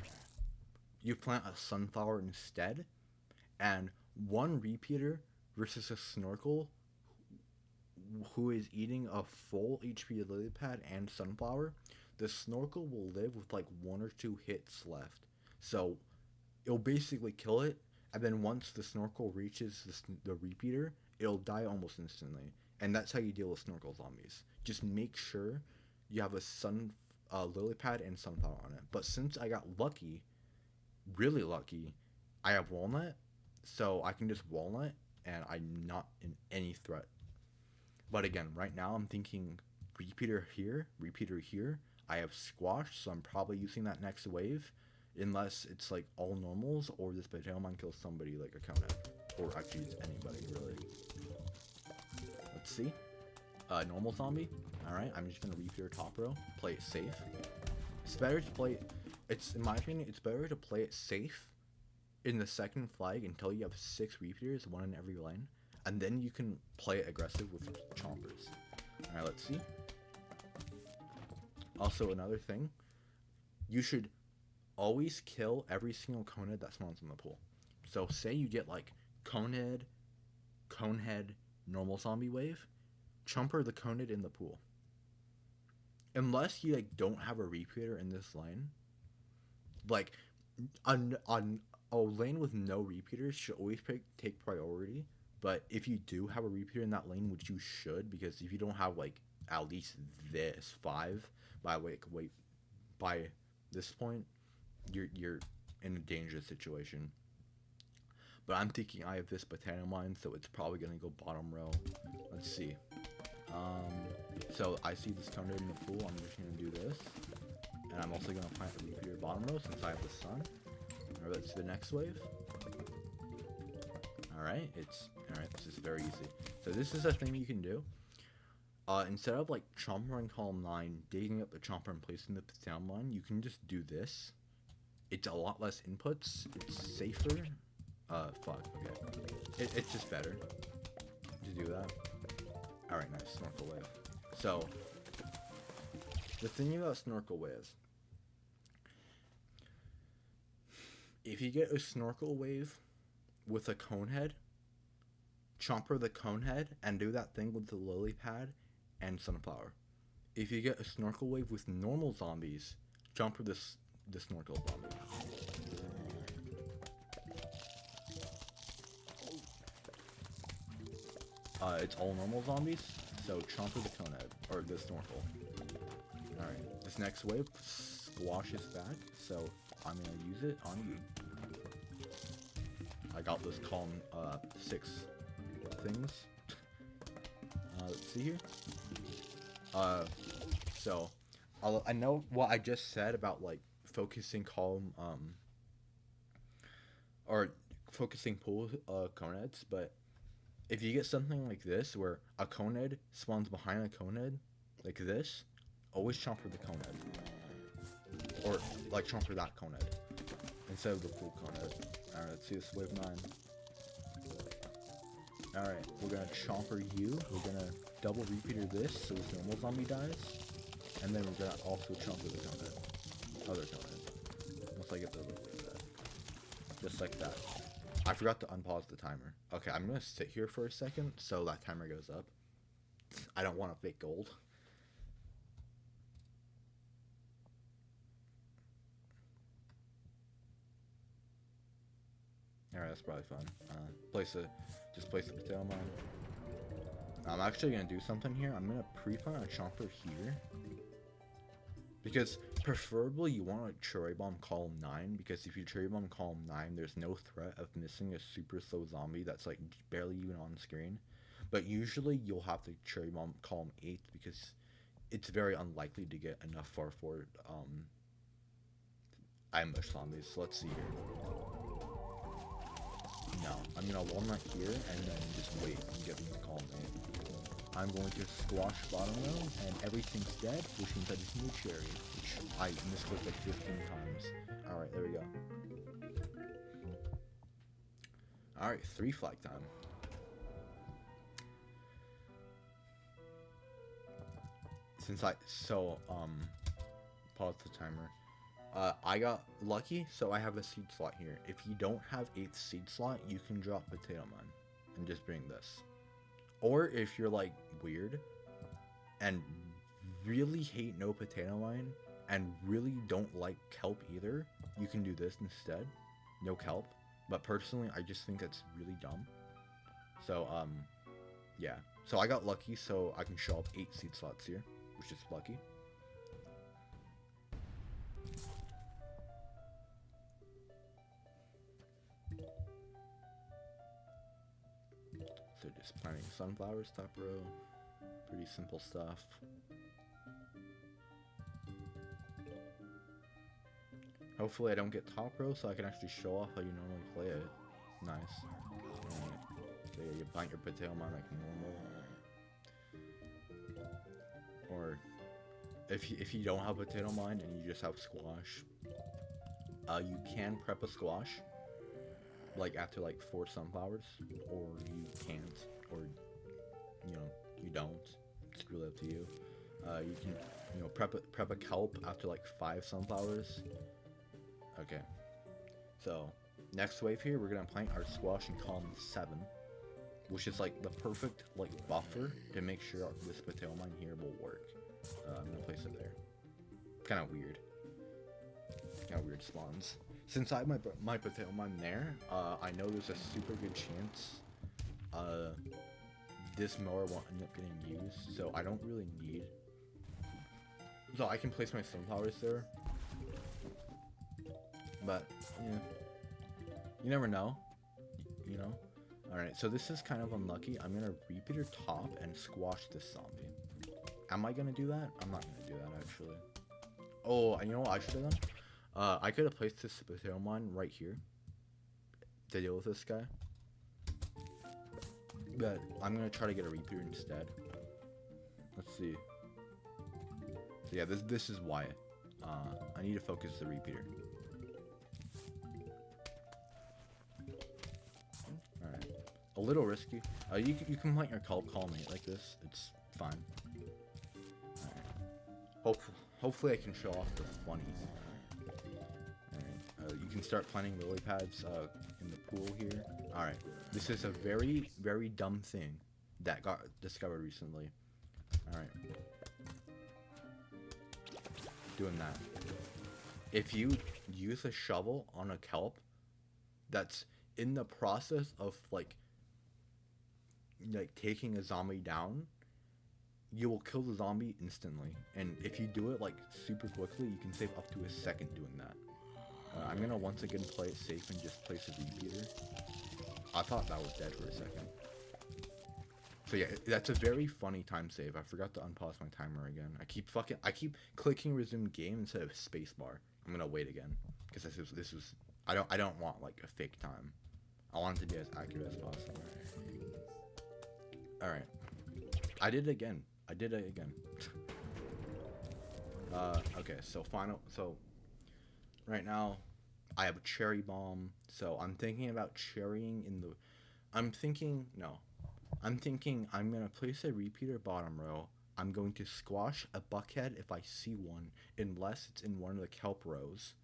Speaker 1: you plant a sunflower instead, and one repeater versus a snorkel who is eating a full HP lily pad and sunflower, the snorkel will live with like 1 or 2 hits left. So it'll basically kill it, and then once the snorkel reaches the repeater, it'll die almost instantly. And that's how you deal with snorkel zombies. Just make sure you have a lily pad and sunflower on it. But since I got lucky, really lucky, I have walnut, so I can just walnut, and I'm not in any threat. But again, right now I'm thinking repeater here, repeater here. I have squash, so I'm probably using that next wave, unless it's like all normals or this potato mine kills somebody like a conehead, or actually it's anybody really. Let's see. Normal zombie. All right, I'm just gonna repeater top row. Play it safe. It's better to play. It's in my opinion, it's better to play it safe in the second flag until you have 6 repeaters, 1 in every lane, and then you can play it aggressive with chompers. All right, let's see. Also, another thing, you should always kill every single conehead that spawns in the pool. So say you get like conehead, normal zombie wave, chomper the conehead in the pool. Unless you like don't have a repeater in this lane, like on a lane with no repeaters should always take priority. But if you do have a repeater in that lane, which you should, because if you don't have like at least this 5 by this point, you're in a dangerous situation. But I'm thinking I have this potato mine, so it's probably gonna go bottom row. Let's see. So I see this conehead in the pool. I'm just gonna do this, and I'm also gonna plant a repeater bottom row since I have the sun. Alright, let's do the next wave. Alright, this is very easy. So this is a thing you can do. Instead of like chomper in column 9, digging up the chomper and placing the potato mine, you can just do this. It's a lot less inputs. It's safer. Fuck. Okay. It's just better to do that. Alright, nice. Snorkel wave. So, the thing about snorkel waves, if you get a snorkel wave with a conehead, chomper the conehead and do that thing with the lily pad and sunflower. If you get a snorkel wave with normal zombies, chomper the snorkel zombie. It's all normal zombies, so chomper the conehead, or the snorkel. Alright, this next wave squashes back, so I'm gonna use it on you. I got this column 6 things. Let's see here. So I know what I just said about like focusing column or focusing pool coneheads, but if you get something like this where a conehead spawns behind a conehead like this, always chomper the conehead, or like chomper that conehead instead of the pool conehead. Alright, let's see this wave 9. Alright, we're gonna chomper you. We're gonna double repeater this so this normal zombie dies. And then we're gonna also chomper the conehead. Other conehead. Once I get the little bit of that. Just like that. I forgot to unpause the timer. Okay, I'm gonna sit here for a second so that timer goes up. I don't want to fake gold. Alright, that's probably fun. Just place the potato mine. I'm actually gonna do something here. I'm gonna pre-plant a chomper here. Because preferably you want a cherry bomb column 9, because if you cherry bomb column 9, there's no threat of missing a super slow zombie that's like barely even on screen. But usually you'll have to cherry bomb column 8 because it's very unlikely to get enough far forward ambush zombies. So let's see here. No, I'm gonna walnut here and then just wait and get them to column 8. I'm going to squash bottom row, and everything's dead, which means I just need cherry, which I misclicked like 15 times. Alright, there we go. Alright, 3 flag time. Pause the timer. I got lucky, so I have a seed slot here. If you don't have 8th seed slot, you can drop Potato Mine and just bring this. Or if you're like weird and really hate no Potato Mine and really don't like kelp either, you can do this instead. No kelp. But personally, I just think that's really dumb. So, yeah. So I got lucky, so I can show up 8 seed slots here, which is lucky. So just planting sunflowers, top row. Pretty simple stuff. Hopefully I don't get top row so I can actually show off how you normally play it. Nice. Alright. So yeah, you plant your potato mine like normal. Or if you don't have potato mine and you just have squash, you can prep a squash like after like 4 sunflowers, or you can't, or you know, you don't. It's really up to you. You can, you know, prep a kelp after like 5 sunflowers. Okay. So next wave here, we're gonna plant our squash in column 7, which is like the perfect like buffer to make sure this potato mine here will work. I'm gonna place it there. Kind of weird. Kind of weird spawns. Since I have my potato mine there, I know there's a super good chance this mower won't end up getting used, so I don't really need. So I can place my sunflowers there, but yeah, you never know, you know. All right, so this is kind of unlucky. I'm gonna repeater top and squash this zombie. Am I gonna do that? I'm not gonna do that actually. Oh, you know what I should have done? I could have placed this potato mine right here to deal with this guy. But I'm gonna try to get a repeater instead. Let's see. So yeah, this is why. I need to focus the repeater. Alright. A little risky. You can plant your kelp column 8 like this. It's fine. Alright. Hopefully I can show off the funnies. You can start planting lily pads in the pool here. Alright, this is a very, very dumb thing that got discovered recently. Alright. Doing that. If you use a shovel on a kelp that's in the process of like taking a zombie down, you will kill the zombie instantly. And if you do it like super quickly, you can save up to a second doing that. I'm gonna once again play it safe and just place a repeater. I thought that was dead for a second. So yeah, that's a very funny time save. I forgot to unpause my timer again. I keep clicking resume game instead of spacebar. I'm gonna wait again because this was I don't want like a fake time. I want it to be as accurate as possible. All right, I did it again. Okay, so right now, I have a cherry bomb, so I'm thinking about cherrying in the. I'm thinking I'm gonna place a repeater bottom row. I'm going to squash a buckhead if I see one, unless it's in one of the kelp rows.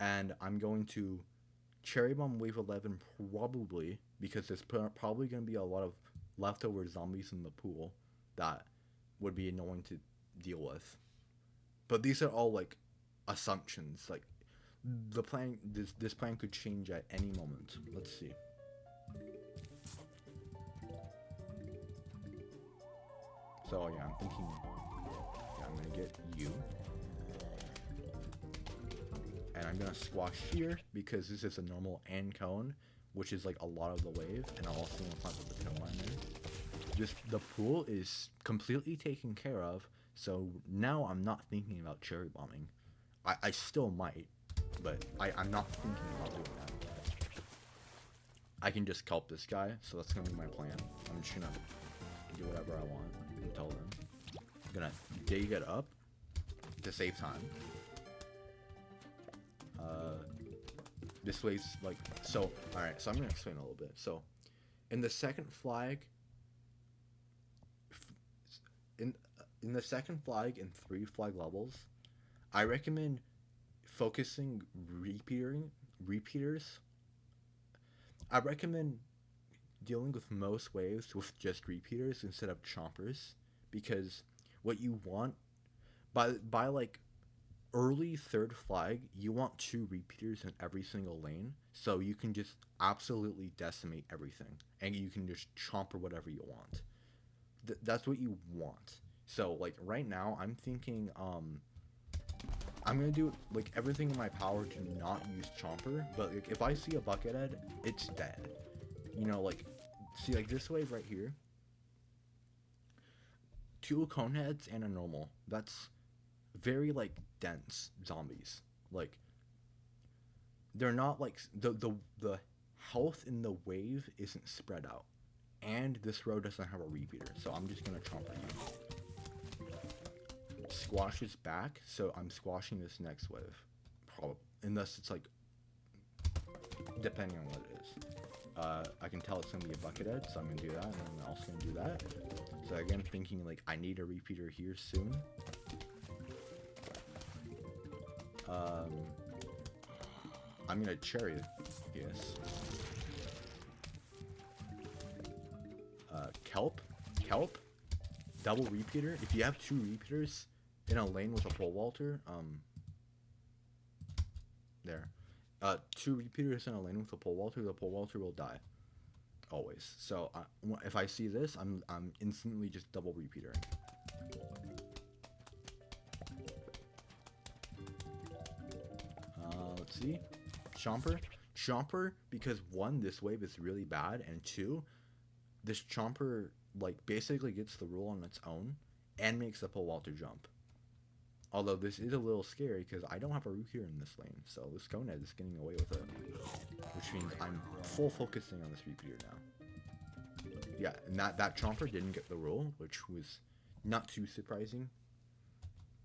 Speaker 1: And I'm going to cherry bomb wave 11 probably, because there's probably going to be a lot of leftover zombies in the pool that would be annoying to deal with. But these are all like assumptions. Like the plan, this plan could change at any moment. Let's see. So yeah, I'm thinking. Yeah, I'm gonna get you, and I'm gonna squash here because this is a normal and cone, which is like a lot of the wave, and I'm also gonna plant the potato mine there. Just the pool is completely taken care of, so now I'm not thinking about cherry bombing. I still might, but I'm not thinking about doing that. I can just kelp this guy, so that's gonna be my plan. I'm just gonna do whatever I want until then. I'm gonna dig it up to save time. This way's like, so, alright, so I'm gonna explain a little bit. So, in the second flag, in the second flag and 3 flag levels, I recommend focusing repeaters, I recommend dealing with most waves with just repeaters instead of chompers, because what you want by like early third flag, you want 2 repeaters in every single lane, so you can just absolutely decimate everything, and you can just chomper whatever you want. That's what you want. So like right now, I'm thinking I'm gonna do like everything in my power to not use chomper, but like if I see a buckethead, it's dead. You know, like see like this wave right here, 2 coneheads and a normal. That's very like dense zombies. Like they're not like the health in the wave isn't spread out, and this row doesn't have a repeater, so I'm just gonna chomper you. Squash is back, so I'm squashing this next wave, probably, unless it's like depending on what it is. I can tell it's gonna be a buckethead, so I'm gonna do that, and I'm also gonna do that. So again, thinking like I need a repeater here soon. I'm gonna cherry yes. Kelp, double repeater. If you have 2 repeaters in a lane with a pole vaulter, there. 2 repeaters in a lane with a pole vaulter, the pole vaulter will die. Always. So if I see this, I'm instantly just double repeatering. Let's see. Chomper, because 1, this wave is really bad, and 2, this chomper like basically gets the rule on its own and makes the pole vaulter jump. Although this is a little scary because I don't have a repeater in this lane, so this conehead is getting away with it, which means I'm full focusing on this repeater now. Yeah, and that chomper didn't get the rule, which was not too surprising.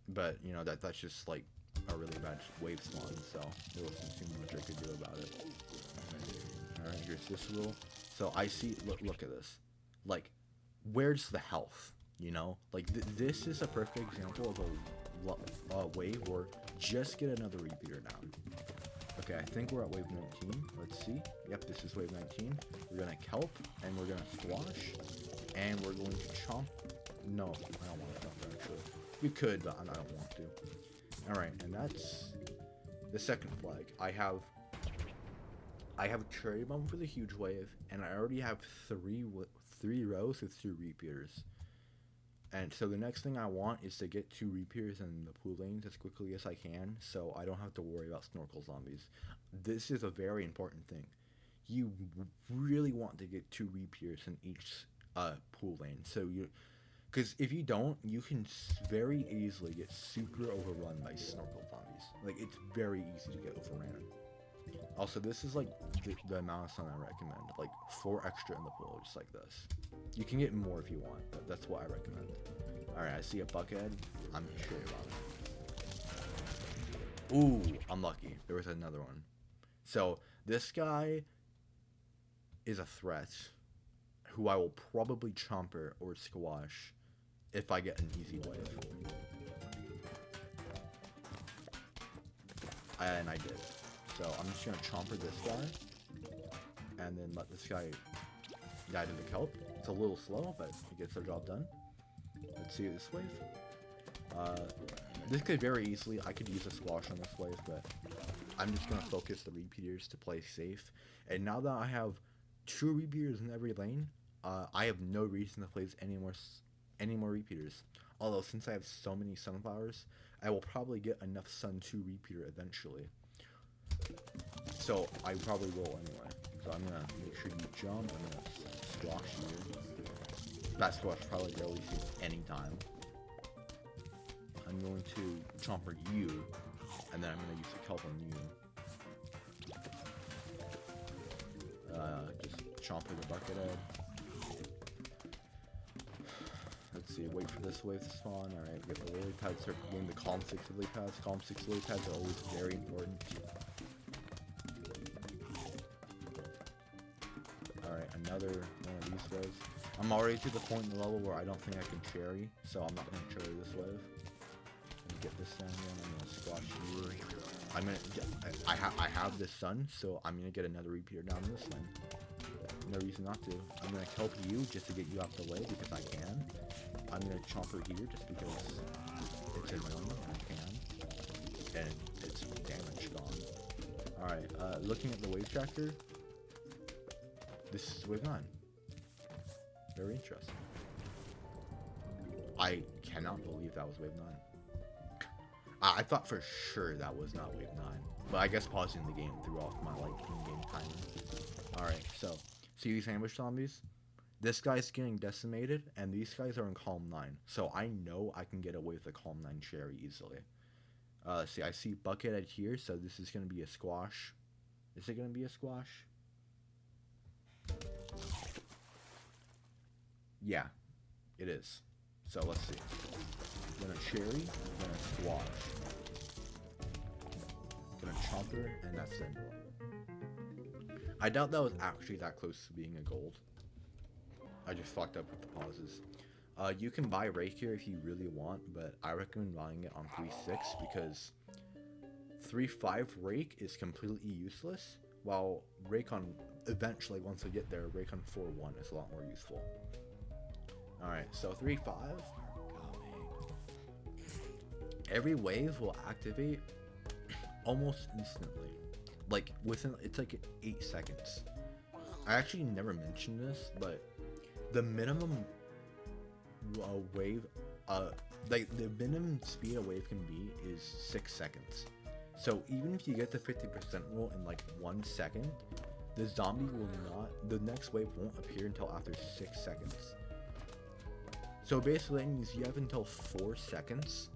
Speaker 1: But you know that's just like a really bad wave spawn, so there wasn't too much I could do about it. Alright, here's this rule. So I see, look at this. Like, where's the health? You know? Like, this is a perfect example of a wave where just get another repeater down. Okay, I think we're at wave 19. Let's see. Yep, this is wave 19. We're gonna kelp, and we're gonna squash, and we're going to chomp. No, I don't want to chomp, actually. You could, but I don't want to. Alright, and that's the second flag. I have cherry bomb for the huge wave, and I already have three rows with 2 repeaters. And so the next thing I want is to get 2 repeaters in the pool lanes as quickly as I can, so I don't have to worry about Snorkel zombies. This is a very important thing. You really want to get 2 repeaters in each pool lane, so because if you don't, you can very easily get super overrun by Snorkel zombies. Like, it's very easy to get overran. Also, this is like the amount of sun I recommend. Like 4 extra in the pool, just like this. You can get more if you want, but that's what I recommend. Alright, I see a buckethead. I'm sure about it. Ooh, unlucky. There was another one. So, this guy is a threat who I will probably chomper or squash if I get an easy wave. And I did. So I'm just gonna chomper this guy, and then let this guy die to the kelp. It's a little slow, but it gets the job done. Let's see this wave. This could very easily, I could use a squash on this wave, but I'm just gonna focus the repeaters to play safe. And now that I have 2 repeaters in every lane, I have no reason to place any more repeaters. Although since I have so many sunflowers, I will probably get enough sun 2 repeater eventually. So I probably will anyway. So I'm gonna make sure you jump. I'm gonna squash you. That squash probably barely sees any time. I'm going to chomper you, and then I'm gonna use the kelp on you. Just chomper the buckethead. Let's see, wait for this wave to spawn. Alright, get the lily pads, start getting the calm 6 lily pads. Calm 6 lily pads are always very important. Alright, another one of these waves. I'm already to the point in the level where I don't think I can cherry, so I'm not going to cherry this wave. Let me get this down here, and I'm going to squash you. I'm gonna get, I have this sun, so I'm gonna get another repeater down this lane. No reason not to. I'm gonna help you just to get you out the way because I can. I'm gonna chomper here just because it's annoying and I can. And it's damage gone. Alright, looking at the wave tracker, this is wave 9. Very interesting. I cannot believe that was wave 9. I thought for sure that was not wave 9. But I guess pausing the game threw off my like in-game timing. Alright, so see these ambush zombies? This guy's getting decimated, and these guys are in Calm 9. So I know I can get away with a Calm 9 cherry easily. See, I see Buckethead here, so this is going to be a squash. Is it going to be a squash? Yeah, it is. So let's see. Gonna cherry, gonna squash. Gonna chomper, and that's the end of it. I doubt that was actually that close to being a gold. I just fucked up with the pauses. You can buy rake here if you really want, but I recommend buying it on 3.6 because 3.5 rake is completely useless, while rake on, eventually once we get there, rake on 4.1 is a lot more useful. Alright, so 3.5. Every wave will activate almost instantly. Like within, it's like 8 seconds. I actually never mentioned this, but the minimum wave, like the minimum speed a wave can be is 6 seconds. So even if you get the 50% rule in like 1 second, the zombie will not, the next wave won't appear until after 6 seconds. So basically that means you have until 4 seconds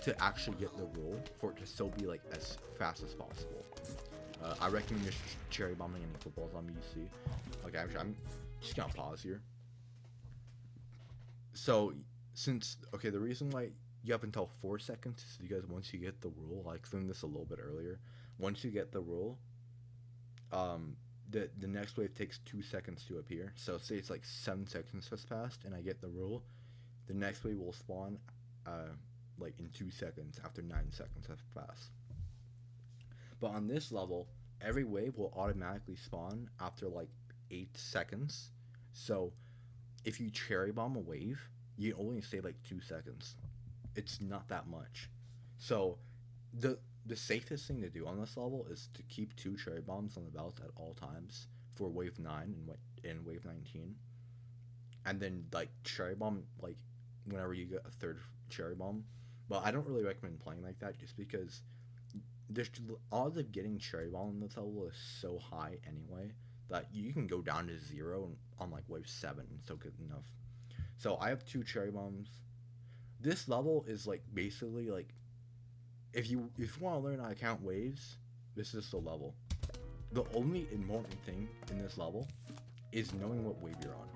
Speaker 1: to actually get the rule for it to still be like as fast as possible. I recommend just cherry bombing any football zombie you see. Okay, actually, I'm just gonna pause here. So, since, okay, the reason why you have until 4 seconds is because once you get the rule, I explained this a little bit earlier, once you get the rule, the next wave takes 2 seconds to appear. So say it's like 7 seconds has passed and I get the rule, the next wave will spawn like in 2 seconds after 9 seconds have passed. But on this level, every wave will automatically spawn after like 8 seconds. So if you cherry bomb a wave, you only save like 2 seconds. It's not that much. So the safest thing to do on this level is to keep 2 cherry bombs on the belt at all times for wave 9 and wave 19. And then like cherry bomb like whenever you get a 3rd cherry bomb. But I don't really recommend playing like that just because the odds of getting cherry bomb on this level is so high anyway that you can go down to 0 on like wave 7 and still good enough. So I have 2 cherry bombs. This level is like basically like if you want to learn how to count waves, this is the level. The only important thing in this level is knowing what wave you're on.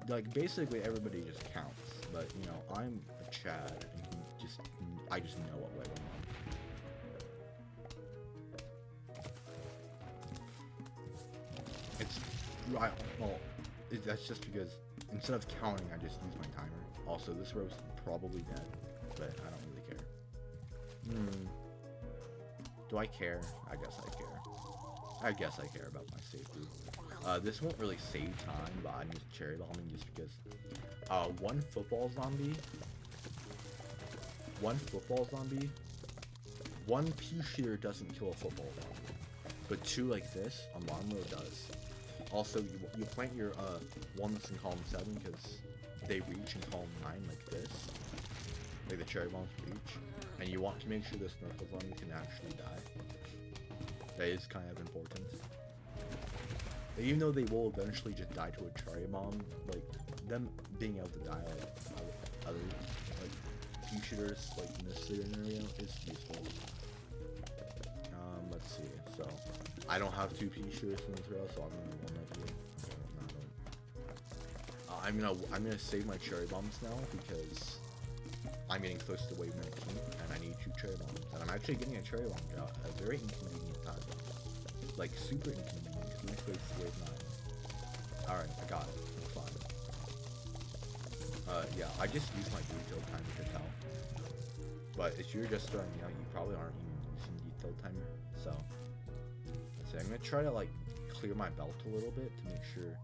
Speaker 1: Like basically everybody just counts, but you know I'm a Chad and I just know what wave I'm on. It's right. Well, that's just because instead of counting, I just use my timer. Also, this row's probably dead, but I don't really care. Do I care? I guess I care. I guess I care about my safety. This won't really save time, but I'm just cherry bombing just because. One football zombie. One pea shooter doesn't kill a football zombie, but 2 like this on bottom row does. Also, you plant your walnuts in column 7 because they reach in column 9 like this, like the cherry bombs reach, and you want to make sure the Snorkel zombie can actually die. That is kind of important. Even though they will eventually just die to a cherry bomb, like them being able to die like other like pea shooters like in this scenario is useful. Let's see. So I don't have 2 pea shooters in this row, so I'm gonna I'm gonna save my cherry bombs now because I'm getting close to wave 19 and I need 2 cherry bombs, and I'm actually getting a cherry bomb out at a very inconvenient time, like super inconvenient because the next wave is wave 9. All right, I got it. It's fine. Yeah, I just used my blue tilt time to tell. But if you're just starting out, you probably aren't even using detail timer. So I'm gonna try to like clear my belt a little bit to make sure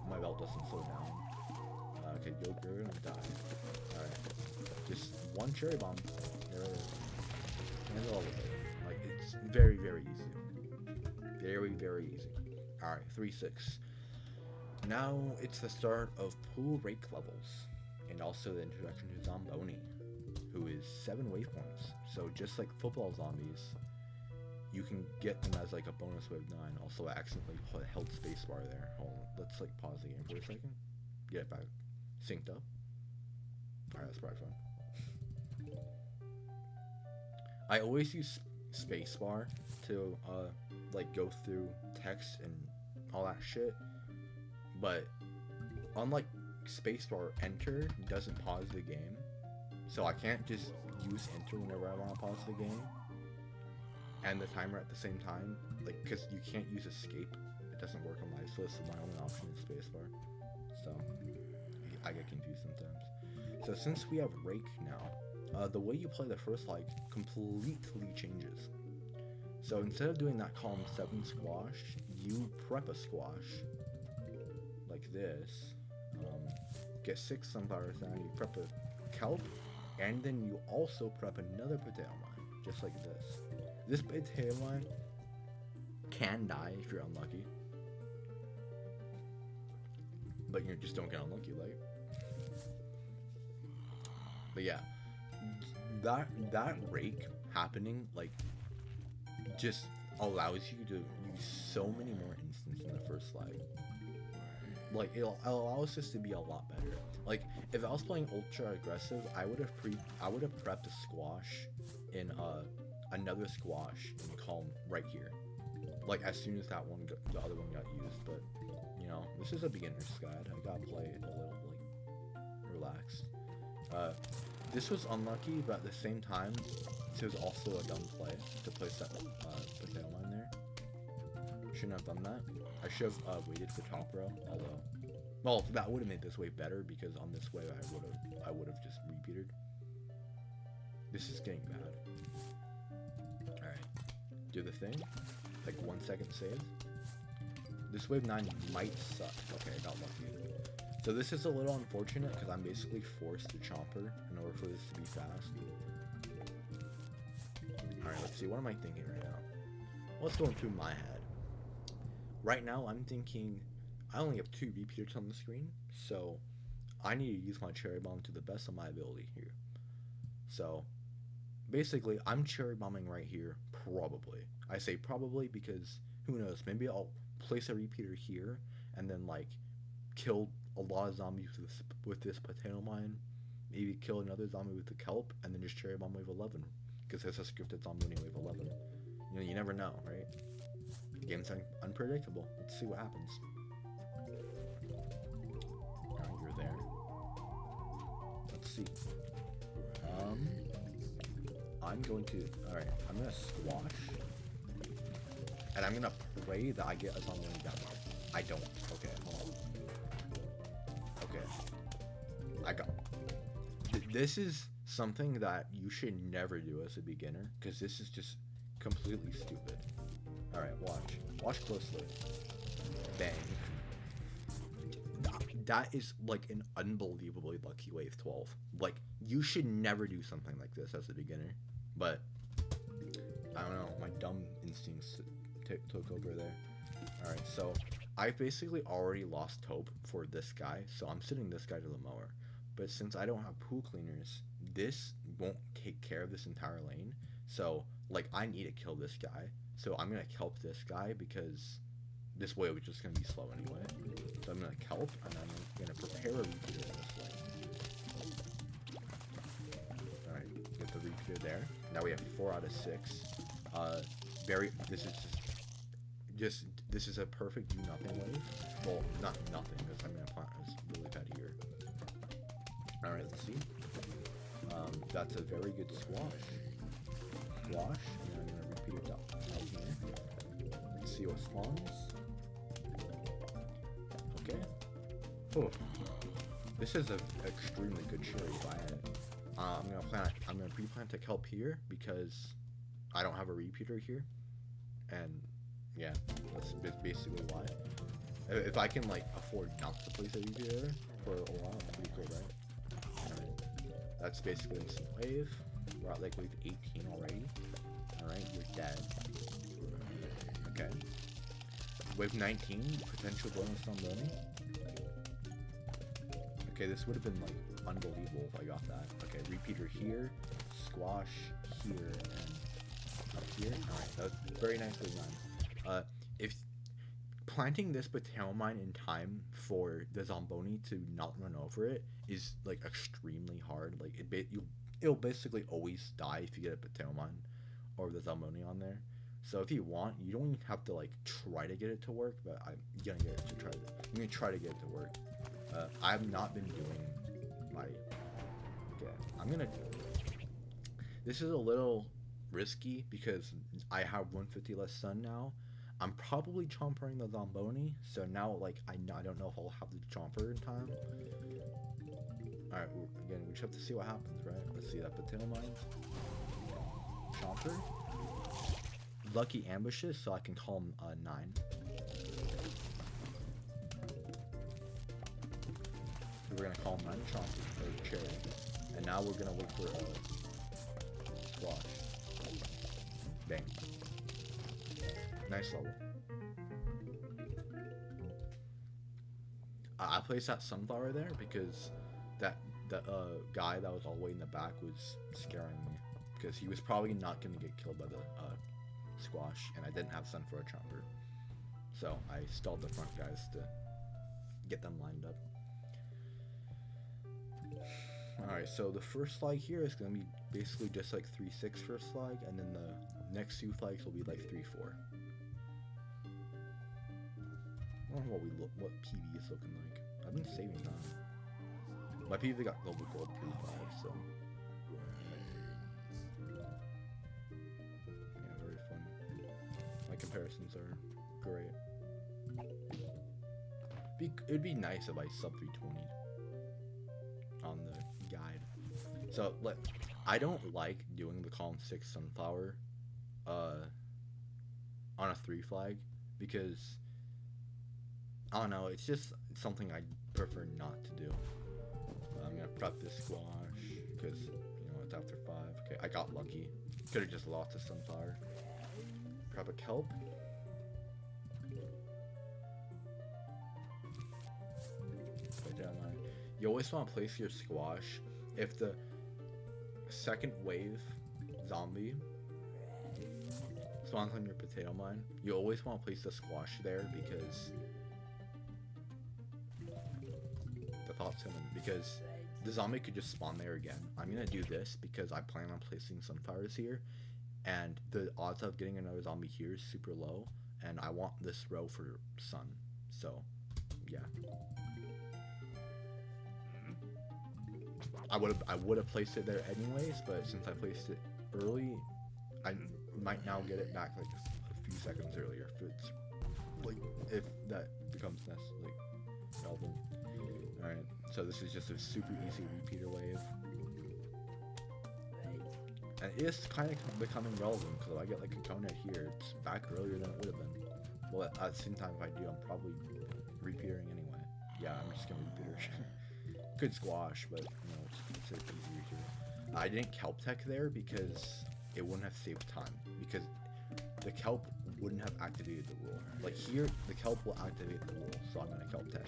Speaker 1: my belt doesn't slow down. Okay, you're gonna die. Alright. Just one cherry bomb. There it is. Handle all of it. Like, it's very, very easy. Very, very easy. Alright, 3-6. Now it's the start of pool rake levels. And also the introduction to Zomboss, who is 7 waypoints. So just like football zombies, you can get them as like a bonus wave 9. Also, I accidentally held spacebar there. Hold on, let's like pause the game for a second. Get it back synced up. Alright, that's probably fun. I always use spacebar to like go through text and all that shit, but unlike spacebar, enter doesn't pause the game, so I can't just use enter whenever I want to pause the game and the timer at the same time, like, because you can't use escape. It doesn't work on live, so this is my only option is spacebar. So I get confused sometimes. So since we have rake now, the way you play the first like completely changes. So instead of doing that column 7 squash, you prep a squash like this. Get 6 sunflowers down, you prep a kelp, and then you also prep another potato mine, just like this. This potato mine can die if you're unlucky, but you just don't get unlucky, like. But yeah, that rake happening like just allows you to use so many more instances in the first slag. Like it'll allow us this to be a lot better. Like if I was playing ultra aggressive, I would have prepped a squash in another squash in column right here. Like as soon as the other one got used. But you know, this is a beginner's guide. I gotta play it a little like relaxed. This was unlucky, but at the same time, it was also a dumb play to place that potato mine there. Shouldn't have done that. I should have waited for top row, although, well, that would have made this wave better because on this wave I would have just repeated. This is getting bad. All right, do the thing. Like 1 second save. This wave 9 might suck. Okay, I got lucky. So this is a little unfortunate because I'm basically forced to chomper in order for this to be fast. Alright, let's see. What am I thinking right now? What's going through my head? Right now, I'm thinking I only have 2 repeaters on the screen, so I need to use my cherry bomb to the best of my ability here. So basically, I'm cherry bombing right here, probably. I say probably because who knows? Maybe I'll place a repeater here and then like kill a lot of zombies with this potato mine, maybe kill another zombie with the kelp, and then just cherry bomb wave 11, because there's a scripted zombie in wave 11. You know, you never know, right? The game's unpredictable. Let's see what happens. Alright, you're there. Let's see. I'm going to, alright, I'm gonna squash, and I'm gonna pray that I get a zombie down there. I don't. Okay, hold on. Okay, I got. This is something that you should never do as a beginner, because this is just completely stupid. Alright, watch closely. Bang. That is like an unbelievably lucky wave 12. Like, you should never do something like this as a beginner, but I don't know, my dumb instincts took over there. Alright, so I basically already lost hope for this guy, so I'm sending this guy to the mower. But since I don't have pool cleaners, this won't take care of this entire lane. So, like, I need to kill this guy. So I'm gonna kelp this guy because this wave is just gonna be slow anyway. So I'm gonna kelp, and I'm gonna prepare a repeater in this lane. Alright, get the repeater there. Now we have 4 out of 6. This is a perfect do nothing wave. Well, not nothing, because I'm gonna plant is really bad here. Alright, let's see. That's a very good squash. And then I'm gonna repeat it out here. Let's see what spawns. Okay. Oh, this is an extremely good cherry if I had it. I'm gonna plant I'm gonna pre-plant a kelp here because I don't have a repeater here, and yeah, that's basically why. If I can like afford not to place a repeater for a while, that's pretty cool, right? Alright, that's basically instant wave. We're at like wave 18 already. Alright, you're dead. Okay. Wave 19, potential bonus on Zombie. Okay, this would have been like unbelievable if I got that. Okay, repeater here, squash here, and up here. Alright, that's very nicely done. If planting this potato mine in time for the Zomboni to not run over it is like extremely hard. Like it'll basically always die if you get a potato mine or the Zomboni on there. So if you want, you don't even have to like try to get it to work, but I'm gonna get it to try to. I'm gonna try to get it to work. I've not been doing my. Okay, I'm gonna. This is a little risky because I have 150 less sun now. I'm probably chompering the Zomboni, so now like I don't know if I'll have the chomper in time. All right, again we just have to see what happens, right? Let's see that potato mine. Chomper. Lucky ambushes, so I can call him 9. So we're gonna call him 9 Chomper or Cherry, and now we're gonna wait for squash. Bang. Nice level. I placed that sunflower there because that guy that was all the way in the back was scaring me because he was probably not gonna get killed by the squash, and I didn't have sun for a chomper, so I stalled the front guys to get them lined up. Alright, so the first flag here is going to be basically just like 3-6 first flag, and then the next 2 flags will be like 3-4. I don't know what PV is looking like. I've been saving that. My PV got global gold 3-5, so yeah, very fun. My comparisons are great. It'd be nice if I sub 320 on the guide. So I don't like doing the column 6 sunflower on a 3 flag because I don't know, it's just something I prefer not to do. I'm gonna prep this squash because you know it's after 5. Okay, I got lucky. Could have just lost a sunflower. Prep a kelp. You always want to place your squash if the second wave zombie spawns on your potato mine. You always want to place the squash there because the thought's coming. Because the zombie could just spawn there again. I'm gonna do this because I plan on placing sunflowers here, and the odds of getting another zombie here is super low, and I want this row for sun. So, yeah. I would have placed it there anyways, but since I placed it early, I might now get it back like a few seconds earlier if that becomes necessary, relevant. All right, so this is just a super easy repeater wave, and it is kind of becoming relevant because if I get like a conehead here, it's back earlier than it would have been. Well, at the same time, if I do, I'm probably repeatering anyway. Yeah, I'm just gonna repeater. Good squash, but you know, it's easier to. I didn't kelp tech there because it wouldn't have saved time, because the kelp wouldn't have activated the rule. Like here, the kelp will activate the rule, so I'm gonna kelp tech.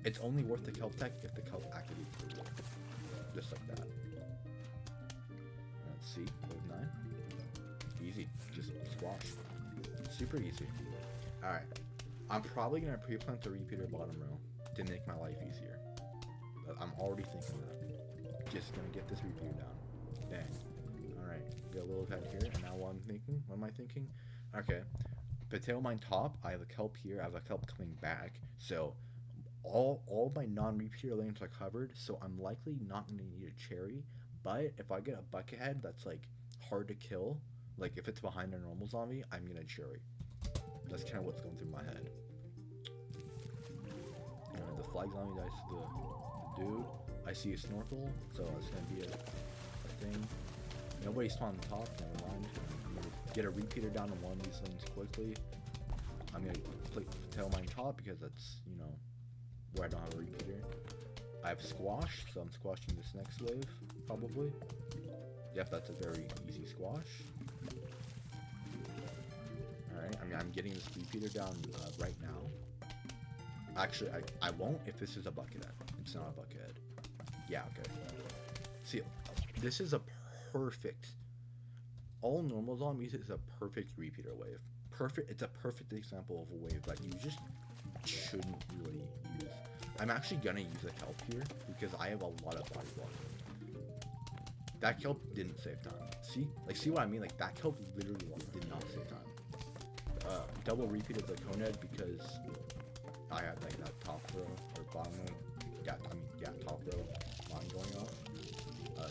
Speaker 1: It's only worth the kelp tech if the kelp activates the rule, just like that. Let's see, wave 9. Easy, just squash. Super easy. All right, I'm probably gonna pre-plant the repeater bottom row to make my life easier. I'm already thinking that. Just gonna get this repeater down. Dang. Alright, get a little head here, and now what am I thinking? Okay. Potato mine top, I have a kelp here, I have a kelp coming back, so all my non-repeater lanes are covered, so I'm likely not gonna need a cherry, but if I get a buckethead that's like hard to kill, like if it's behind a normal zombie, I'm gonna cherry. That's kind of what's going through my head. The flag zombie dies to the dude. I see a Snorkel, so it's gonna be a thing. Nobody spawned on top, never mind. I'm gonna get a repeater down on one of these lanes quickly. I'm gonna play tail mine top because that's, you know, where I don't have a repeater. I have squash, so I'm squashing this next wave, probably. Yep, that's a very easy squash. Alright, I mean, I'm getting this repeater down right now. Actually, I won't if this is a buckethead. It's not a buckethead. Yeah, okay. See, this is a perfect... All normal zombies is a perfect repeater wave. Perfect. It's a perfect example of a wave that you just shouldn't really use. I'm actually gonna use a kelp here because I have a lot of body blocking. That kelp didn't save time. See? Like, see what I mean? Like, that kelp literally did not save time. Double repeated the cone because I had like that top row or bottom row. Yeah, I mean, yeah, top row line going off.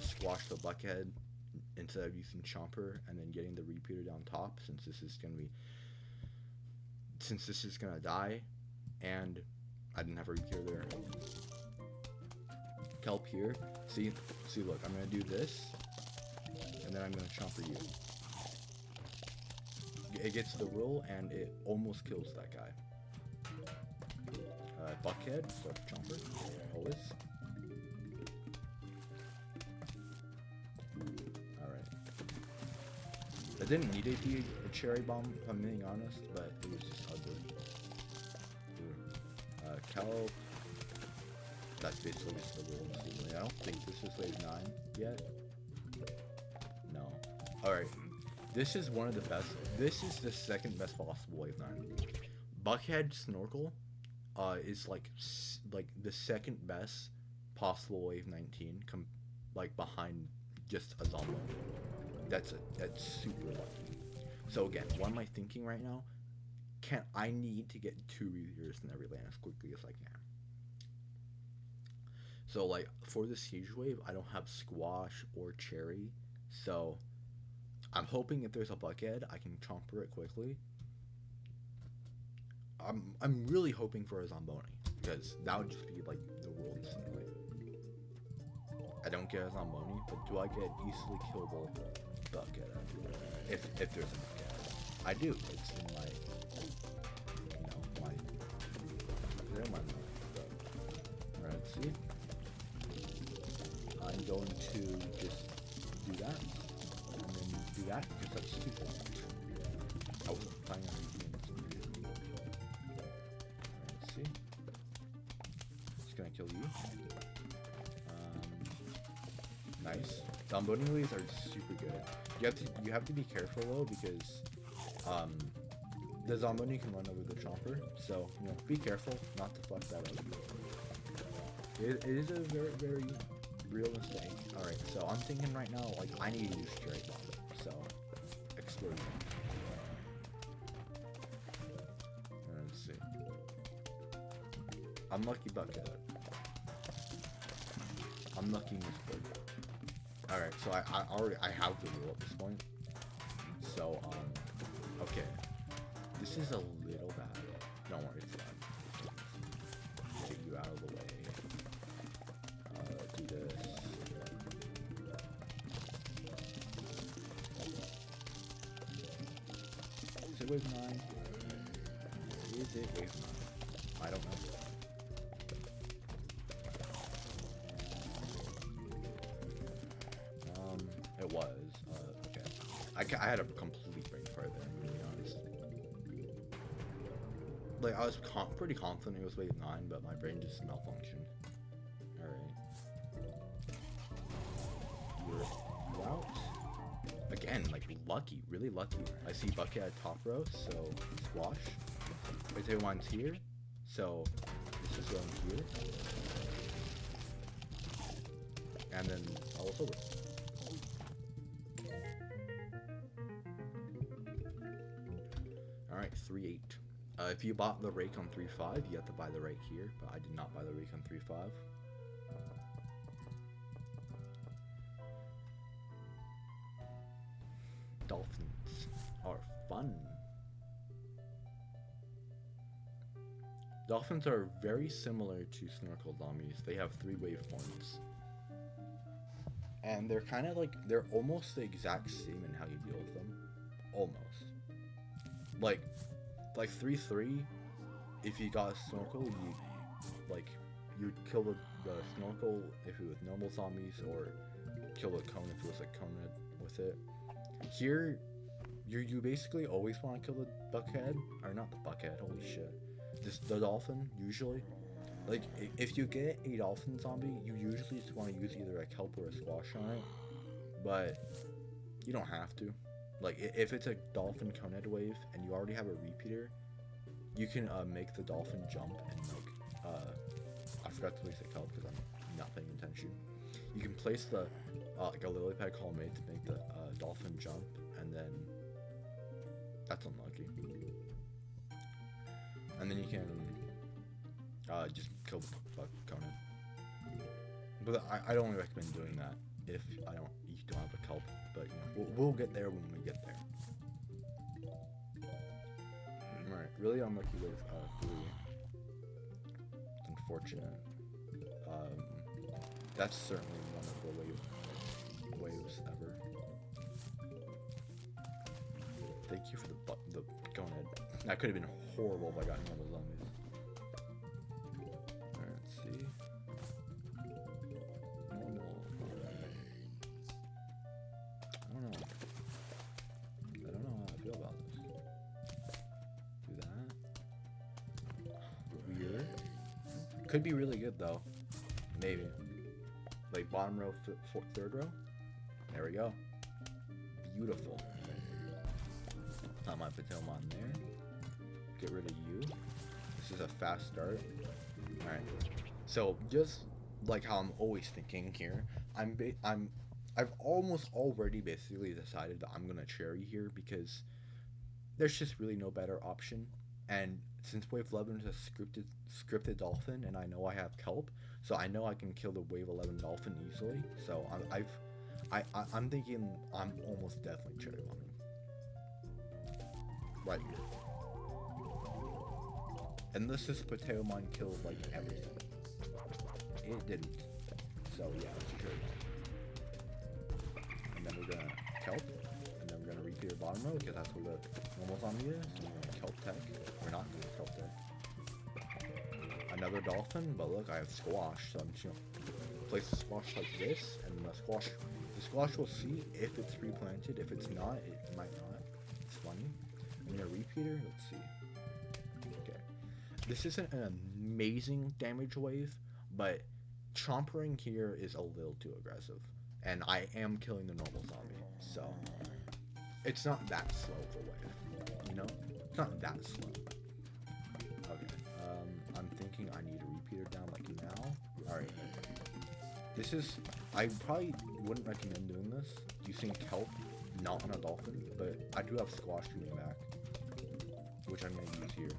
Speaker 1: Squash the buckhead instead of using chomper and then getting the repeater down top since this is gonna die, and I didn't have a repeater there. Kelp here. See, look, I'm gonna do this, and then I'm gonna chomper you. It gets the roll, and it almost kills that guy. Buckhead, so chomper, always. Alright. I didn't need it to be a cherry bomb, if I'm being honest, but it was just ugly. Kelp. That's basically just the roll. I don't think this is wave 9 yet. No. Alright. This is one of the best. This is the second best possible wave 9. Buckhead Snorkel is like the second best possible wave 19, like behind just a Zombo. That's super lucky. So again, what am I thinking right now? I need to get 2 repeaters in every lane as quickly as I can. So like for this huge wave, I don't have squash or cherry, so I'm hoping if there's a buckhead, I can chomper it quickly. I'm really hoping for a Zomboni, because that would just be like the world instantly. I don't get a Zomboni, but do I get easily killable buckhead? If there's a buckhead. I do. It's in my, Alright, see? I'm going to just do that. And then do that because that's stupid. I wasn't planning on doing this. Alright, let's see. Just gonna kill you. Nice. Zomboning waves are super good. You have to be careful though because the Zomboni can run over the chomper, so you know, be careful not to fuck that up. It is a very, very real mistake. Alright, so I'm thinking right now, like, I need to use straight bomb, so explosion. Let's see. Unlucky bucket. Unlucky misplay. Alright, so I have the rule at this point. So, okay. This is a little bad. Don't worry, it's fine. Get you out of the way. Do this. Is it wave 9? Is it wave 9? I don't know. It was. Okay. I had a complete brain fart there, to be honest. Like, I was pretty confident it was wave 9, but my brain just malfunctioned. Alright. You're out. Again, like, lucky. Really lucky. I see Bucket at top row, so squash. Potato mine's here, so this is going here. And then also with. Alright, 3-8. If you bought the rake on 3.5, you have to buy the rake here, but I did not buy the rake on 3.5. Dolphins are fun. Dolphins are very similar to Snorkel zombies. They have 3 wave points. and they're kind of like, they're almost the exact same in how you deal with them. Almost. Like 3-3, if you got a Snorkel, you'd kill the Snorkel if it was normal zombies, or kill the cone if it was like cone with it. Here, you basically always want to kill the buckhead, or not the buckhead, holy shit. Just the dolphin, usually. Like, if you get a dolphin zombie, you usually just want to use either a kelp or a squash on it, but you don't have to. Like, if it's a dolphin conehead wave and you already have a repeater, you can make the dolphin jump and like, I forgot to place the kelp because I'm not paying attention. You can place the like a lily pad column 8 to make the dolphin jump, and then that's unlucky. And then you can just kill the conehead. But I don't recommend doing that if you don't have a kelp. But you know, we'll get there when we get there. Alright, really unlucky with 3. It's unfortunate. That's certainly one of the waves ever. Thank you for the conehead. That could have been horrible if I got one of those zombies. Alright, let's see. Normal. I don't know how I feel about this. Do that. Weird. Could be really good though. Maybe. Like bottom row, third row. There we go. Beautiful. I might put him on there. Get rid of you. This is a fast start. Alright. So just like how I'm always thinking here, I've almost already basically decided that I'm gonna cherry here because there's just really no better option. And since wave 11 is a scripted dolphin, and I know I have kelp, so I know I can kill the wave 11 dolphin easily. So I'm thinking I'm almost definitely cherry bombing. Right here. Unless this potato mine killed like everything. It didn't. So yeah, it's cherry bomb. And then we're gonna kelp, and then we're gonna repeat the bottom row because that's where the normal zombie is. And we're gonna kelp tech. We're not gonna kelp tech. Another dolphin, but look, I have squash, so I'm just gonna place the squash like this, and the squash will see if it's replanted. If it's not, it might not. It's funny. And a repeater, let's see. Okay. This isn't an amazing damage wave, but chompering here is a little too aggressive. And I am killing the normal zombie, so it's not that slow of a wave, you know? It's not that slow. Okay, I'm thinking I need a repeater down like now. Alright. This is, I probably wouldn't recommend doing this using kelp, not on a dolphin, but I do have squash coming back, which I'm going to use here.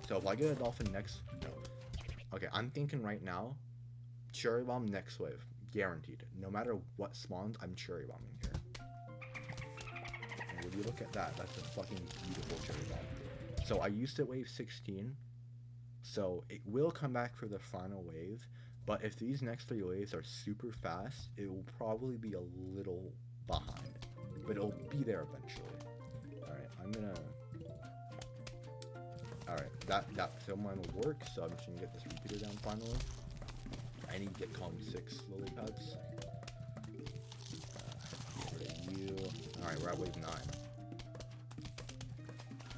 Speaker 1: So if I get a dolphin next, no. Okay, I'm thinking right now, cherry bomb next wave, guaranteed. No matter what spawns, I'm cherry bombing here. And would you look at that? That's a fucking beautiful cherry bomb. So I used it wave 16, so it will come back for the final wave, but if these next 3 waves are super fast, it will probably be a little behind, but it'll be there eventually. Alright, I'm gonna... Alright, that film line will work, so I'm just gonna get this repeater down finally. I need to get column 6 lily pads. Get rid of you. Alright, we're at wave 9.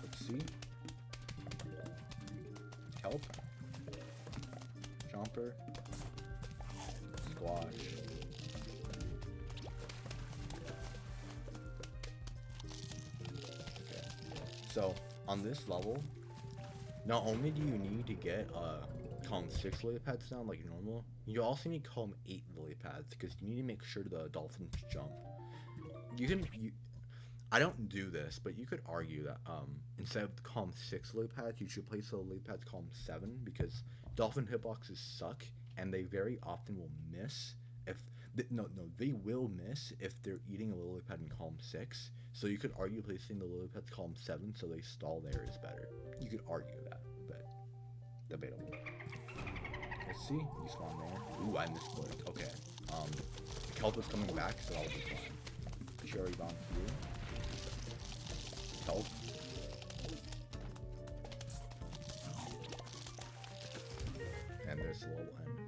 Speaker 1: Let's see. Kelp. Chomper. Squash. Okay. So, on this level, not only do you need to get column 6 lily pads down like normal, you also need column 8 lily pads because you need to make sure the dolphins jump. I don't do this, but you could argue that instead of the column 6 lily pads, you should place the lily pads column 7 because dolphin hitboxes suck and they very often will miss if they will miss if they're eating a lily pad in column 6. So you could argue placing the lily pads column 7 so they stall there is better. You could argue that, but debatable. Let's see. You spawn there. Ooh, I misclicked. Okay. Kelp is coming back, so I'll be fine. Cherry bomb here. Kelp. And there's the level end.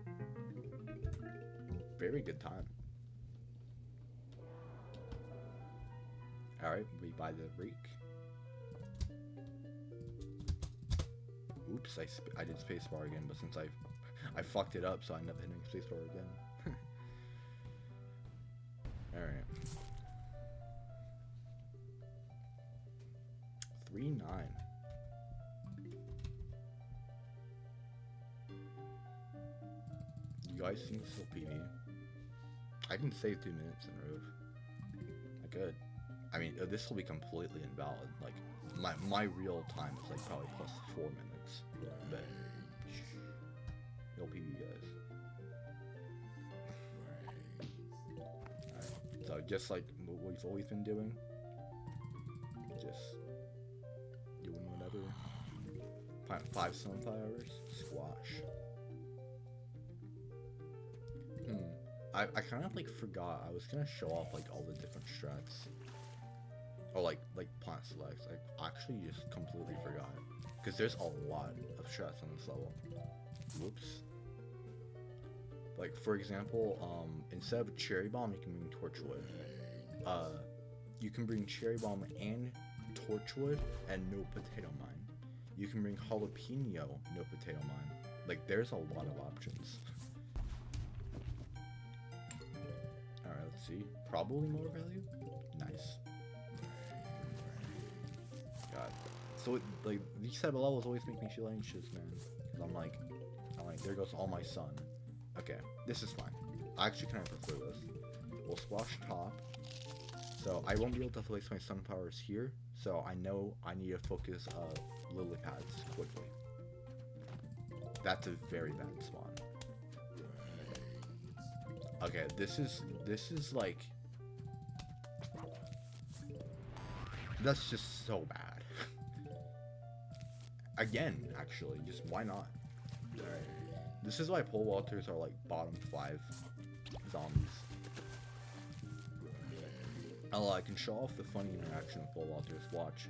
Speaker 1: Very good time. Alright, we buy the rake. Oops, I did spacebar again, but since I fucked it up, so I ended up hitting spacebar again. Alright. 3-9. You guys think this will PV? I can save 2 minutes in a row. I could. I mean, this will be completely invalid. Like, my real time is like probably plus 4 minutes. But it'll PV, guys. Alright, so just like what we've always been doing. Just doing whatever. Plant 5 sunflowers. Squash. I kind of like forgot. I was gonna show off like all the different strats. Or like plant selects. I actually just completely forgot. Because there's a lot of strats on this level. Whoops. Like for example, instead of cherry bomb, you can bring torchwood. You can bring cherry bomb and torchwood and no potato mine. You can bring jalapeno, no potato mine. Like there's a lot of options. Alright, let's see. Probably more value? Nice. God. So, like, these type of levels always make me feel anxious, man. Because I'm like, there goes all my sun. Okay, this is fine. I actually kind of prefer this. We'll squash top. So, I won't be able to place my sunflowers here. So, I know I need to focus lily pads quickly. That's a very bad spawn. Okay, this is like... That's just so bad. Again, actually, just why not? Alright. This is why pole vaulters are like bottom 5 zombies. Oh, I can show off the funny interaction with pole vaulters. Watch.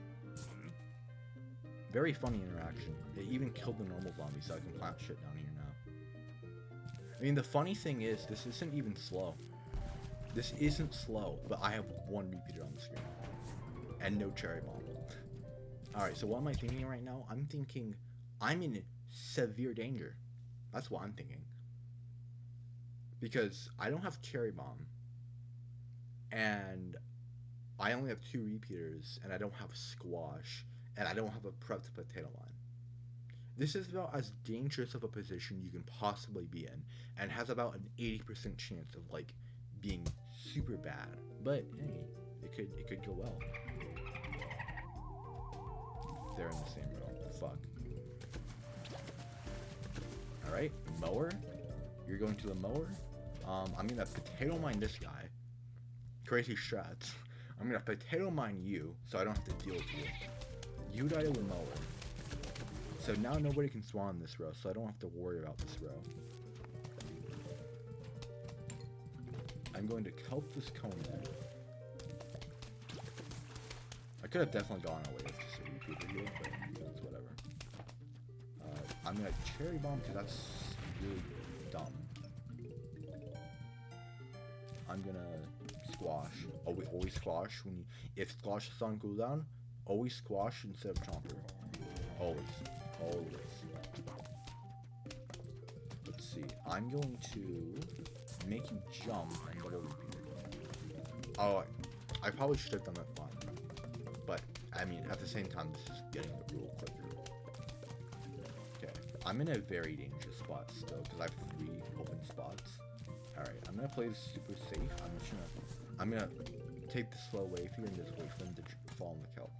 Speaker 1: Very funny interaction. It even killed the normal zombies, so I can plant shit down here now. I mean, the funny thing is, this isn't even slow. This isn't slow, but I have 1 repeater on the screen. And no cherry bomb. Alright, so what am I thinking right now? I'm thinking I'm in severe danger. That's what I'm thinking. Because I don't have cherry bomb. And I only have 2 repeaters. And I don't have squash. And I don't have a prepped potato line. This is about as dangerous of a position you can possibly be in. And has about an 80% chance of like being super bad. But hey, it could go well. They're in the same row. Fuck. Alright, mower. You're going to the mower. I'm gonna potato mine this guy. Crazy strats. I'm gonna potato mine you, so I don't have to deal with you. You die to the mower. So now nobody can spawn in this row, so I don't have to worry about this row. I'm going to kelp this cone there. I could have definitely gone away with just a repeater here, but it's whatever. I'm gonna cherry bomb because that's really dumb. I'm gonna squash. Oh, we always squash when you, if squash is on cooldown, always squash instead of chomper. Always. Let's see. I'm going to make you jump and double repeater. Oh, I probably should have done that fine. But, I mean, at the same time, this is getting the rule quicker. Okay, I'm in a very dangerous spot still, because I have 3 open spots. Alright, I'm gonna play this super safe. I'm gonna take the slow wave here and just wait for him to fall in the kelp.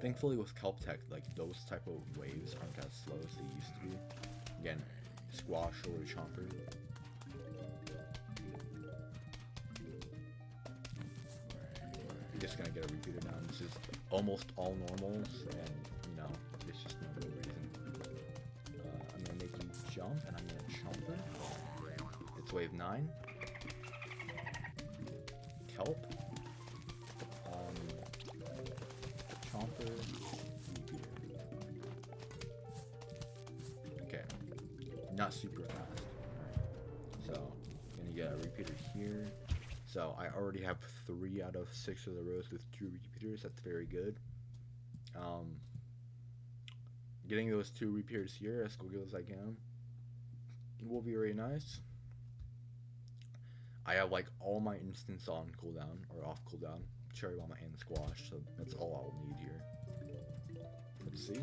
Speaker 1: Thankfully with kelp tech, like, those type of waves aren't as slow as they used to be. Again, squash over chomper. Just gonna get a repeater down. This is almost all normals, and you know, it's just no real reason. I'm gonna make you jump, and I'm gonna something. It's wave 9. Kelp. Chomper. Okay. Not super fast. So, gonna get a repeater here. So, I already have 3 out of 6 of the rows with 2 repeaters. That's very good. Getting those 2 repeaters here as quickly as I can will be very nice. I have like all my instants on cooldown or off cooldown, cherry bomb and squash, so that's all I'll need here. Let's see.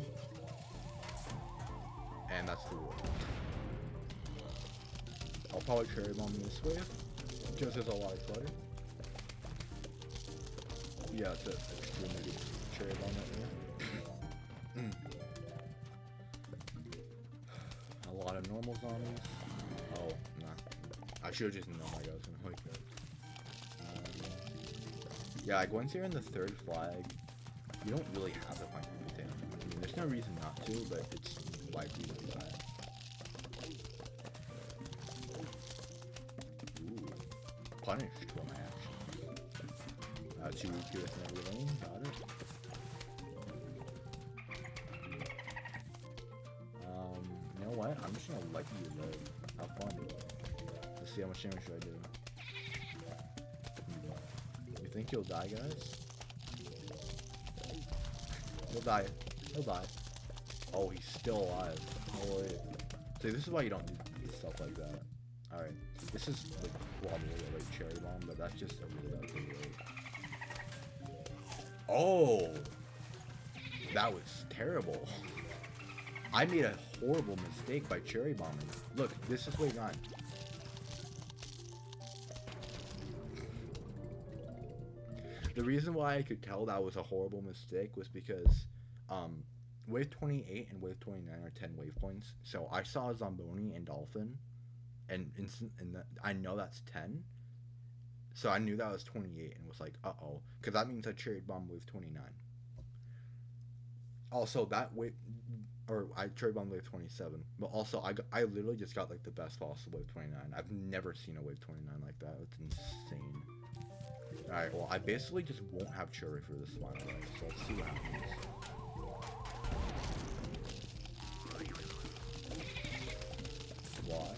Speaker 1: And that's the rule. I'll probably cherry bomb this wave, because there's a lot of clutter. Yeah, it's an extremely good cherry bomb right here. A lot of normal zombies. Oh, nah. I should have just known I was gonna like that. Yeah, like once you're in the 3rd flag, you don't really have to find everything. I mean, there's no reason not to, but it's likely to be that. Ooh, punished for my action. 2 repeaters in every lane, got it. You know what? I'm just gonna let you live. Have fun. Let's see how much damage I do. You think you'll die, guys? He'll die. He'll die. Oh, he's still alive. Oh, wait. See, this is why you don't do stuff like that. Alright. This is like probably a like cherry bomb, but that's just a really bad thing. Oh! That was terrible. I made a horrible mistake by cherry bombing. Look, this is wave 9. The reason why I could tell that was a horrible mistake was because wave 28 and wave 29 are 10 wave points. So I saw Zomboss and Dolphin, and I know that's 10. So I knew that was 28 and was like, uh-oh, because that means I cherry bomb wave 29. Also, that wave, or I cherry bomb wave 27. But also, I literally just got like the best possible wave 29. I've never seen a wave 29 like that. It's insane. Alright, well, I basically just won't have cherry for this final wave, so let's see what happens. Watch.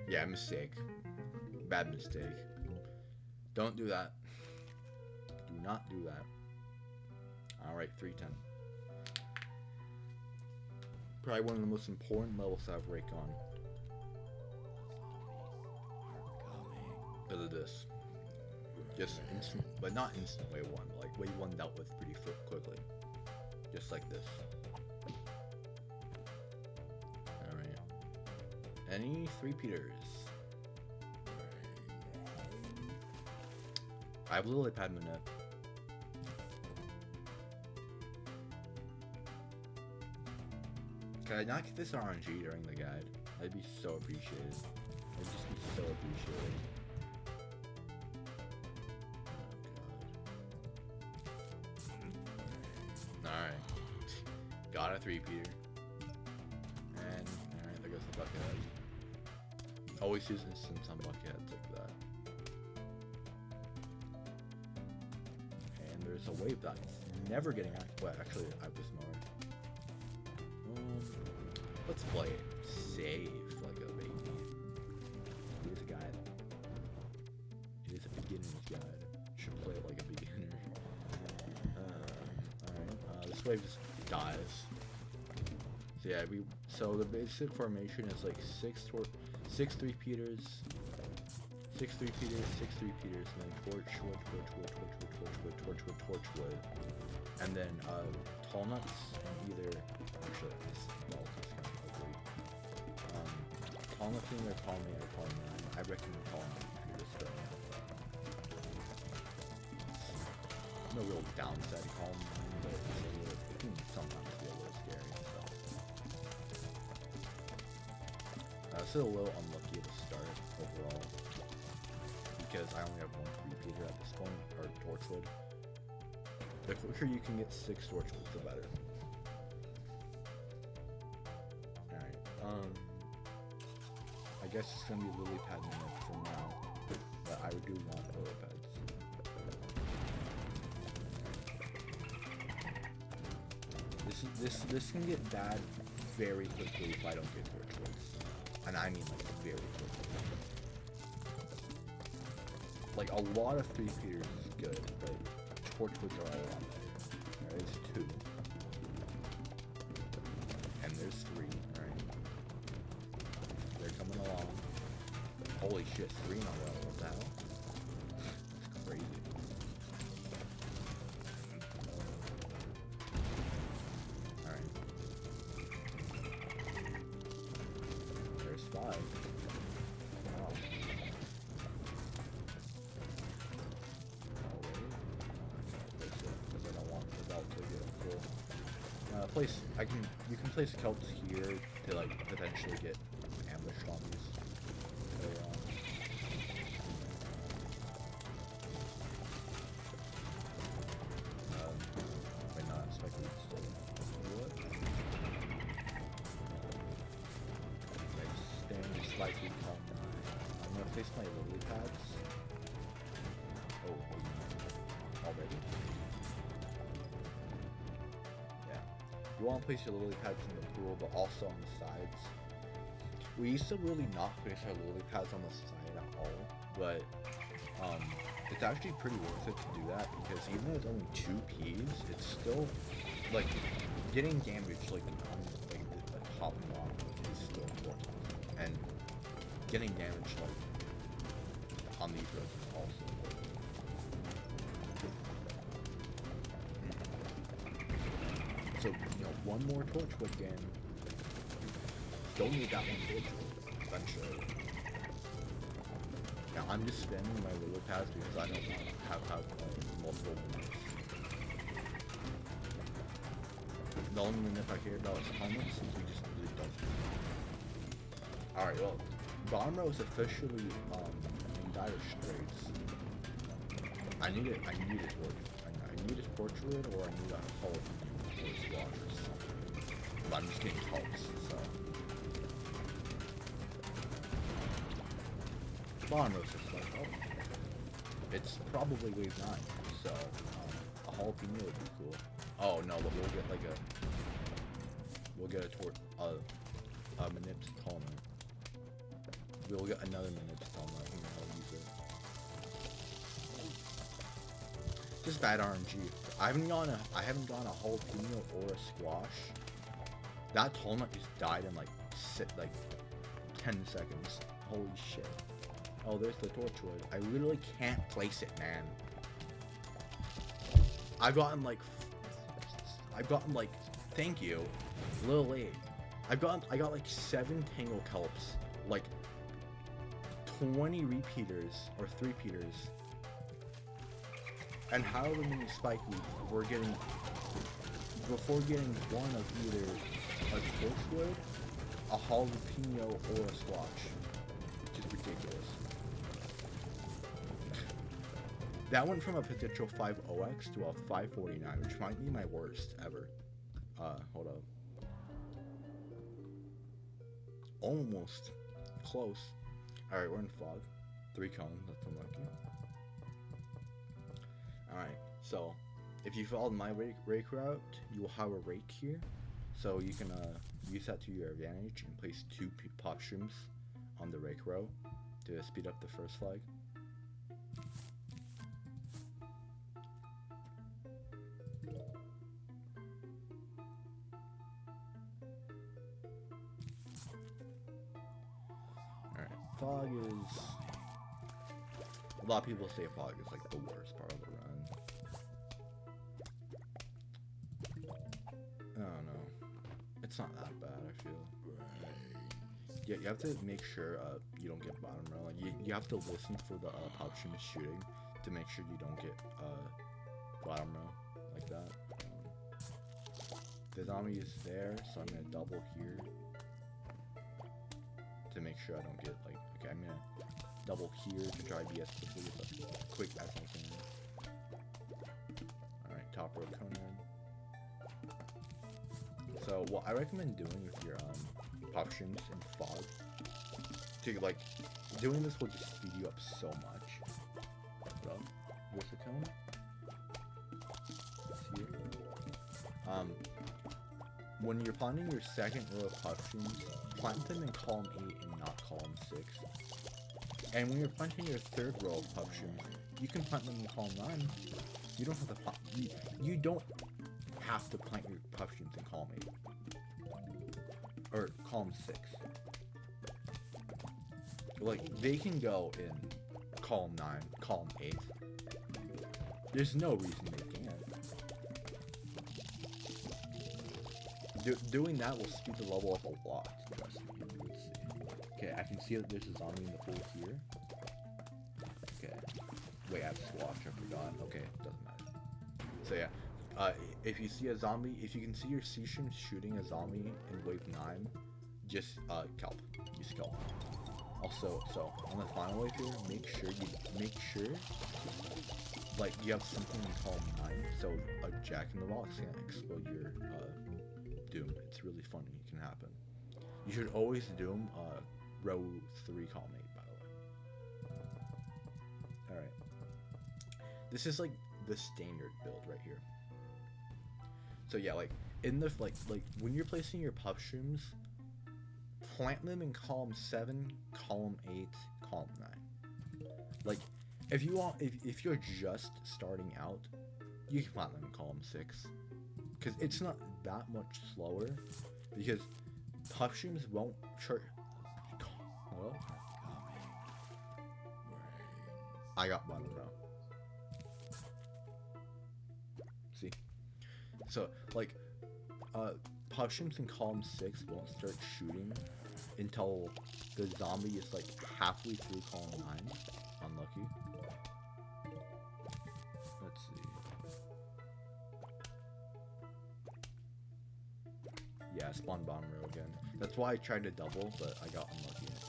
Speaker 1: Yeah, mistake. Bad mistake. Don't do that. Do not do that. Alright, 310. Probably one of the most important levels to have rake on. Because of this. Just instant, but not instant wave 1, but like wave 1 dealt with pretty quickly. Just like this. Alright. Any 3-peaters? I have lily pad minute. Can I not get this RNG during the guide? That'd be so appreciated. It'd just be so appreciated. Oh god. Alright. Got a 3-peater. And alright, there goes the buckethead. Always use instants on bucketheads like that. And there's a wave that's never getting active. Well, actually, I was more. Let's play it safe like a baby. It is a guide. It is a beginner's guide. Should play it like a beginner. Alright, this wave just dies. So yeah, so the basic formation is like 6 3-peaters, 6 3-peaters, 6 3-peaters, and then torch wood, and then tall nuts and either actually this ball is kind of ugly. Tall nuts either tall 8 or tall 9. I recommend tall 9 if you're just starting out. No real downside to call 9, but some sometimes be a little scary. So still a little unlucky at the start overall because I only have 1 repeater at this point, or Torchwood. The quicker you can get 6 Torchwoods, the better. Alright, I guess it's gonna be lily pad minute for now, but I do want lily pads. This can get bad very quickly if I don't get Torchwoods. And I mean like very quickly. Like a lot of 3 repeaters is good, but Torchwoods are a lot better. There's 2. And there's 3, alright. They're coming along. Holy shit, 3 in a row, what the hell? That's crazy. Alright. There's 5. Wow. Because I don't want the belt to get full. You can place kelps here to like potentially get ambushed on these. Wait, not expected still. What? Like stand slightly calm. I'm gonna place my lily pads. Oh, already? You want to place your lily pads in the pool, but also on the sides. We used to really not place our lily pads on the side at all, but it's actually pretty worth it to do that because even though it's only 2 Ps, it's still like getting damage like hopping on is still important, and getting damage like on these roads is also important. So, you know, 1 more Torchwood game. Still need that 1 Torchwood, eventually. Now, I'm just spamming my lily pads because I don't want to have multiple minutes. The only minute I care about is helmets, since we just really don't. Alright, well, bottom row is officially in dire straits. I need a Torchwood, or I need a hull squash or something. But I'm just getting helps, so. Bottom row is like, oh. It's probably wave 9, so a jalapeno would be cool. Oh no, but we'll get like a Manips Tallman. We'll get another Manips Tallman. I think I'll use it. Just bad RNG. I haven't gone a jalapeno or a squash. That Tallnut just died in like 10 seconds. Holy shit. Oh, there's the Torchwood. I literally can't place it, man. I've gotten like, thank you, a little late. I got like 7 Tangle Kelps, like 20 repeaters or 3-peaters, and however many spike weeds we're getting before getting one of either a Torchwood, a jalapeno, or a squash, which is ridiculous. That went from a potential 5OX to a 549, which might be my worst ever. Hold up. Almost. Close. Alright, we're in fog. 3 cones, that's unlucky. Alright, so if you followed my rake route, you will have a rake here. So you can use that to your advantage and place 2 pop shrooms on the rake row to speed up the first flag. Fog is... A lot of people say fog is like the worst part of the run. I don't know. It's not that bad, I feel. Yeah, you have to make sure you don't get bottom row. Like, you have to listen for the pop stream shooting to make sure you don't get bottom row like that. the zombie is there, so I'm gonna double here to make sure I don't get like. Okay, I'm gonna double here to try to be as quick as I can. All right, top row Conan. So what I recommend doing with your pop streams and fog, to like doing this will just speed you up so much. So where's the cone? Here. When you're planting your second row of pop streams, plant them in column 8 and not column 6. And when you're planting your third row of pop streams, you can plant them in column 9. You don't have to plant. You don't have to plant your puff streams in column 8 or column 6. Like they can go in column 9, column 8. There's no reason they can't. Doing that will speed the level up a lot. Trust me. Let's see. Okay, I can see that there's a zombie in the pool here. Okay. Wait, I have Squash. I forgot. Okay, doesn't matter. So yeah. If you see a zombie, if you can see your C-stream shooting a zombie in wave 9, just kelp. Use kelp. Also, so on the final wave here, make sure like you have something in column 9, so a Jack in the Box can explode your Doom. It's really funny. It can happen. You should always Doom row 3, column 8, by the way. All right. This is like the standard build right here. So yeah, like in the like when you're placing your puff streams, plant them in column 7, column 8, column 9. Like if you want, if you're just starting out, you can plant them in column 6, because it's not that much slower. Because puff streams won't chart. Well, I got bottom row. See. So, like, puff streams in column 6 won't start shooting until the zombie is, like, halfway through column 9. Unlucky. Let's see. Yeah, spawn bottom row again. That's why I tried to double, but I got unlucky and it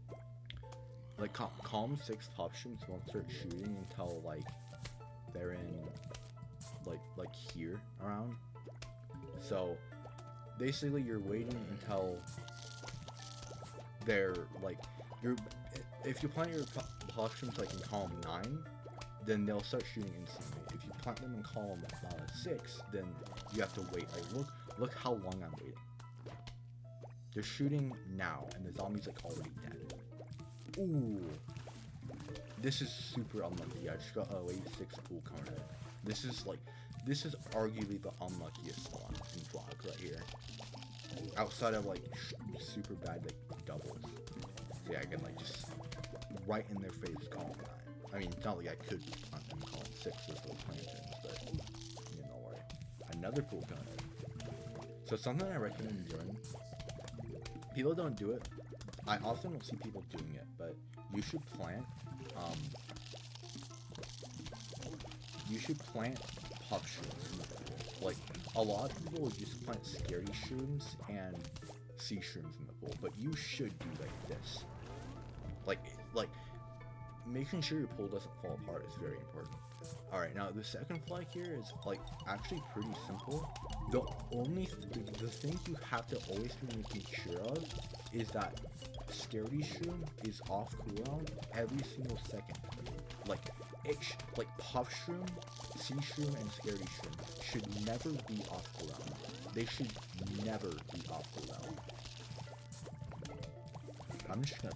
Speaker 1: died. Like, column 6 puff streams won't start shooting until, like, they're in like here around. So basically you're waiting until they're like if you plant your puff streams like in column 9, then they'll start shooting instantly. If you plant them in column 6, then you have to wait. Like look how long I'm waiting. They're shooting now and the zombie's like already dead. Ooh. This is super unlucky. I just got a wave 6 pool cone. This is arguably the unluckiest spawn in vlog right here. Outside of like super bad like doubles. So yeah, I can like just right in their face column 9. I mean, it's not like I could plant them column 6 with those plantains, but you know, don't worry. Another pool cone. So something I recommend doing. People don't do it. I often don't see people doing it, but you should plant puff shrooms in the pool. Like a lot of people would just plant scaredy shrooms and sea shrooms in the pool, but you should do like this. Like making sure your pool doesn't fall apart is very important. Alright, now the second flag here is like actually pretty simple. The thing you have to always be making sure of is that scaredy shroom is off cooldown every single second. Like puff shroom, sea shroom, and scaredy shroom should never be off cooldown. They should never be off cooldown. I'm just gonna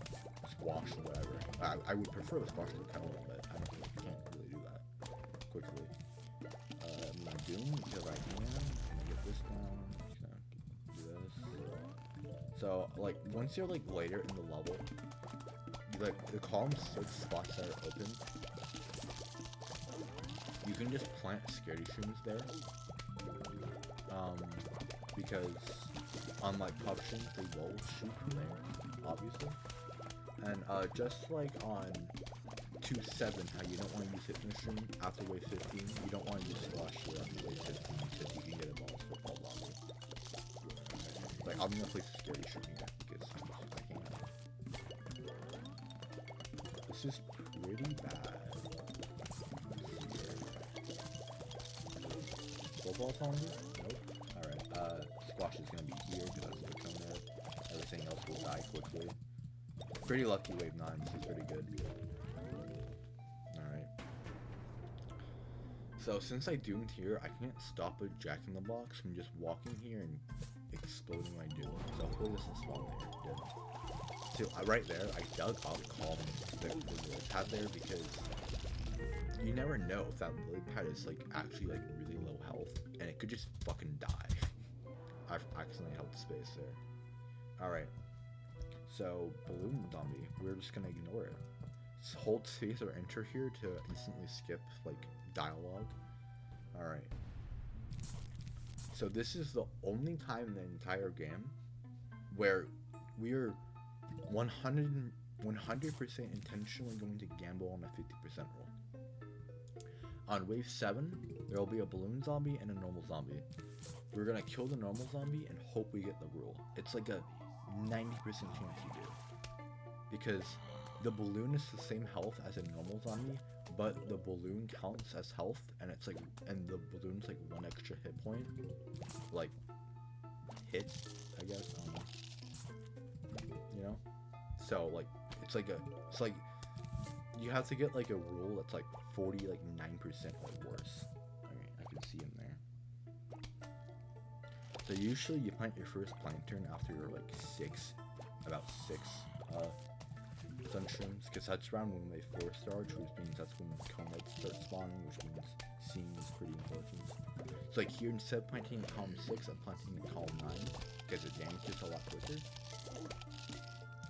Speaker 1: squash or whatever. I would prefer to squash the kettle, but I don't think I can't really do that quickly. I'm gonna Doom because I can. I'm gonna get this down. Just gonna do this. So like once you're like later in the level, like the column 6 spots that are open, you can just plant scaredy shrooms there. Because unlike puff shrooms, they will shoot from there, obviously. And just like on to 7, how you don't want to use hit mushroom after wave 15. You don't want to use squash here after wave 15 because you can get a bonus football zombie. Like, I'm gonna place a scary shooting deck because I can't. This is pretty bad. Football zombie? Nope. Alright, squash is gonna be here because that's the cone there. Everything else will die quickly. Pretty lucky wave 9, this is pretty good. Alright. So since I doomed here, I can't stop a jack-in-the-box from just walking here and exploding my doom. So hopefully this is spawn there. Good. So right there, I dug up calm the lily pad there because you never know if that lily pad is like actually like really low health and it could just fucking die. I've accidentally held space there. Alright. So, balloon zombie, we're just gonna ignore it. Just hold space or enter here to instantly skip, like, dialogue. Alright. So this is the only time in the entire game where we are 100% intentionally going to gamble on a 50% roll. On wave 7, there will be a balloon zombie and a normal zombie. We're gonna kill the normal zombie and hope we get the rule. It's like a 90% chance you do, because the balloon is the same health as a normal zombie, but the balloon counts as health, and it's like, and the balloon's like 1 extra hit point, like hit, I guess. I don't know. You know, so like it's like you have to get like a rule that's like 49% or worse. Alright, I can see him there. So usually you plant your first planturn after you're like about 6 sunshrooms, because that's around when they 4-star, which means that's when comrades start spawning, which means seeing is pretty important. So like here, instead of planting in column 6, I'm planting in column 9, because it damages a lot quicker,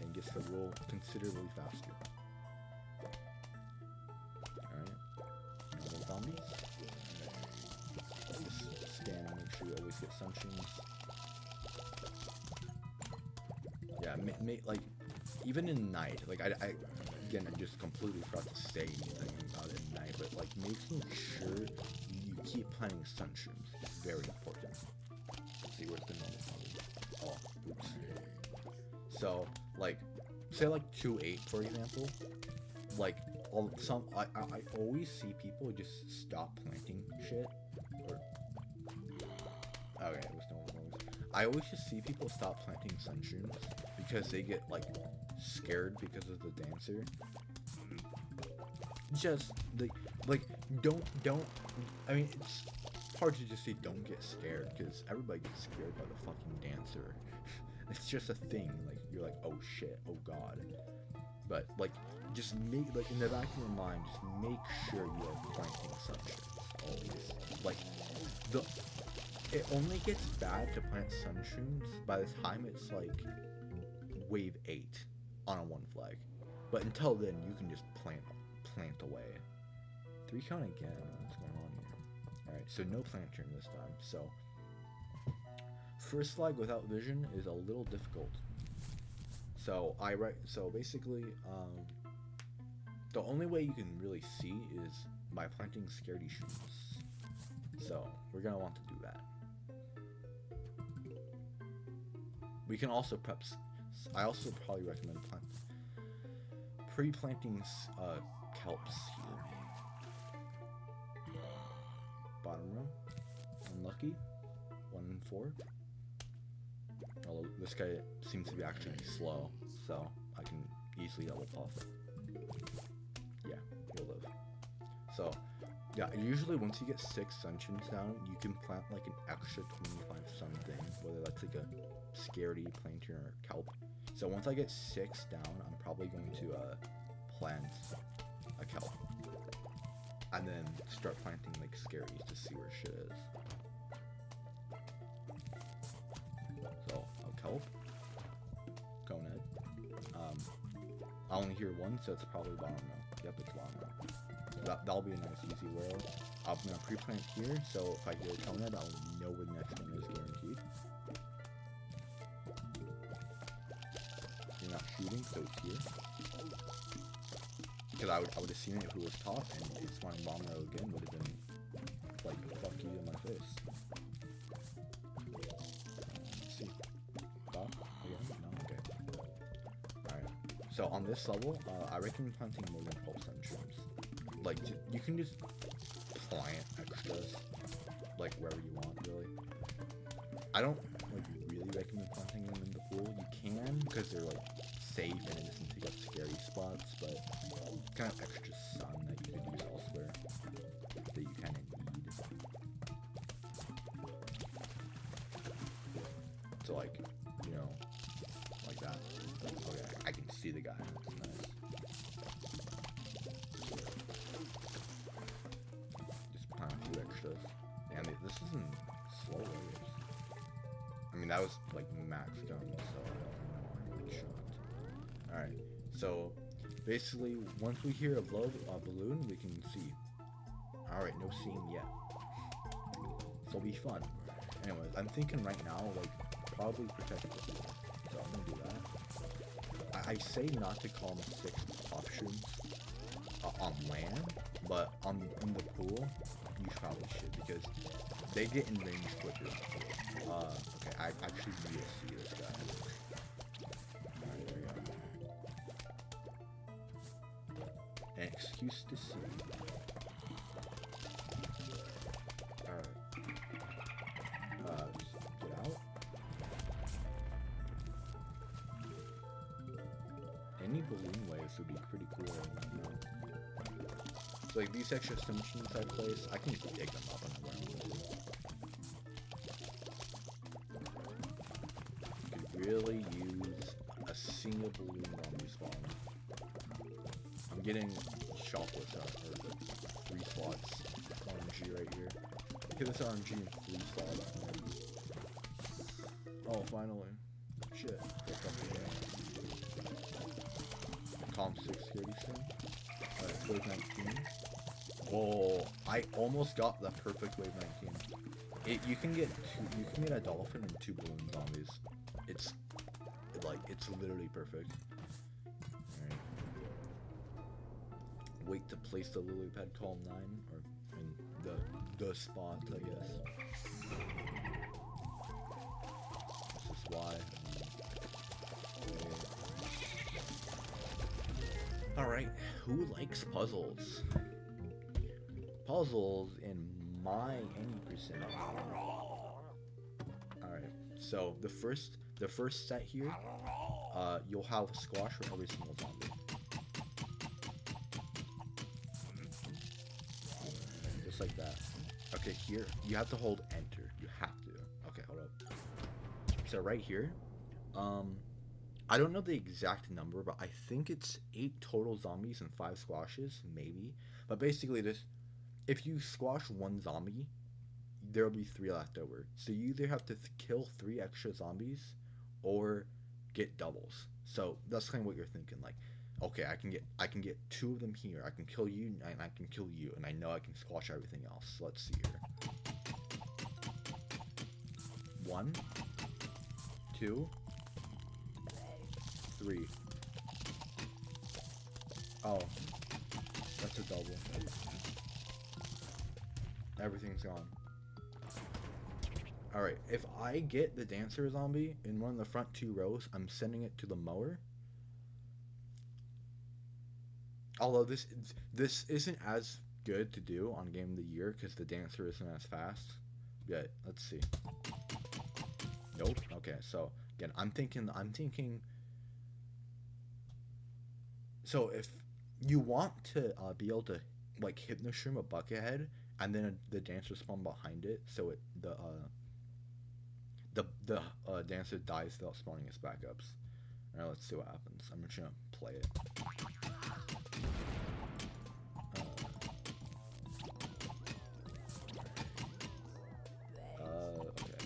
Speaker 1: and gets the roll considerably faster. Alright, normal zombies. Just scan and make sure you always get sunshrooms. Yeah, like, even in night, like, I again, I just completely forgot to say anything about it in night, but, like, making sure you keep planting sunshrooms is very important. Let's see, where's the normal zombie? Oh, oops. So, like, say, like, 2-8, for example, like, I always see people just stop planting shit, or, okay, it was normal zombies. I always just see people stop planting sunshrooms because they get, like, scared because of the dancer. Just, like, don't, I mean, it's hard to just say don't get scared, because everybody gets scared by the fucking dancer. It's just a thing, like, you're like, oh shit, oh god. But, like, just make, like, in the back of your mind, just make sure you are planting sunshrooms, always. Like, it only gets bad to plant sunshrooms by the time it's, like, wave 8 on a 1 flag. But until then, you can just plant away. 3 count again, what's going on here? Alright, so no planturn this time, so first flag without vision is a little difficult. So basically, the only way you can really see is by planting scaredy shrooms. So we're gonna want to do that. We can also prep. I also probably recommend pre-planting kelps here. Bottom row, unlucky, 1 in 4. Although this guy seems to be actually slow, so I can easily double off it. Yeah, he'll live. So, yeah, usually once you get 6 sunshrooms down, you can plant like an extra 25 something, whether that's like a scaredy, planturn, or kelp. So once I get 6 down, I'm probably going to plant a kelp, and then start planting like scaries to see where shit is. So a kelp, gonad. I only hear 1, so it's probably bottom row. Yep, it's bottom row. So that'll be a nice easy row. I'm gonna pre-plant here, so if I get a gonad, I'll know where the next one is guaranteed. You're not shooting, so it's here. Because I would have seen it if it was top, and it spawning bomb arrow again would have been like, fuck you in my face. Let's see. Top? Again? No? Okay. Alright. So on this level, I recommend planting more than 12 mushrooms. Like, you can just plant extras, like, wherever you want, really. I don't, like, really recommend planting them in the pool. You can, because they're, like, safe and it doesn't take up scary spots, but kind of extra sun that you could use elsewhere that you kind of need. So, like, you know, like that. Okay, I can see the guy. That's nice. Just plant a few extras. And this isn't slow waves. I mean, that was like max gun, so I don't know why I'm shocked. Alright, so basically, once we hear a balloon, we can see. Alright, no seeing yet. So it'll be fun. Anyways, I'm thinking right now, like, probably protect it. So I'm gonna do that. I say not to call them 6 options on land, but in the pool, you probably should, because they get in range quicker. Okay, I actually need to see this guy. Alright, there we go. An excuse to see. Alright. Just get out. Any balloon waves would be pretty cool, you know? So, like, these extra submissions I place, I can just dig them up and I'm wearing them. Really use a single balloon on respawn. I'm getting shopless out for 3 slots RNG right here. Give this RNG in 3 slots. Oh, finally. Shit. Comp 6 security stream. Alright, wave 19. Oh, I almost got the perfect wave 19. You can get a dolphin and 2 balloon zombies. It's literally perfect. Alright. Wait to place the lily pad column 9, or in the spot, I guess. This is why. Alright, who likes puzzles? Puzzles in my any percent. Alright, so the first set here, you'll have squash for every single zombie. Just like that. Okay, here, you have to hold enter. You have to. Okay, hold up. So right here, I don't know the exact number, but I think it's 8 total zombies and 5 squashes, maybe. But basically this, if you squash 1 zombie, there'll be 3 left over. So you either have to kill 3 extra zombies or get doubles. So that's kind of what you're thinking, like, okay, I can get 2 of them here. I can kill you and I can kill you, and I know I can squash everything else. So let's see here. 1, 2, 3. Oh, that's a double. Everything's gone. Alright, if I get the dancer zombie in one of the front 2 rows, I'm sending it to the mower. Although this isn't as good to do on Game of the Year because the dancer isn't as fast. But let's see. Nope. Okay, so again, I'm thinking. So if you want to be able to like hypnoshroom a bucket head and then the dancer spawn behind it, so the dancer dies without spawning its backups. Alright, let's see what happens. I'm just gonna play it. Okay.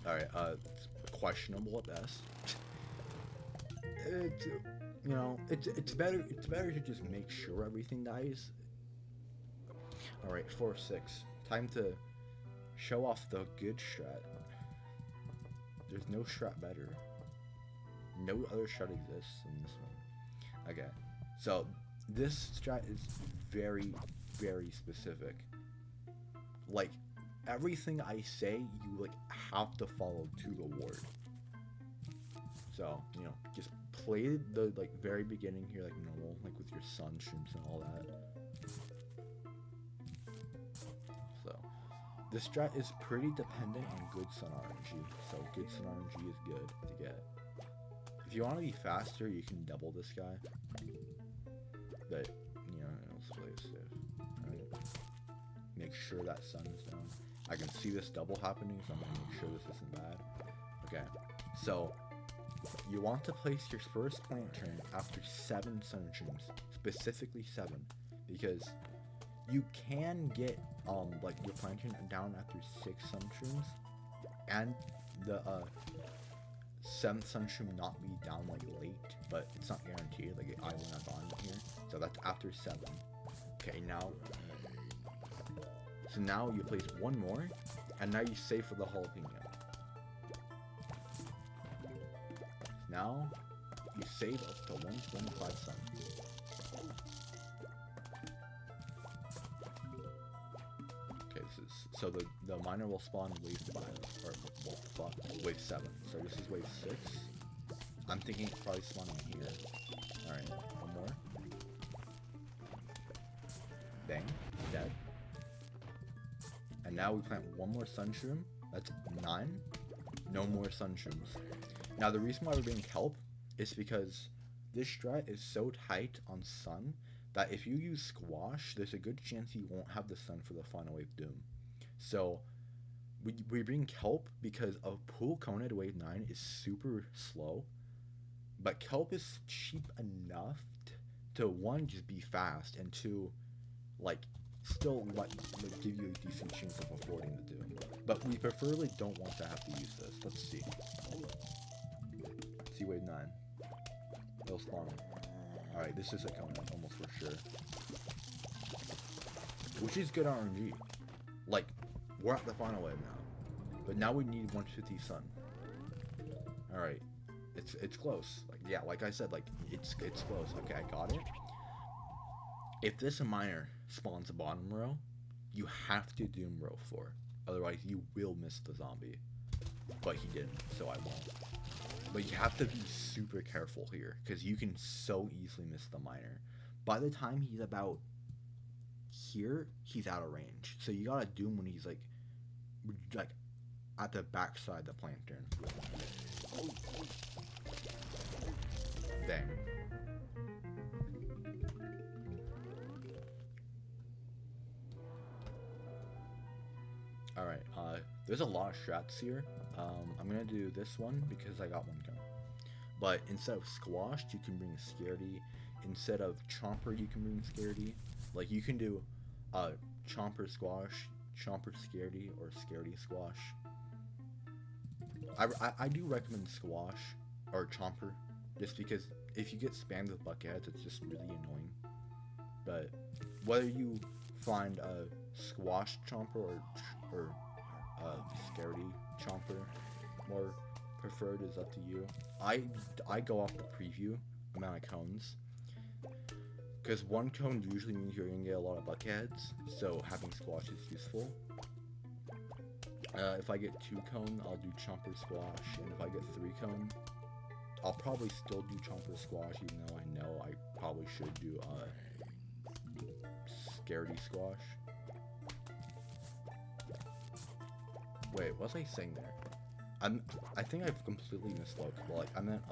Speaker 1: Alright, it's questionable at best. It's, you know, it's better to just make sure everything dies. Alright, 4-6. Time to show off the good strat. There's no strat better. No other strat exists than this one. Okay, so this strat is very, very specific. Like, everything I say, you like have to follow to the word. So, you know, just play the like very beginning here like normal, like with your sun streams and all that. So, this strat is pretty dependent on good sun RNG. So, good sun RNG is good to get. If you want to be faster, you can double this guy. But, you know, let's play it safe. Alright. Make sure that sun is down. I can see this double happening, so I'm going to make sure this isn't bad. Okay, so you want to place your first plant turn after 7 sun streams, specifically 7, because you can get like your plant turn down after 6 sun streams, and the 7th sun stream not be down like late, but it's not guaranteed. Like I wouldn't have gone here, so that's after 7. Okay, now. So now you place 1 more, and now you save for the jalapeno. Now, you save up to 125 sun. Okay, so the miner will spawn wave 5, or well, fuck, wave 7. So this is wave 6. I'm thinking it's probably spawning here. Alright, 1 more. Bang, dead. And now we plant 1 more sunshroom. That's 9. No more sunshrooms. Now the reason why we're being kelp is because this strat is so tight on sun that if you use squash, there's a good chance you won't have the sun for the final wave doom. So we bring kelp because a pool cone at wave 9 is super slow, but kelp is cheap enough to 1, just be fast, and 2, like still like give you a decent chance of avoiding the doom. But we preferably don't want to have to use this. Let's see. See wave 9. It'll spawn. Alright, this is a cone almost for sure. Which is good RNG. Like, we're at the final wave now. But now we need 150 sun. Alright. It's close. Like, yeah, like I said, like it's close. Okay, I got it. If this miner spawns a bottom row, you have to doom row 4. Otherwise you will miss the zombie. But he didn't, so I won't. But you have to be super careful here, because you can so easily miss the miner. By the time he's about here, he's out of range. So you gotta doom when he's like at the backside of the plant turn. Dang. Alright, there's a lot of strats here. I'm gonna do this one because I got 1 cone. But instead of squashed, you can bring scaredy. Instead of chomper, you can bring scaredy. Like, you can do chomper squash, chomper scaredy, or scaredy squash. I do recommend squash or chomper, just because if you get spammed with buckheads, it's just really annoying. But whether you find a squash chomper or scaredy chomper more preferred is up to you. I go off the preview amount of cones, because 1 cone usually means you're gonna get a lot of buckheads, so having squash is useful. If I get 2 cone, I'll do chomper squash, and if I get 3 cone, I'll probably still do chomper squash, even though I know I probably should do scaredy squash. Wait, what was I saying there? I think I've completely misspoke. Well, like, I meant,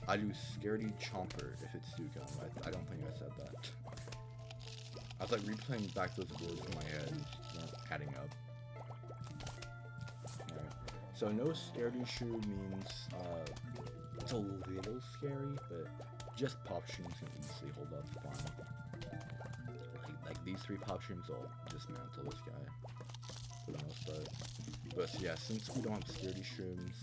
Speaker 1: I do scaredy chomper if it's 2 cone. I don't think I said that. I was like replaying back those words in my head, just not adding up. Alright. So no scaredy shroom means, it's a little scary, but just pop shrooms can easily hold up fine. Like these 3 pop shrooms will dismantle this guy for the most part. But yeah, since we don't have scaredy shrooms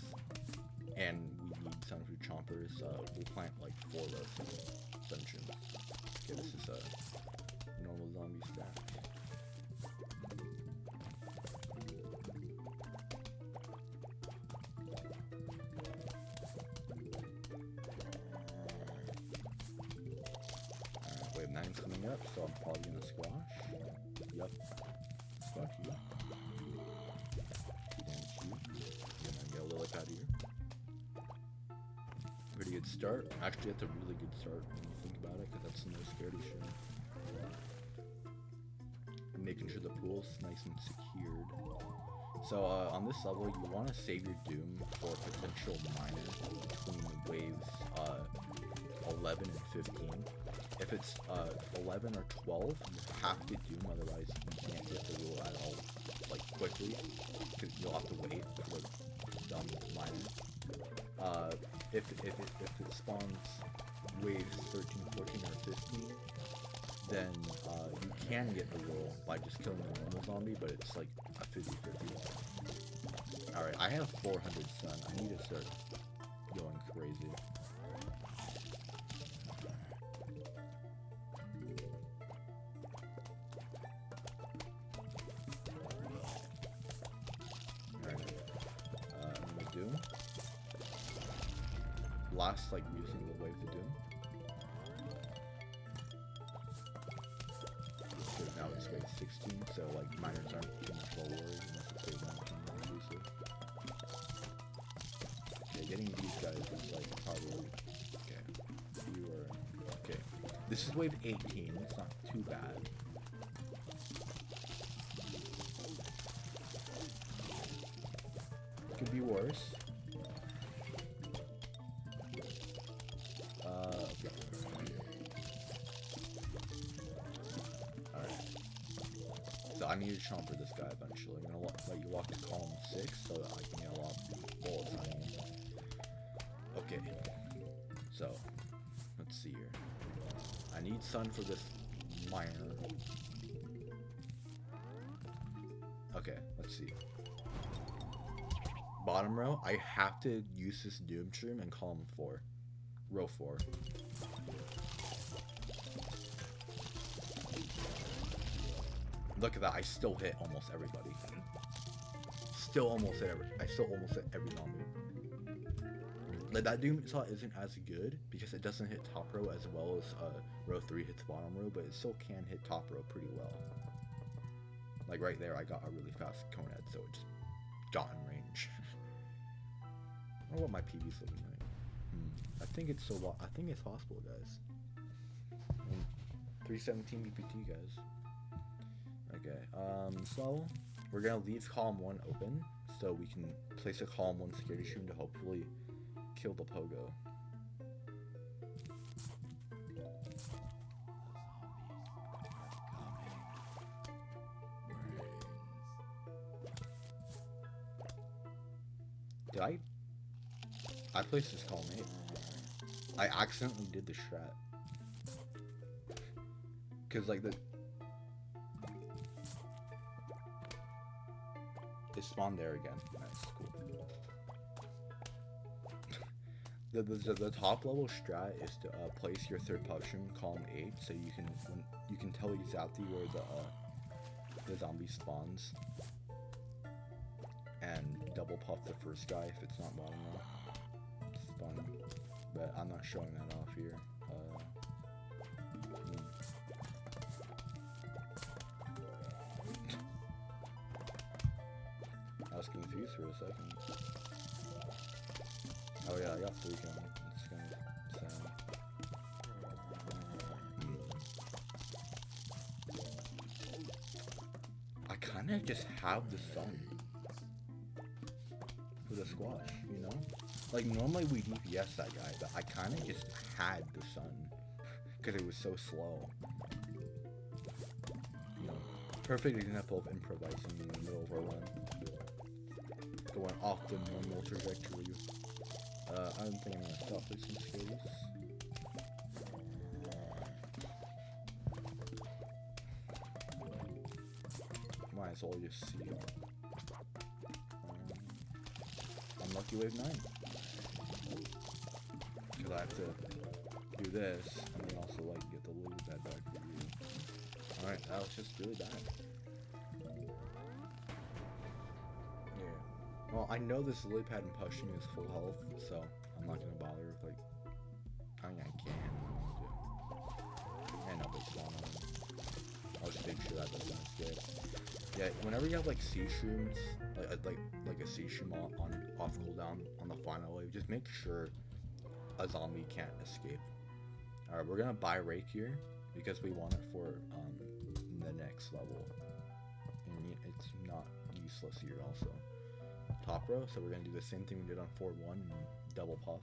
Speaker 1: and we need Starfruit chompers, we'll plant like 4 rows of sun shrooms. Okay, this is a normal zombie stack. 9's coming up, so I'm probably gonna squash. Yep. Squash you. 2 damage to you. And then get a lily pad here. Pretty good start. Actually, that's a really good start when you think about it, because that's the most scaredy shroom. Making sure the pool's nice and secured. So on this level, you want to save your doom for potential minor between waves 11 and 15. If it's 11 or 12, you have to doom, otherwise you can't get the rule at all, like, quickly, because you'll have to wait for the dumb minor. If it spawns waves 13, 14, or 15, then you can get the roll by just killing the normal zombie, but it's like a 50-50. Alright, I have 400 stun. I need to start going crazy. Alright, I'm gonna doom. Last, like, reasonable wave to doom. Now it's wave 16, so like minors aren't too much of a worry unless it's wave 19, obviously. Okay, getting these guys is like probably okay. You are okay. This is wave 18. It's not too bad. Could be worse. Okay. So I need to chomper this guy eventually. I'm gonna let you walk to column 6 so that I can get a lot of bullets on you. Okay. So, let's see here. I need sun for this minor. Okay, let's see. Bottom row, I have to use this Gloom-shroom in column 4. Row 4. Look at that, I still hit almost everybody. Still almost hit I still almost hit every zombie. Like, that Doom shot isn't as good because it doesn't hit top row as well as row 3 hits bottom row, but it still can hit top row pretty well. Like right there, I got a really fast cone head, so it just got in range. I wonder what my PV's looking like. I think it's possible, guys. 317 BPT, guys. Okay, so we're gonna leave column 1 open so we can place a column 1 security shroom to hopefully kill the pogo. Did I placed this column 8. I accidentally did the strat. Cause like it spawned there again. Nice, cool. The top level strat is to place your third potion column 8, so you can tell exactly where the zombie spawns, and double puff the first guy if it's not bottom row. It's fun, but I'm not showing that off here. I was confused for a second. Oh yeah, I got 3 coming. It's kind of sad. I kind of just have the sun for the squash, you know? Like, normally we DPS that guy, but I kind of just had the sun because it was so slow. You know, perfect example of improvising in the middle of a run. Going off the normal trajectory. I don't think I'm gonna stop placing skills. Might as well just see. Unlucky wave 9. Because I have to do this, and then also like get the lily pad back for you. Alright, that was just really bad. Well, I know this lily pad and potion is full health, so I'm not gonna bother with, like, I mean, I can. And I'll just it. Yeah, whenever you have like sea shrooms, like a sea shroom on off cooldown on the final wave, just make sure a zombie can't escape. All right, we're gonna buy rake here because we want it for the next level, and it's not useless here also. Top row, so we're gonna do the same thing we did on 4-1 and double puff.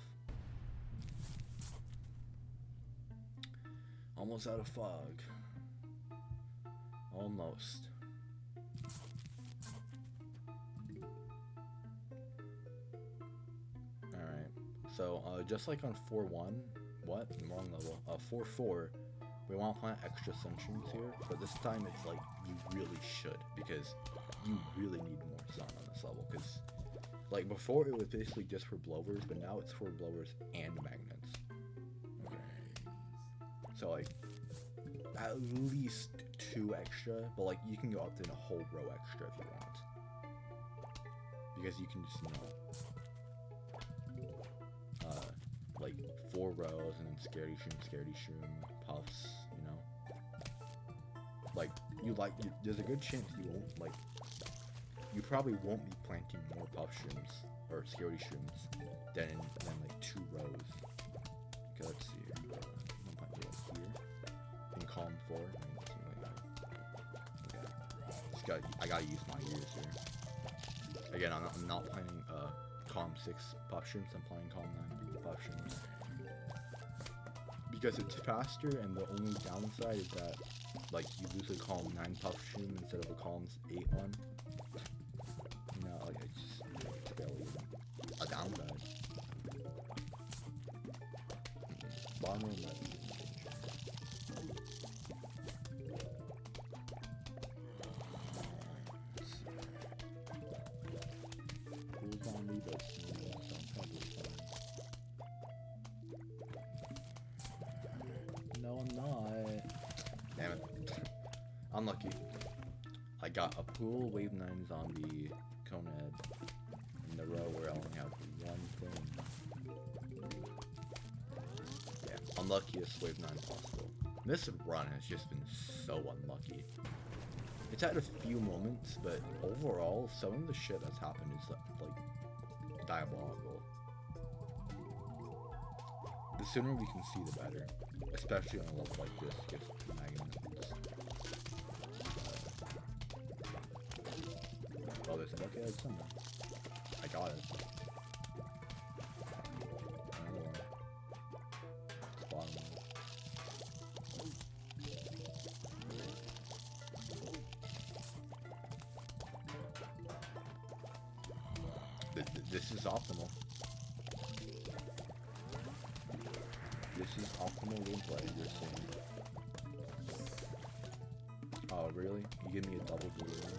Speaker 1: Almost out of fog. Almost. Alright, so just like on 4-1, what? Wrong level. 4-4, we want to plant extra sunshines here, but this time it's like you really should, because you really need more sun on this level, because like before it was basically just for blowers, but now it's for blowers and magnets. Okay. So like at least 2 extra, but like you can go up to a whole row extra if you want, because you can just, you know, like 4 rows and then scaredy shroom, puffs, you know. Like there's a good chance you won't, like, you probably won't be planting more puff shrooms or scaredy shrooms than like 2 rows. Okay, let's see here. I'm gonna plant it right here in column 4. Okay. I gotta use my ears here. Again, I'm not planting column 6 puff shrooms. I'm planting column 9 puff shrooms because it's faster, and the only downside is that like you lose a column 9 puff shroom instead of a column 8 one. You know, like it's just barely a downside. Bottom row might be cool zombie, but no, I'm not. Damn it. Unlucky. I got a pool, wave 9 zombie, conehead in the row where I only have 1 thing. Yeah, unluckiest wave 9 possible. This run has just been so unlucky. It's had a few moments, but overall, some of the shit that's happened is like diabolical. The sooner we can see, the better. Especially on a level like this, just magnets. Oh, there's a bucket somewhere. I got it. Another one. It's bottom one. This is optimal. This is optimal gameplay, you're saying. Oh, really? You give me a double blue one?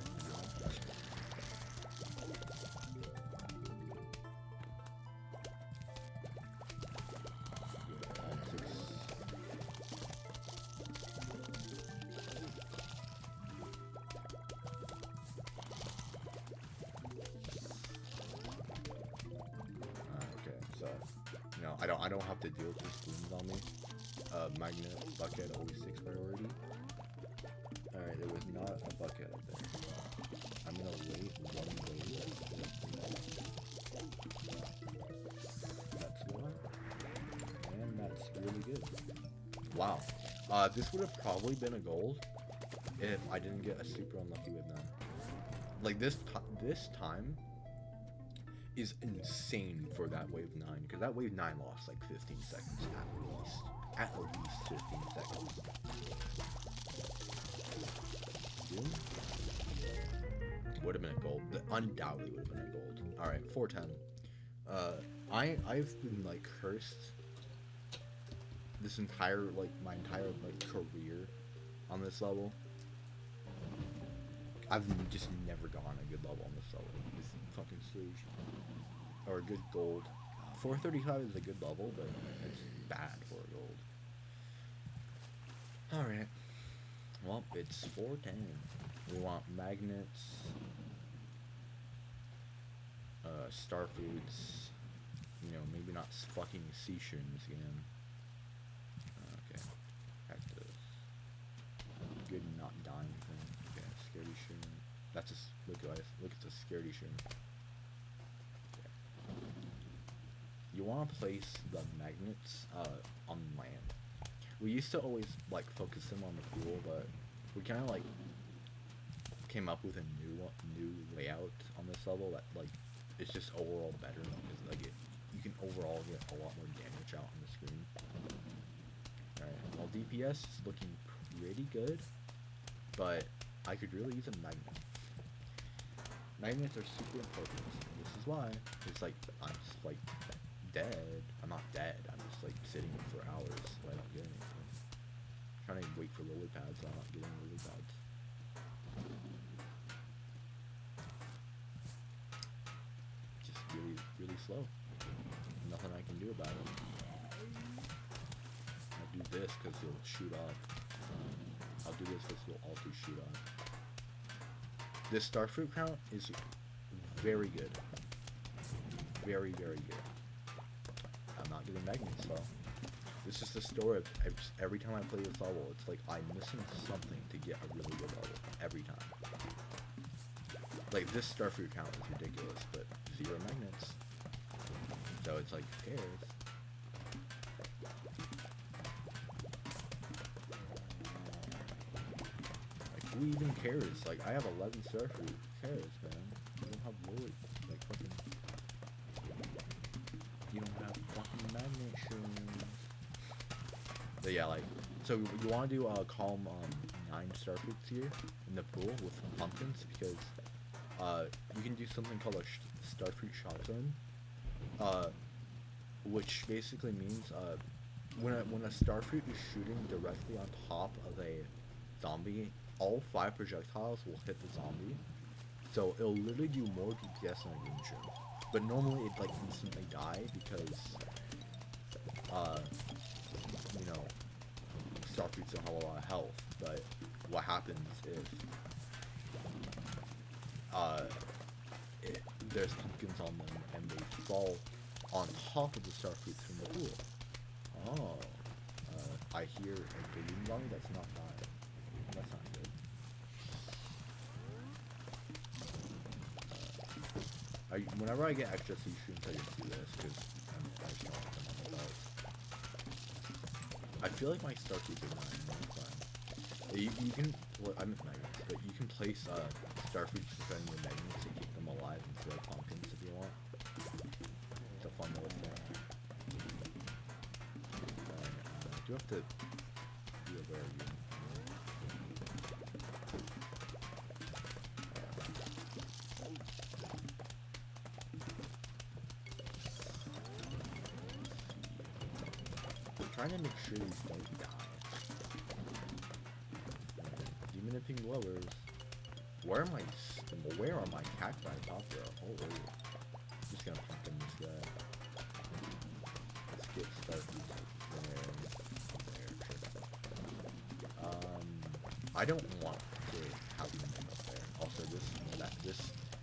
Speaker 1: Okay, so no, I don't have to deal with these glooms on me. Magnet bucket always 6 priority. Alright, there was not a bucket up there. I'm gonna wait 1 wave. That's one. And that's really good. Wow. This would have probably been a gold if I didn't get a super unlucky with 9. Like this time is insane for that wave 9, because that wave 9 lost like 15 seconds at least 15 seconds. Doom? Would have been a gold. Undoubtedly would have been a gold. All right, 410. I've been like cursed this entire my entire career on this level. I've just never gone a good level on this level. This fucking sludge. Or a good gold. 435 is a good level, but it's bad for a gold. Alright. Well, it's 410. We want magnets, starfruits, you know, maybe not fucking sea shrooms again. Okay. Cactus. Good not dying thing. Okay, That's just look guys. Look at the scaredy shroom. You want to place the magnets on land. We used to always like focus them on the pool, but we kind of like came up with a new layout on this level that like it's just overall better because like you can overall get a lot more damage out on the screen. Alright, well DPS is looking pretty good, but I could really use a magnet. Magnets are super important. This is why it's like I'm just like dead. I'm not dead. I'm just like sitting for hours so I don't get anything. Trying to wait for lily pads, so I'm not getting lily pads. Just really slow. Nothing I can do about it. I'll do this because you'll shoot off. I'll do this because you'll also shoot off. This Starfruit count is very good. Very good. I'm not getting magnets though. This is the story of every time I play this level, it's like I'm missing something to get a really good level. Every time. Like this Starfruit count is ridiculous, but 0 magnets. So it's like, who cares? Like who even cares? Like I have 11 Starfruit. Who cares, man? You don't have lily. Like fucking. You don't have fucking magnet shrooms. But yeah, like, so you want to do calm 9 Starfruits here in the pool with pumpkins because you can do something called a Starfruit shotgun, which basically means when a Starfruit is shooting directly on top of a zombie, all 5 projectiles will hit the zombie. So it'll literally do more DPS than a Gloom-shroom. But normally it like instantly die because you know, Starfruits don't have a lot of health. But what happens if there's pumpkins on them and they fall on top of the Starfruits from the pool? Oh, I hear a balloon zombie that's not dying. That's not good. Whenever I get extra sea shrooms, I just do this because I just don't want them on the belt. I feel like my Starfruits are not in fun. You can, well, I meant magnets, but you can place Starfruits defending your magnets to keep them alive instead of pumpkins if you want. It's a fun little thing. I do have to be aware of you. Trying to make sure these don't die. Demon-nipping blowers. Where are my cacti top row? Oh, I'm just gonna pumpkin this guy. Let's get started there. I don't want to have him up there. Also,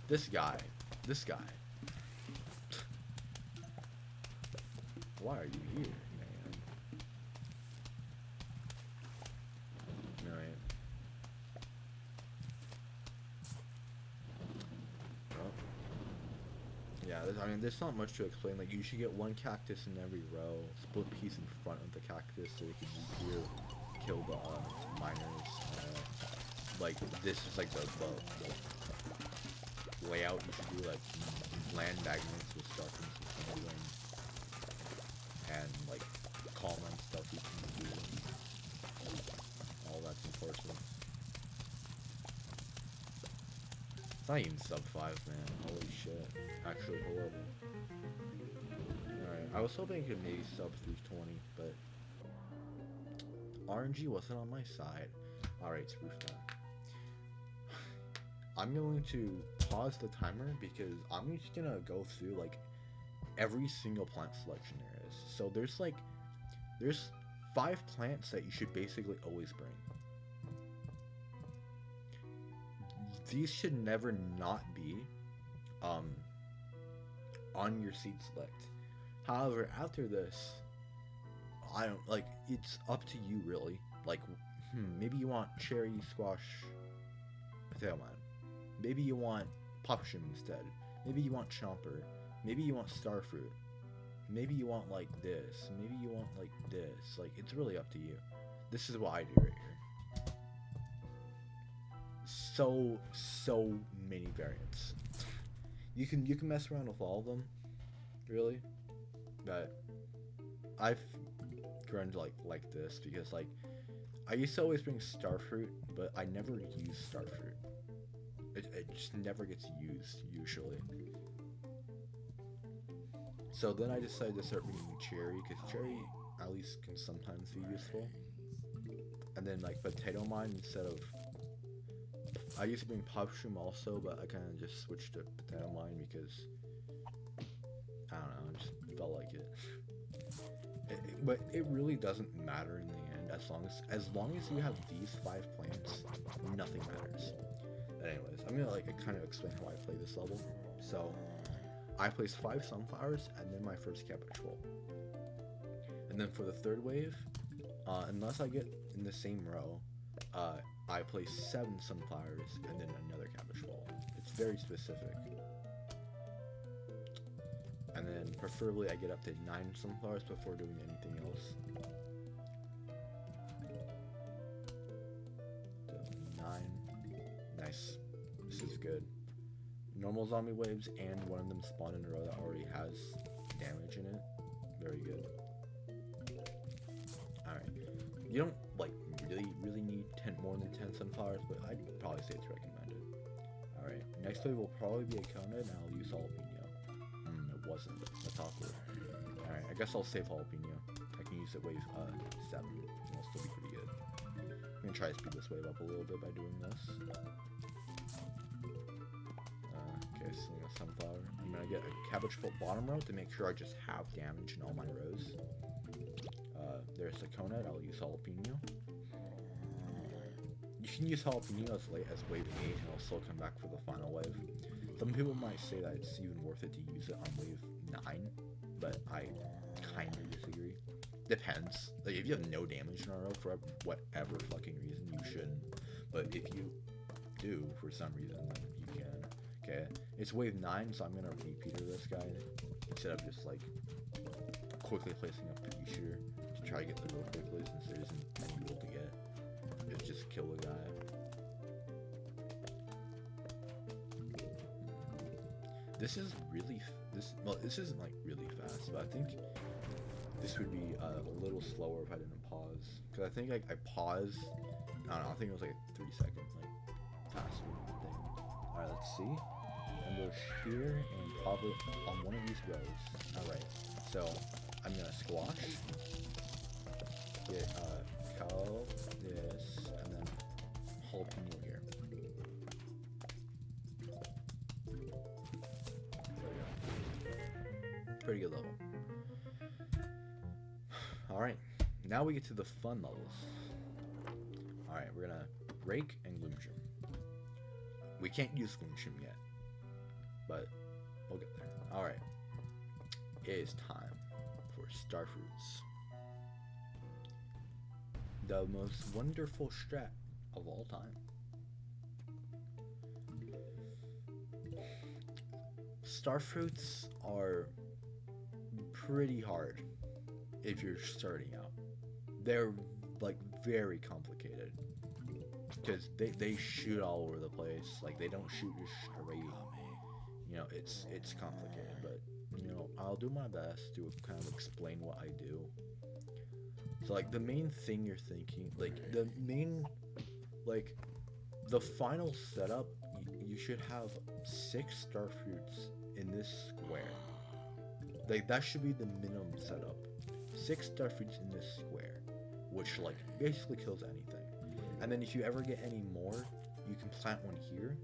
Speaker 1: this guy. Why are you here? I mean, there's not much to explain. Like, you should get 1 cactus in every row, split piece in front of the cactus so they can kill the miners. Like, this is like the layout you should do, like land magnets with Starfruits and doing, and like calm and stuff you can do. All that's important. It's not even sub 5, man. Holy shit. Actually horrible. Alright, I was hoping it could maybe sub 320, but RNG wasn't on my side. Alright, it's roof time. I'm going to pause the timer because I'm just gonna go through like every single plant selection there is. So there's 5 plants that you should basically always bring. These should never not be on your seed select. However, after this, I don't like. It's up to you, really. Like, maybe you want cherry, squash, potato man. Maybe you want Popshroom instead. Maybe you want Chomper. Maybe you want Starfruit. Maybe you want like this. Maybe you want like this. Like, it's really up to you. This is what I do right here. So many variants. You can mess around with all of them, really. But I've grown to like this because like I used to always bring Starfruit, but I never use Starfruit. It just never gets used usually. So then I decided to start bringing Cherry, because Cherry at least can sometimes be useful. And then like Potato Mine instead of... I used to bring Popshroom also, but I kind of just switched to Potato Mine because... I don't know, I just felt like it. But it really doesn't matter in the end, as long as you have these 5 plants, nothing matters. But anyways, I'm gonna like kind of explain how I play this level. So... I place 5 sunflowers and then my first cabbage roll. And then for the third wave, unless I get in the same row, I place 7 sunflowers and then another cabbage roll. It's very specific. And then preferably I get up to 9 sunflowers before doing anything else. So 9. Nice. This is good. Normal zombie waves, and one of them spawn in a row that already has damage in it. Very good. Alright. You don't like really need more than 10 sunflowers, but I'd probably say it's recommended. Alright. Next wave will probably be a Kona, and I'll use jalapeno. It wasn't. That's awkward. Alright, I guess I'll save jalapeno. I can use it wave 7. It'll still be pretty good. I'm gonna try to speed this wave up a little bit by doing this. Okay, so I'm gonna sunflower. I'm gonna get a cabbage foot bottom row to make sure I just have damage in all my rows. There's a Conad, I'll use jalapeno. You can use jalapeno as late as wave 8 and it'll still come back for the final wave. Some people might say that it's even worth it to use it on wave 9, but I kinda disagree. Depends. Like, if you have no damage in a row for whatever fucking reason, you shouldn't. But if you do for some reason, then you can. Okay, it's wave 9, so I'm gonna repeater this guy instead of just like quickly placing a pea shooter to try to get the real quickly, since there isn't any rule to get. It's just kill the guy. This is really well, this isn't like really fast, but I think this would be a little slower if I didn't pause. Because I think like I paused. I don't know. I think it was like a 3-second like faster thing. Alright, let's see. And go here and pop it on one of these rows. Alright, so I'm gonna squash, get cow, this, and then jalapeno here. There we go. Pretty good level. Alright, now we get to the fun levels. Alright, we're gonna rake and Gloom-shroom. We can't use Gloom-shroom yet, but we'll get there. Alright, it is time for Starfruits. The most wonderful strat of all time. Starfruits are pretty hard if you're starting out. They're like very complicated because they shoot all over the place. Like, they don't shoot just straight. You know, it's complicated, but you know, I'll do my best to kind of explain what I do. So like the main thing you're thinking, like the final setup, you should have 6 Starfruits in this square. Like, that should be the minimum setup. 6 Starfruits in this square, which like basically kills anything. And then if you ever get any more, you can plant one here,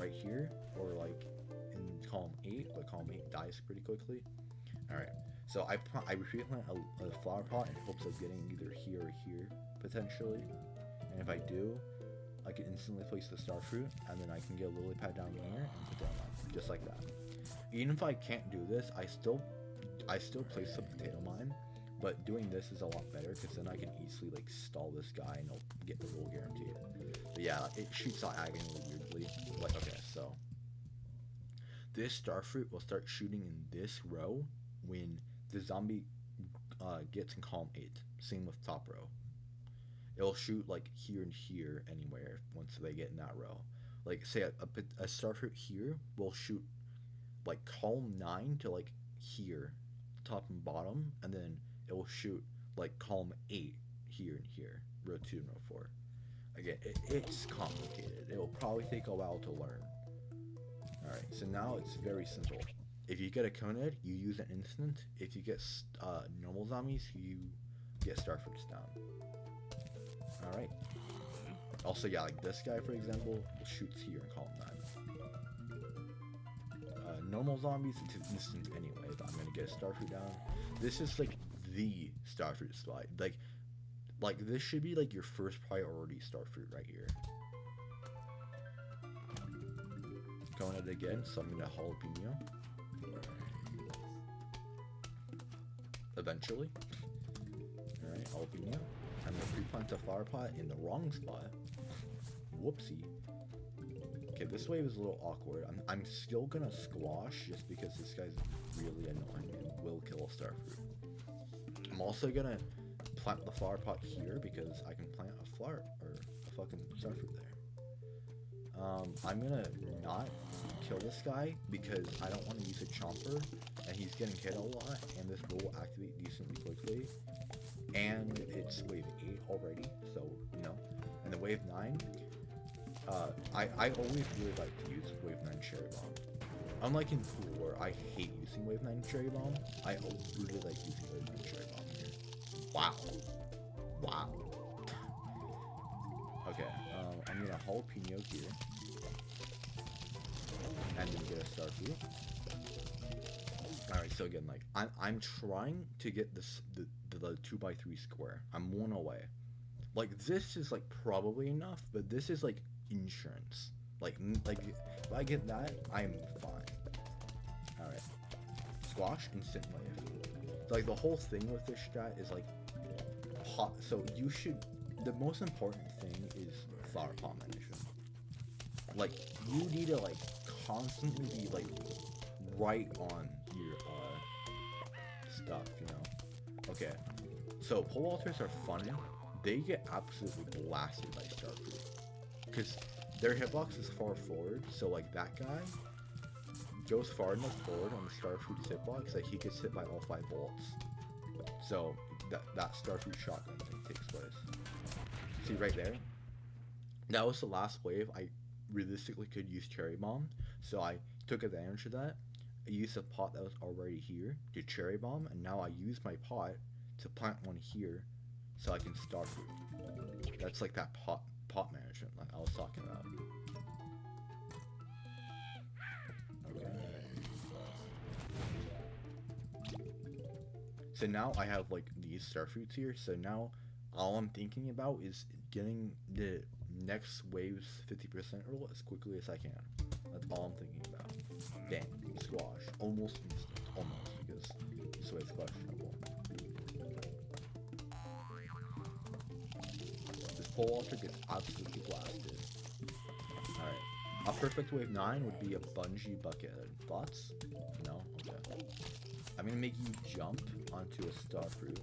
Speaker 1: right here, or like in column 8, but column 8 dies pretty quickly. Alright, so I repeat plant a flower pot in hopes of getting either here or here, potentially. And if I do, I can instantly place the Starfruit, and then I can get a lily pad down here and put down one, just like that. Even if I can't do this, I still place the potato mine, But doing this is a lot better because then I can easily like stall this guy and I'll get the roll guaranteed. But yeah, it shoots out agonally weirdly. Like, okay, so this Starfruit will start shooting in this row when the zombie gets in column 8. Same with top row. It'll shoot like here and here anywhere once they get in that row. Like say a Starfruit here will shoot like column 9 to like here, top and bottom, and then it will shoot like column 8 here and here, row 2 and row 4. Again, it's complicated. It will probably take a while to learn. Alright, so now it's very simple. If you get a Conehead, you use an instant. If you get normal zombies, you get Starfruits down. Alright. Also, yeah, like this guy, for example, shoots here in column 9. Normal zombies, it's instant anyway, but I'm gonna get a Starfruit down. This is like the Starfruit spot. Like this should be like your first priority Starfruit right here. Going at it again, so I'm gonna jalapeno. Eventually. Alright, jalapeno. I'm gonna pre-plant a flower pot in the wrong spot. Whoopsie. Okay, this wave is a little awkward. I'm still gonna squash just because this guy's really annoying and will kill a Starfruit. I'm also gonna plant the flower pot here because I can plant a flower or a fucking Starfruit there. I'm gonna not kill this guy because I don't want to use a chomper and he's getting hit a lot and this will activate decently quickly. And it's wave 8 already, so you know. And then wave 9, I always really like to use wave 9 cherry bomb. Unlike in pool where I hate using wave 9 cherry bomb, I really like using wave 9 cherry bomb here. Wow. Wow. Okay, I'm gonna jalapeno here. And then get a Starfruit. Alright, so again, like, I'm trying to get this the 2x3 square. I'm 1 away. Like, this is, like, probably enough, but this is, like, insurance. Like, if I get that, I'm fine. Alright. Squash, instant wave. Like, the whole thing with this strat is, like, pot. So, you should... The most important thing is flower pot management. Like, you need to, like, constantly be, like, right on your, stuff, you know? Okay. So, pole vaulters are fun. They get absolutely blasted by Starfruit. Because their hitbox is far forward, so, like, that guy goes far enough forward on the Starfruit's hitbox that he gets hit by all 5 bolts. So, that Starfruit shotgun thing takes place. See, right there? That was the last wave I realistically could use Cherry Bomb, so I took advantage of that. I used a pot that was already here to Cherry Bomb, and now I use my pot to plant one here so I can Starfruit. That's like that pot management like I was talking about. Okay. So now I have like these Starfruits here, so now all I'm thinking about is getting the next wave's 50% roll as quickly as I can. That's all I'm thinking about. Dang, squash. Almost instant. Almost, because this wave's questionable. This pole vaulter gets absolutely blasted. Alright. A perfect wave 9 would be a Bungee bucket. Thoughts? No? Okay. I'm gonna make you jump onto a Starfruit.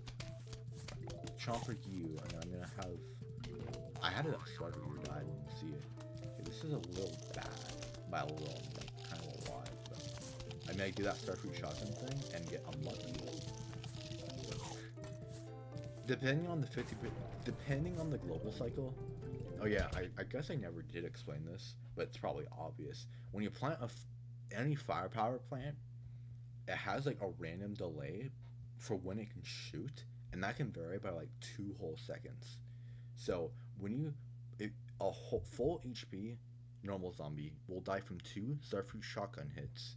Speaker 1: Chomper you, and then I'm gonna have... I had a Starfruit here, but I didn't see it. Okay, this is a little bad. By a little, like, kind of a lot, but... I may do that Starfruit shotgun thing and get unlucky. Depending on the 50%... Depending on the global cycle... Oh yeah, I guess I never did explain this, but it's probably obvious. When you plant any firepower plant, it has, like, a random delay for when it can shoot, and that can vary by like 2 whole seconds. So when a whole full HP normal zombie will die from 2 Starfruit shotgun hits,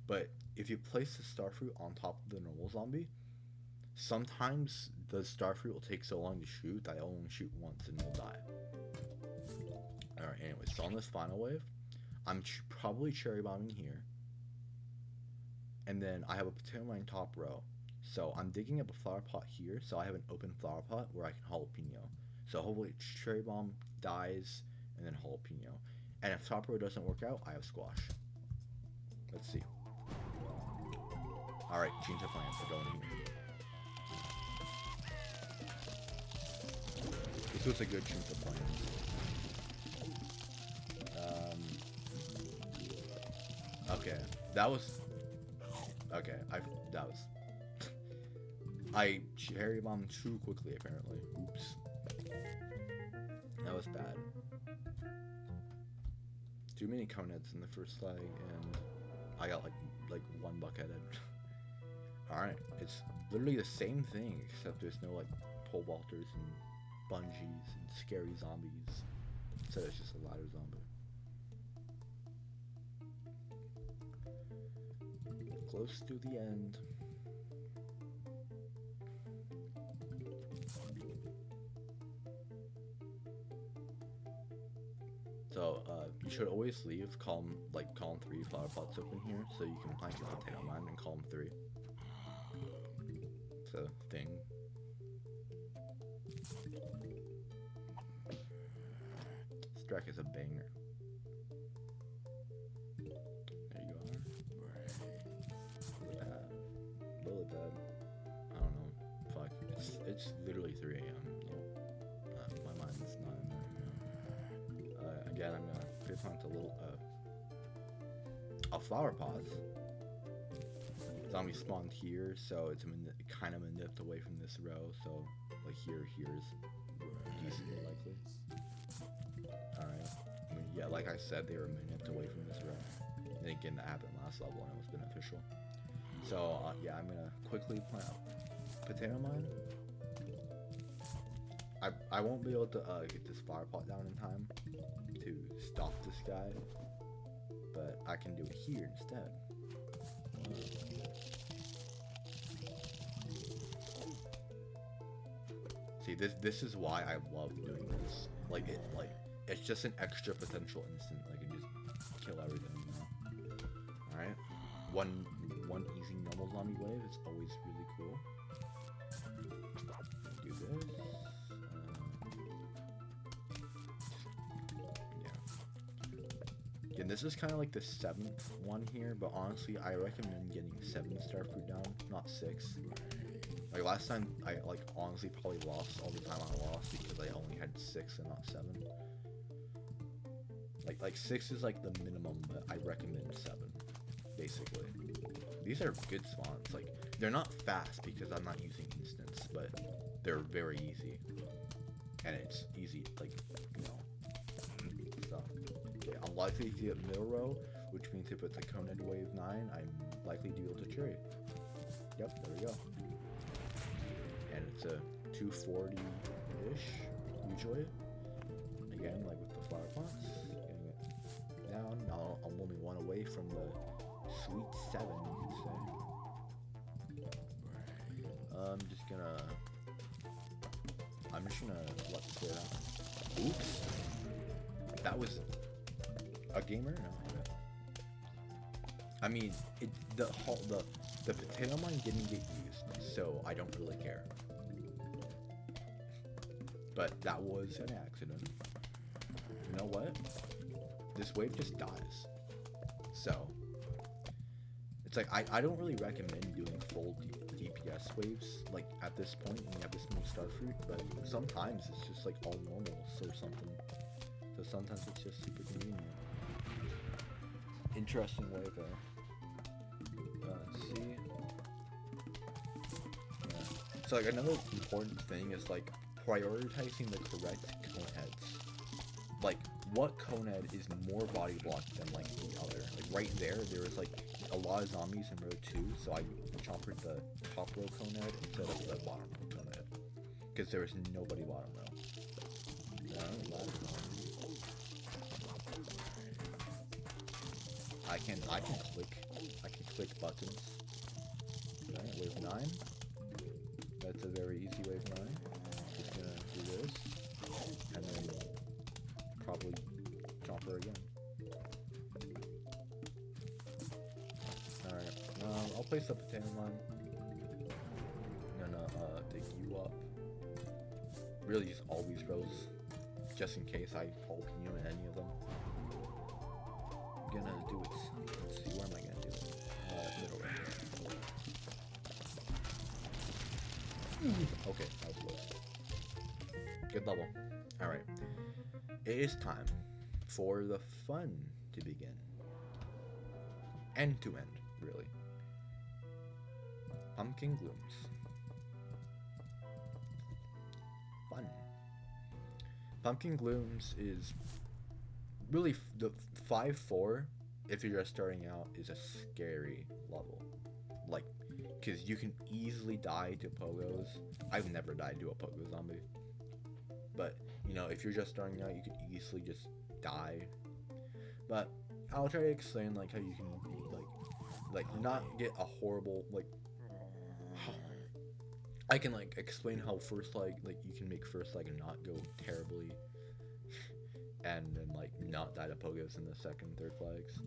Speaker 1: but if you place the Starfruit on top of the normal zombie, sometimes the Starfruit will take so long to shoot that it'll only shoot once and it'll die. Alright, anyway, so on this final wave, I'm probably cherry bombing here, and then I have a potato mine top row. So I'm digging up a flower pot here, so I have an open flower pot where I can jalapeno. So hopefully cherry bomb dies, and then jalapeno. And if top row doesn't work out, I have squash. Let's see. Alright, change of plans. We're going here. This was a good change of plans. Okay, that was... Okay, that was... I cherry bombed too quickly, apparently. Oops. That was bad. Too many coneheads in the first leg, and I got like one buckethead. Alright, it's literally the same thing, except there's no like pole vaulters and bungees and scary zombies. So it's just a ladder zombie. Close to the end. So you should always leave column 3 flower pots open here, so you can plant your potato mine in column 3. It's a thing. This track is a banger. There you are. Lily pad. I don't know. Fuck. It's literally 3 a.m. My mind's not in there. Again, I'm gonna plant a flower pot. Zombie spawned here, so it's kind of manipped away from this row. So like here's decently likely. Alright. I mean, yeah, like I said, they were manipped away from this row. And again, that happened last level and it was beneficial. So yeah, I'm gonna quickly plant a potato mine. I won't be able to get this flower pot down in time to stop this guy, but I can do it here instead. See, this is why I love doing this. It's just an extra potential instant. I can just kill everything. You know? All right, one easy normal zombie wave is always really cool. Do this. Yeah. And this is kind of like the 7th one here, but honestly, I recommend getting 7 Starfruit down, not 6. Like last time, I honestly probably lost all the time I lost because I only had 6 and not 7. Like 6 is like the minimum, but I recommend 7, basically. These are good spawns. Like they're not fast because I'm not using instants, but they're very easy, and it's easy. Like so. Okay, I'm likely to get middle row, which means if it's a conehead wave 9, I'm likely to be able to cherry. Yep, there we go. And it's a 240-ish, usually. Again, like with the flower pots, getting it down. Now I'm only 1 away from the sweet 7, you could say. I'm just gonna let this go down. Oops. That was a gamer? No. Okay. I mean, the potato mine didn't get used, so I don't really care. But that was an accident. You know what? This wave just dies. So it's like I don't really recommend doing full DPS waves like at this point when you have this many Starfruit, but sometimes it's just like all normals or something. So sometimes it's just super convenient. Interesting wave there. Let's see. Yeah. So like another important thing is like prioritizing the correct coneheads. Like what conehead is more body blocked than like the other? Like right there was like a lot of zombies in row 2, so I chompered the top row conehead instead of the bottom row conehead because there was nobody bottom row. I can click buttons. Alright, wave 9. That's a very easy wave 9. Just gonna do this, and then probably chomper again. Alright, I'll place the potato mine. really just all these rows, just in case I jalapeno in any of them. I'm gonna do it. Let's see, where am I gonna do it? Middle range. Okay, that was close. Good level. Alright. It is time for the fun to begin. End to end, really. Pumpkin glooms. Fun. Pumpkin glooms is really the 5-4. If you're just starting out, is a scary level. Like, because you can easily die to pogos. I've never died to a pogo zombie. But, you know, if you're just starting out, you can easily just die. But I'll try to explain, like, how you can, like not get a horrible, like, I can, like, explain how first leg, like, you can make first leg and not go terribly. And then, like, not die to pogos in the second, third flags.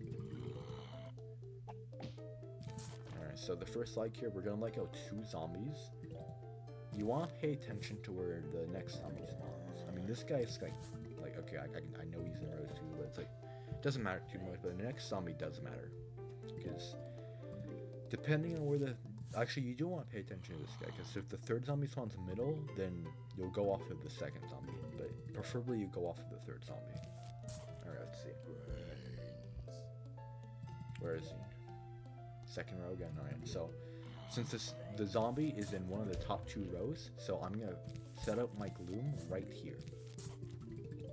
Speaker 1: Alright, so the first leg here, we're gonna let go 2 zombies. You want to pay attention to where the next zombie spawns. I mean, this guy's like okay, I know he's in rows 2, but it's like, it doesn't matter too much, but the next zombie does matter. Because, depending on where the, actually, you do want to pay attention to this guy, because if the third zombie spawns middle, then you'll go off of the second zombie, but preferably you go off of the third zombie. Alright, let's see. Where is he? Second row again, alright, so, since the zombie is in one of the top 2 rows, so I'm going to set up my gloom right here.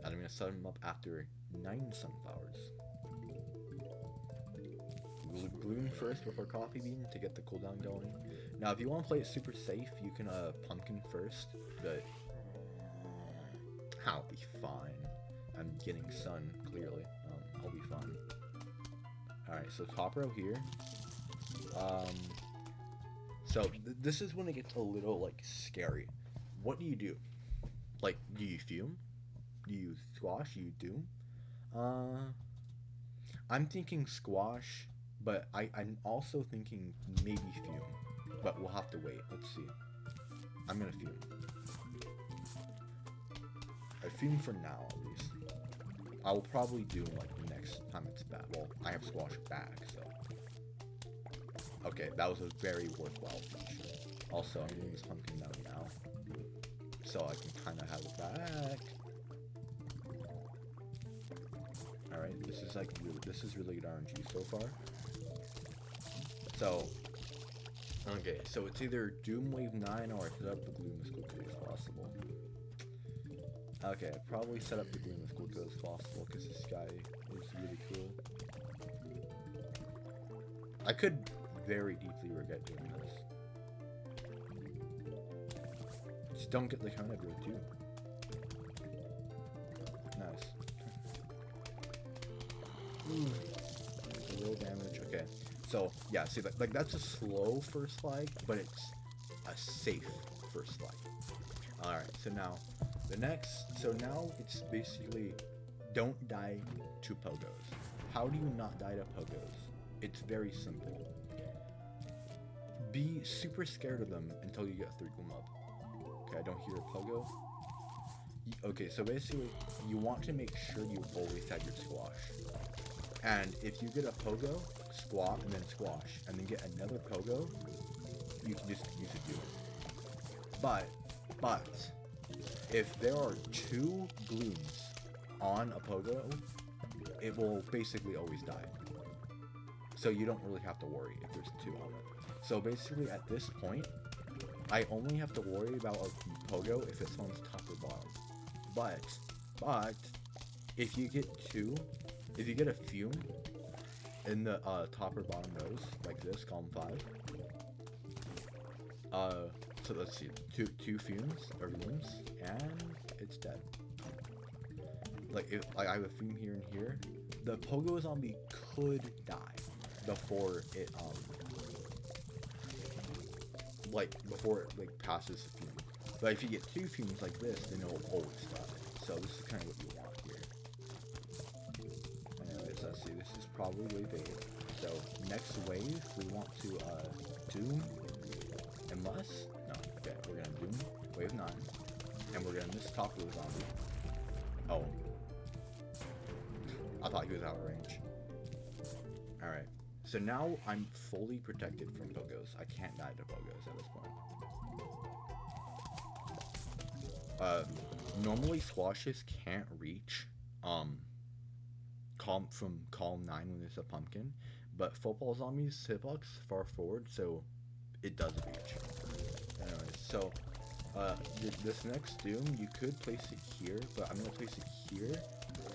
Speaker 1: And I'm going to set him up after 9 sunflowers. Gloom first before coffee bean to get the cooldown going. Now, if you want to play it super safe, you can pumpkin first, but I'll be fine. I'm getting sun, clearly. I'll be fine. Alright, so top row here. So this is when it gets a little, like, scary. What do you do? Like, do you fume? Do you squash? Do you doom? I'm thinking squash, but I'm also thinking maybe fume. But we'll have to wait. Let's see. I'm gonna fume. I fume for now, at least. I will probably doom, like, next time it's back. Well, I have squash back, so. Okay, that was a very worthwhile feature. Also, I'm getting this pumpkin down now, so I can kind of have it back. Alright, this is like this is really good RNG so far. So, okay, so it's either Doom Wave 9 or I set up the Gloom as quickly as possible. Okay, probably set up the Gloom as quickly as possible because this guy is really cool. I could very deeply regret doing this. Just don't get the counter growth too. Nice. A little damage. Okay. So yeah, see, like that's a slow first flag, but it's a safe first flag. All right. So now the next. So now it's basically don't die to pogos. How do you not die to pogos? It's very simple. Be super scared of them until you get 3 gloom up. Okay, I don't hear a pogo. Okay, so basically, you want to make sure you always have your squash. And if you get a pogo, squat, and then squash, and then get another pogo, you can just use it, do it. But, if there are 2 glooms on a pogo, it will basically always die. So you don't really have to worry if there's 2 on it. So basically at this point, I only have to worry about a pogo if this one's top or bottom. But, if you get 2, if you get a fume in the top or bottom rows, like this, column 5, so let's see, two fumes or glooms, and it's dead. Like, if I have a fume here and here, the pogo zombie could die before it before it passes the fume. But if you get 2 fumes like this, then it will always die. So this is kind of what you want here. Anyways, let's see, this is probably wave 8. So next wave, we want to doom, unless, no, okay, we're gonna doom wave 9. And we're gonna miss top of the zombie. Oh. I thought he was out of range. Alright. So now I'm fully protected from Pogos. I can't die to Pogos at this point. Normally squashes can't reach from column 9 when there's a pumpkin, but football zombies hitbox far forward, so it does reach. Anyways, so this next doom, you could place it here, but I'm gonna place it here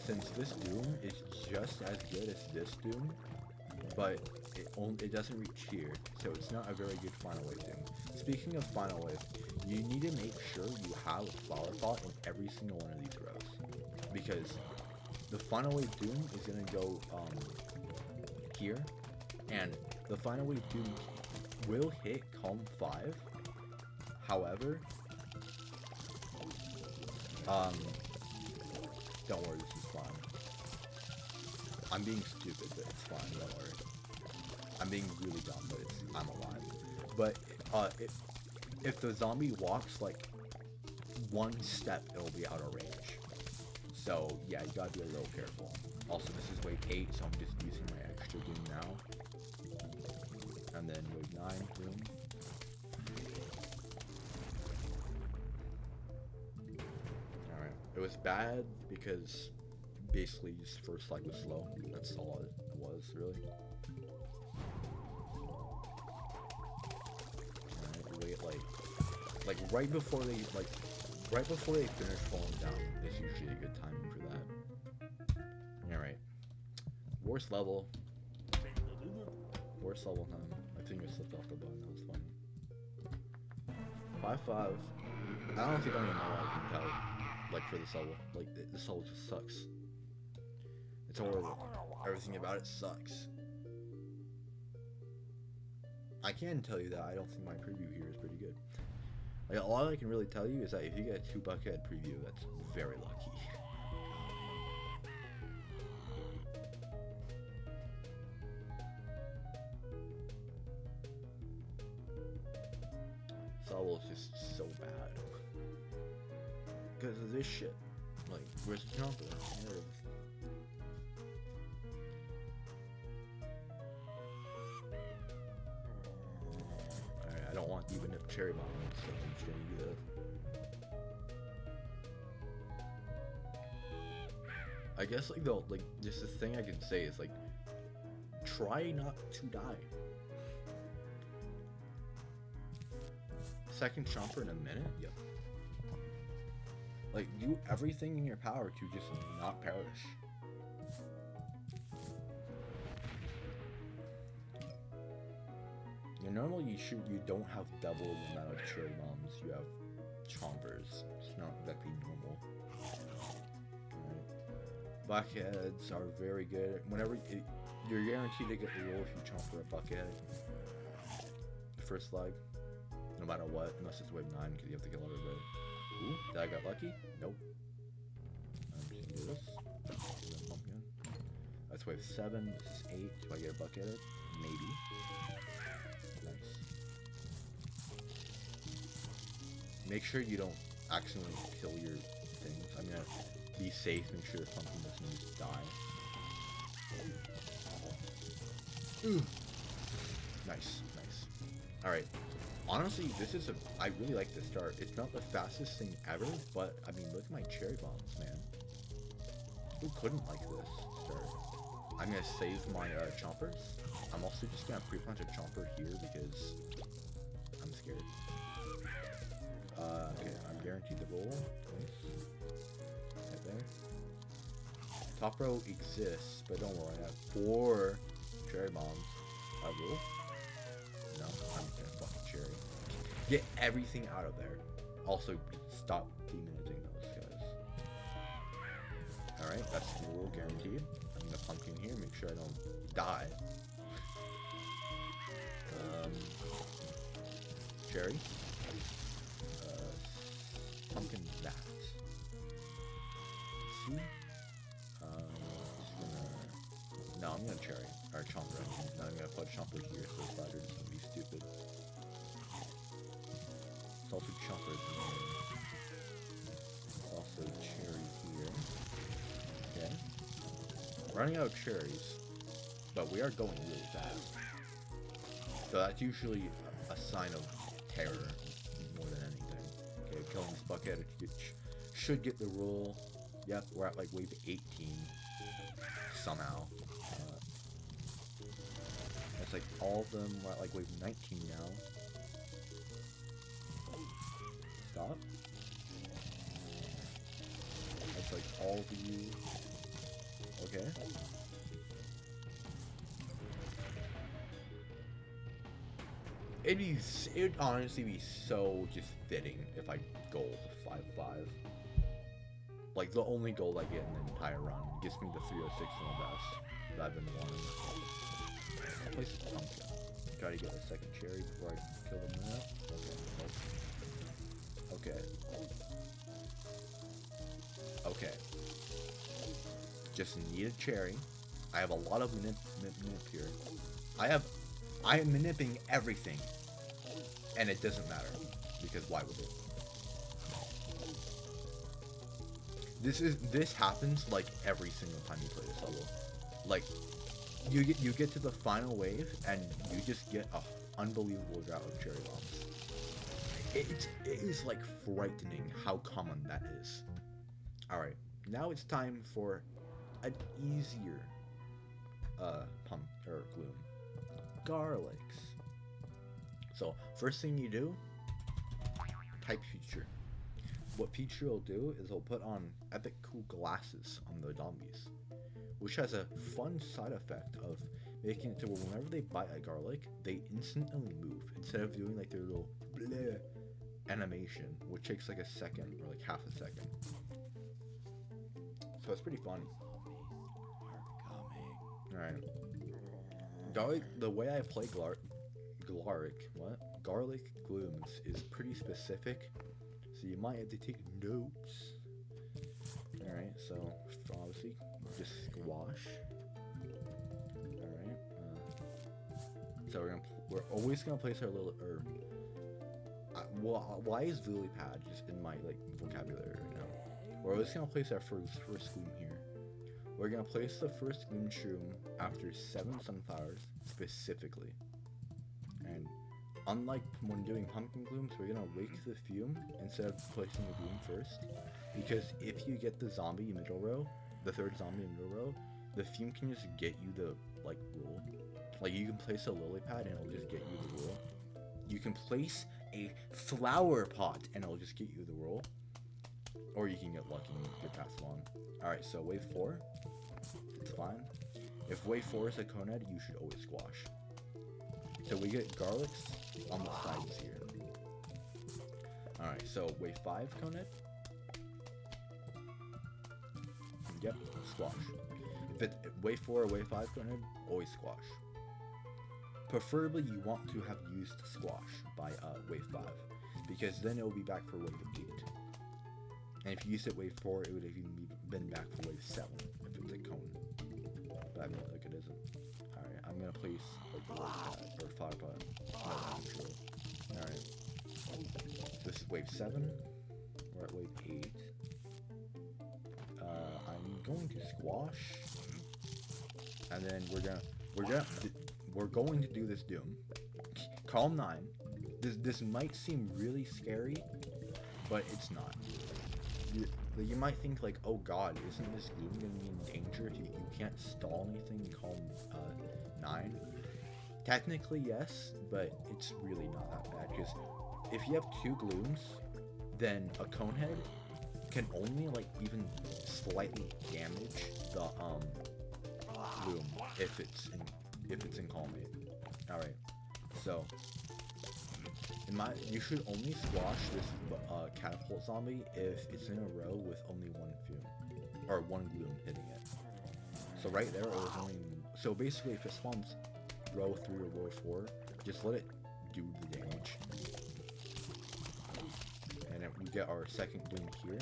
Speaker 1: since this doom is just as good as this doom, but it doesn't reach here, so it's not a very good final wave doom. Speaking of final wave, you need to make sure you have a flower pot in every single one of these rows, because the final wave doom is gonna go here, and the final wave doom will hit column 5. However, don't worry, this is fine. I'm being stupid, but it's fine, don't worry. I'm being really dumb, but I'm alive. But if the zombie walks like 1 step, it'll be out of range. So yeah, you gotta be a little careful. Also, this is wave 8, so I'm just using my extra doom now. And then wave 9 doom. Alright, it was bad because basically just first leg was slow. That's all it was, really. Alright, wait, like right before they finish falling down is usually a good timing for that. Alright. Worst level time. My finger slipped off the button, that was funny. 5-5. I honestly don't even know what I can tell, like, for this level. Like, this level just sucks. It's horrible. Everything about it sucks. I can tell you that I don't think my preview here is pretty good. Like, all I can really tell you is that if you get a 2 bucket preview, that's very lucky. This level is just so bad. Because of this shit. Like, where's the jumper? There it is. Alright, I don't want even a cherry bomb, so I'm just gonna do that. I guess, like, just this thing I can say is, like, try not to die. Second chomper in a minute? Yep. Like, do everything in your power to just not perish. Normally you don't have double the amount of cherry bombs, you have chompers. It's not exactly normal. Right. Buckheads are very good. You're guaranteed to get the roll if you chomper a buckhead. First leg. No matter what, unless it's wave 9 because you have to kill everybody. Ooh, did I get lucky? Nope. I'm just gonna do this. Pumpkin. That's wave 7, this is 8. Do I get a bucket? Maybe. Nice. Make sure you don't accidentally kill your things. I'm gonna be safe, make sure the pumpkin doesn't just die. Ooh. Nice, nice. Alright. Honestly, I really like this start. It's not the fastest thing ever, but, I mean, look at my cherry bombs, man. Who couldn't like this start? I'm gonna save my chompers. I'm also just gonna pre-punch a chomper here because I'm scared. Okay, I'm guaranteed the roll. Nice. Right there. Top row exists, but don't worry, I have 4 cherry bombs. I roll? No, I'm gonna fucking cherry. Get everything out of there. Also, stop demonizing those guys. Alright, that's the rule, guaranteed. I'm gonna pumpkin here, make sure I don't die. Cherry. Pumpkin that. See? No, I'm gonna cherry. Or chomper. Now I'm gonna put chomper here, so this ladder is gonna be stupid. Salted chomper is So cherry here. Okay. Running out of cherries, but we are going really fast. So that's usually a sign of terror more than anything. Okay, killing this bucket should get the roll. Yep, we're at like wave 18 somehow. It's like all of them are at like wave 19 now. Stop. That's like all of you. Okay. It'd honestly be so just fitting if I gold 5-5. Like the only gold I get in the entire run gets me the 306 in the best that I've been wanting. I'll place this pumpkin. Try to get a second cherry before I kill them now. Okay. Okay. Just need a cherry. I have a lot of manip here. I am manipping everything. And it doesn't matter. Because why would it? This happens like every single time you play this level. Like you get to the final wave and you just get a unbelievable drought of cherry bombs. It is like frightening how common that is. Alright, now it's time for an easier pump or gloom. Garlics. So first thing you do, type feature. What feature will do is it'll put on epic cool glasses on the zombies, which has a fun side effect of making it to where whenever they bite a garlic, they instantly move instead of doing like their little bleh animation, which takes like a second or like half a second. So it's pretty fun. Alright. Garlic, the way I play Garlic-glooms is pretty specific, so you might have to take notes. Alright, so obviously just squash. Alright, so we're always gonna place our little why is lily pad just in my like vocabulary right now? We're always gonna place our first gloom here. We're gonna place the first Gloom-shroom after 7 sunflowers specifically. And unlike when doing pumpkin glooms, we're gonna wake the fume instead of placing the gloom first. Because if you get the zombie middle row, the third zombie middle row, the fume can just get you the like roll. Like you can place a lily pad and it'll just get you the roll. You can place a flower pot and it'll just get you the roll. Or you can get lucky and get passed along. Alright, so wave 4. It's fine. If wave 4 is a conehead, you should always squash. So we get garlics on the sides here. Alright, so wave 5 conehead. Yep, squash. If it's wave 4 or wave 5 conehead, always squash. Preferably you want to have used squash by wave 5, because then it will be back for wave 8. And if you used it wave 4, it would have even been back for wave 7 if it's a cone. But I mean, look, it isn't. Alright, I'm gonna place like a pad or flower pot. Alright. This is wave 7. We're at wave 8. I'm going to squash. And then we're going to do this doom. Calm 9. This might seem really scary, but it's not. You might think like, oh god, isn't this gloom gonna be in danger if you can't stall anything in calm 9? Technically yes, but it's really not that bad, because if you have 2 glooms, then a conehead can only like even slightly damage the gloom if it's in calm 8. Alright, so you should only squash this catapult zombie if it's in a row with only 1 fume or 1 gloom hitting it. So right there it was only, so basically if it spawns row 3 or row 4, just let it do the damage. And then we get our second gloom here.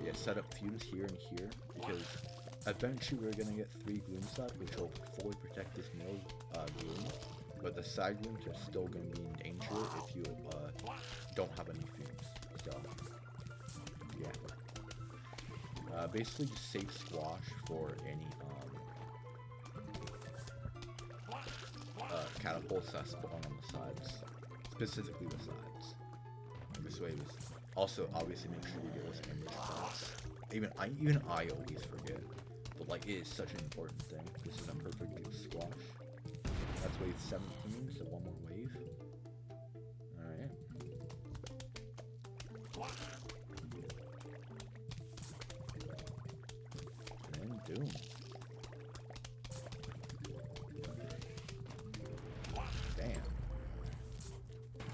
Speaker 1: Yeah, set up fumes here and here, because eventually we're gonna get 3 gloom stuff, which will fully protect this middle gloom. But the side glooms are still going to be in danger if you don't have any fumes. So, basically just save squash for any catapults that spawn on the sides, specifically the sides. This way, also obviously make sure you get those ember spots. Even I always forget, but like it is such an important thing. This is a perfect squash. That's wave 17, so one more wave. All right. And doom. Damn.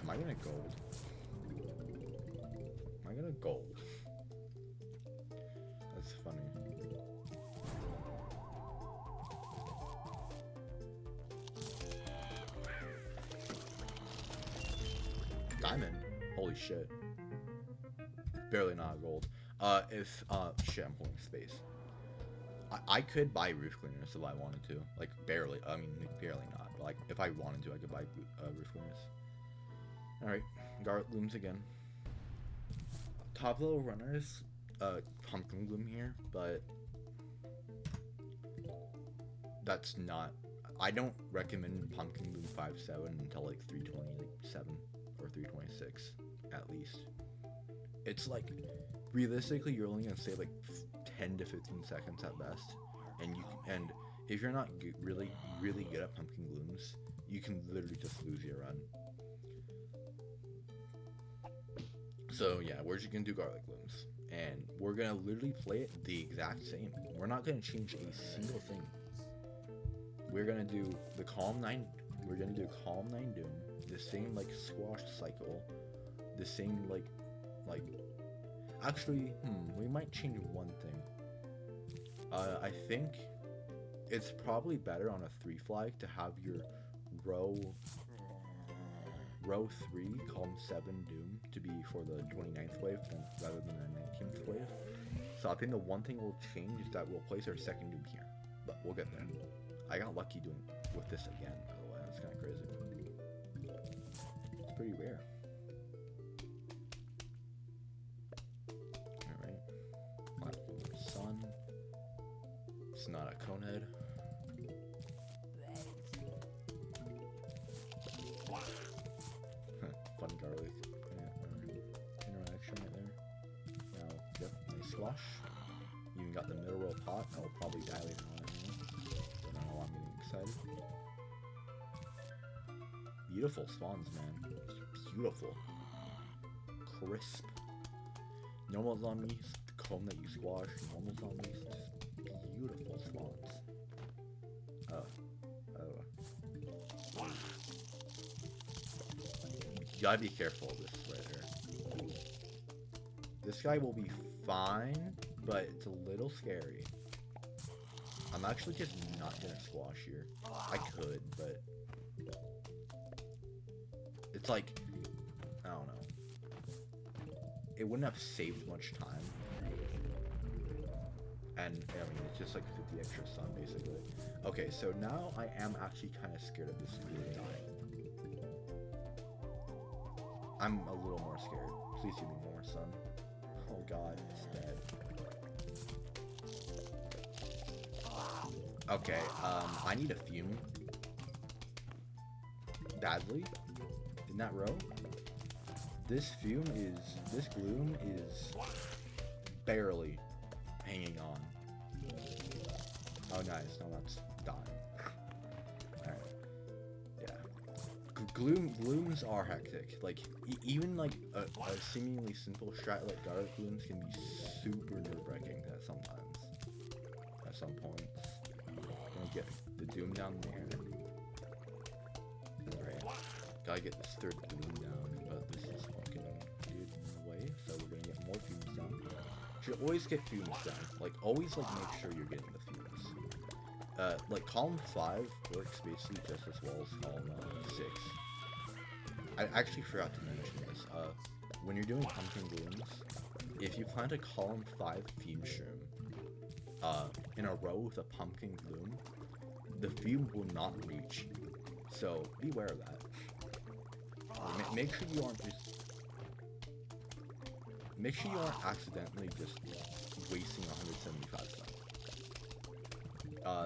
Speaker 1: Am I gonna gold? Am I gonna gold? That's funny. Diamond? Holy shit. Barely not gold. Shit, I'm holding space. I could buy roof cleaners if I wanted to. Like, barely. I mean, barely not. But, like, if I wanted to, I could buy roof cleaners. Alright, Garlic-glooms again. Top level runners, Pumpkin Gloom here, but that's not. I don't recommend Pumpkin Gloom 5.7 until like 327 or 326 at least. It's like realistically you're only gonna save like 10 to 15 seconds at best, and if you're not really good at Pumpkin Glooms, you can literally just lose your run. So yeah, we're just gonna do Garlic-glooms, and we're gonna literally play it the exact same. We're not gonna change a single thing. We're gonna do the Calm 9. We're gonna do Calm 9 Doom, the same like squash cycle, the same like. Actually, we might change one thing. I think it's probably better on a 3 flag to have your row 3 Calm 7 Doom to be for the 29th wave rather than the 19th wave. So I think the one thing we'll change is that we'll place our second Doom here, but we'll get there. I got lucky doing with this again, by the way. That's kind of crazy. It's pretty rare. Alright. Sun. It's not a conehead. Fun garlic interaction right there. Now, yep, nice squash. Even got the middle row pot. I'll probably die later on. Don't know why I'm getting excited. Beautiful spawns, man. Beautiful. Crisp. Normal zombies, comb that you squash. Normal zombies, just beautiful spawns. You gotta be careful of this right here. This guy will be fine, but it's a little scary. I'm actually just not gonna squash here. I could, but it's like, I don't know. It wouldn't have saved much time. And, I mean, it's just like 50 extra sun, basically. Okay, so now I am actually kind of scared of this really dying. I'm a little more scared. Please give me more sun. Oh god, it's dead. Okay, I need a fume. Badly. In that row. This gloom is barely hanging on. Oh nice, no that's dying. Alright. Yeah. Glooms are hectic. Like, even like a seemingly simple strat like Garlic-glooms can be super nerve-wracking at sometimes. At some points. Gonna get the Doom down there. Alright. Gotta get this third Doom down, but this is fucking dude in the way, so we're gonna get more fumes down. Should always get fumes down. Like, always like make sure you're getting the fumes. Like column 5 works basically just as well as column 6. I actually forgot to mention this. When you're doing pumpkin glooms, if you plant a column 5 fume-shroom in a row with a pumpkin gloom, the fume will not reach. So beware of that. Make sure you aren't just make sure you aren't accidentally just wasting 175 stuff.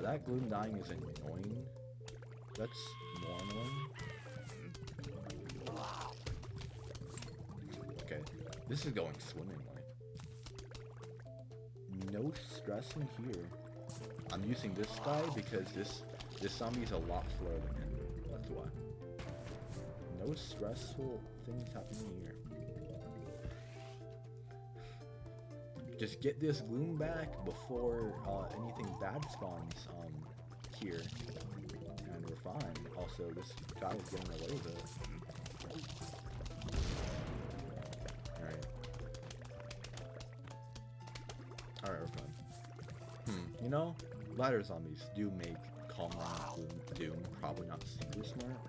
Speaker 1: That gloom dying is annoying. That's more annoying. Okay, this is going swimmingly. No stress in here. I'm using this guy because this zombie is a lot slower than him. That's why. No stressful things happening here. Just get this gloom back before anything bad spawns here, and we're fine. Also, this guy is getting away with it. Alright, we're fine. You know, ladder zombies do make calm down doom probably not super smart.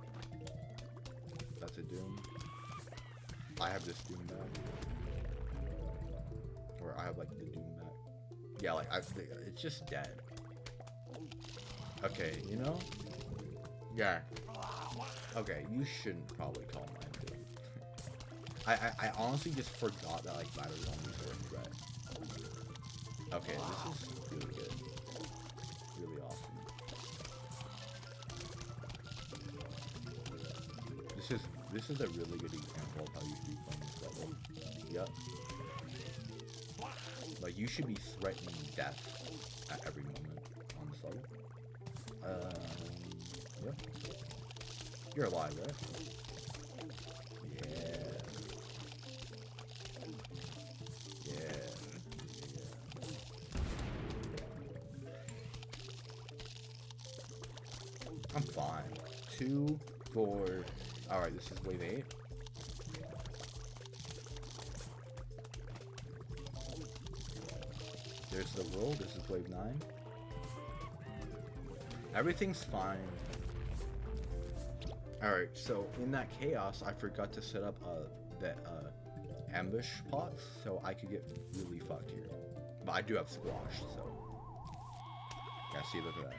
Speaker 1: That's a doom. I have this doom back. Or I have like the doom back. Yeah, like it's just dead. Okay, you know? Yeah. Okay, you shouldn't probably call mine doom. I honestly just forgot that like ladder zombies were a threat. Okay, this is really good. Really awesome. This is a really good example of how you should be playing this level. Yep. Like, you should be threatening death at every moment on this level. Yep. You're alive, right? Yeah. Yeah. I'm fine. 2, 4. Alright, this is wave 8. There's the roll. This is wave 9. Everything's fine. Alright, so in that chaos, I forgot to set up that ambush pots, so I could get really fucked here. But I do have squash, so yeah, see, look at that.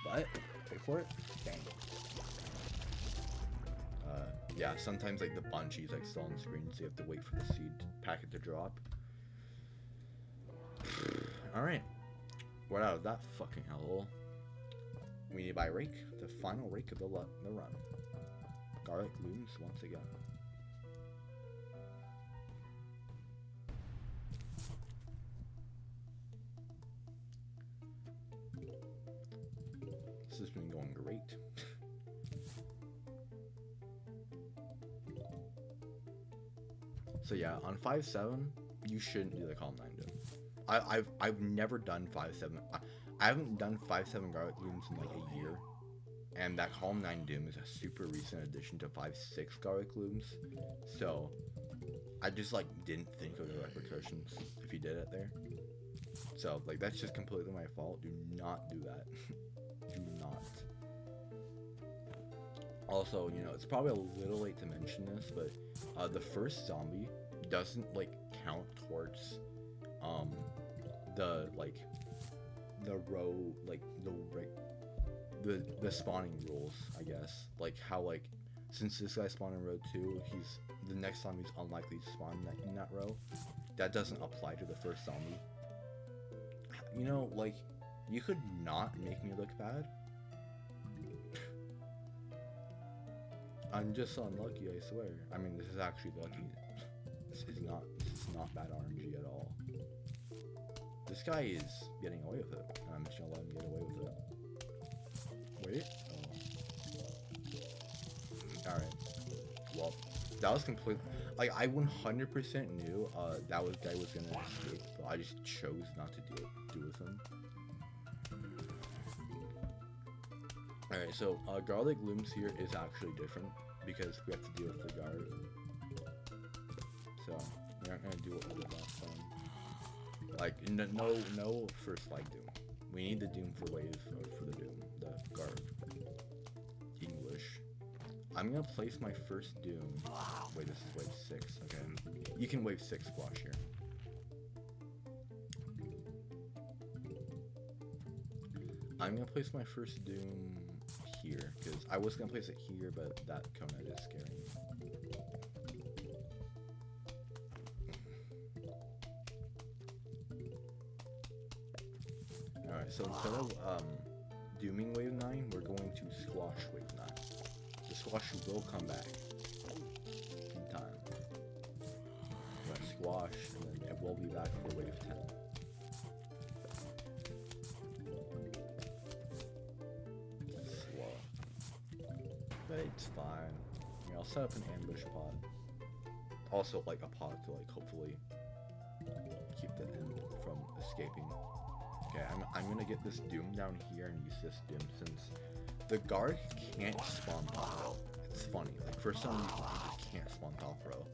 Speaker 1: But wait for it. Dang. Yeah, sometimes like the bungee's like still on the screen, so you have to wait for the seed packet to drop. Alright. What out of that fucking hellhole? We need to buy a rake, the final rake of the run. Garlic-glooms once again. This has been going great. So yeah, on 5-7, you shouldn't do the calm 9 doom. I've never done 5-7. I haven't done 5-7 Garlic-glooms in like a year, and that calm 9 doom is a super recent addition to 5-6 Garlic-glooms. So I just like didn't think of the repercussions if you did it there. So like that's just completely my fault. Do not do that. Do not. Also, you know, it's probably a little late to mention this, but the first zombie doesn't like count towards the like the row, like the spawning rules, I guess. Like how like since this guy spawned in row 2, he's the next zombie's unlikely to spawn in that row. That doesn't apply to the first zombie. You know, like you could not make me look bad. I'm just unlucky, I swear. I mean, this is actually lucky. This is not bad RNG at all. This guy is getting away with it, and I'm just gonna let him get away with it. Wait. Oh. Alright. Well, that was complete. Like, I 100% knew that guy was gonna escape, but I just chose not to do with him. Alright, so Garlic-glooms here is actually different because we have to deal with the guard. So we're not gonna do what we did last time. Like no first flag doom. We need the doom for wave for the doom, the guard. English. I'm gonna place my first doom. Wait, this is wave 6. Okay, you can wave 6 squash here. I'm gonna place my first doom here, because I was gonna place it here, but that conehead is scaring me. Alright, so instead of dooming wave 9, we're going to squash wave 9. The squash will come back in time. We're gonna squash, and then it will be back for wave 10. Slow. But it's fine. Yeah, I'll set up an ambush pod. Also, like a pod to like hopefully keep the imp from escaping. Okay, I'm gonna get this doom down here and use this doom since the guard can't spawn top row. It's funny, like for some reason he just can't spawn top row.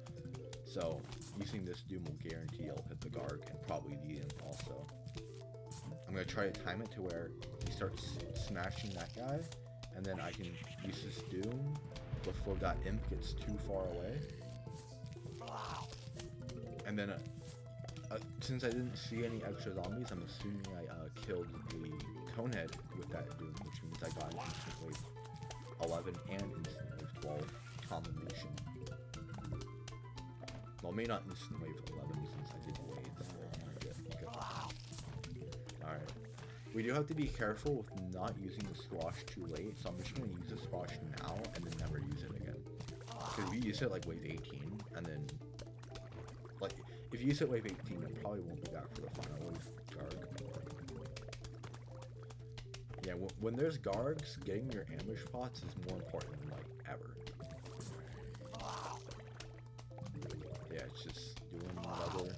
Speaker 1: So using this doom will guarantee it'll hit the guard and probably the imp also. I'm gonna try to time it to where he starts smashing that guy, and then I can use this doom before that imp gets too far away. And then since I didn't see any extra zombies, I'm assuming I killed the conehead with that doom, which means I got an instant wave 11 and instant wave 12 combination. Well, maybe not instant wave 11 since I did wave. Alright. We do have to be careful with not using the squash too late, so I'm just going to use the squash now and then never use it again. Because if you use it like wave 18, and then like, if you use it wave 18, it probably won't be back for the final wave Garg. Yeah, when there's Gargs, getting your ambush pots is more important than, like, ever. Yeah, it's just doing whatever.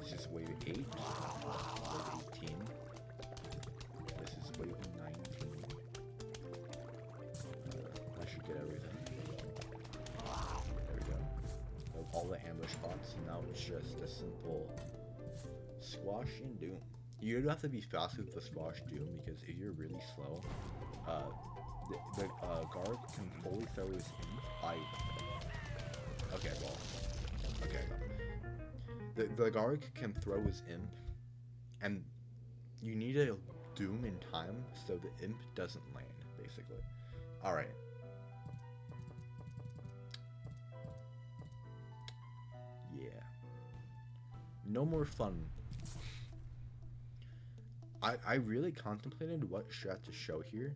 Speaker 1: This is wave 8, wave 18. This is wave 19. I should get everything. There we go. All the ambush pots, and now it's just a simple squash and doom. You do have to be fast with the squash doom because if you're really slow, the guard can fully throw his imp. Okay, well, okay. The guard can throw his imp, and you need a doom in time so the imp doesn't land, basically. All right. Yeah. No more fun. I really contemplated what strat to show here,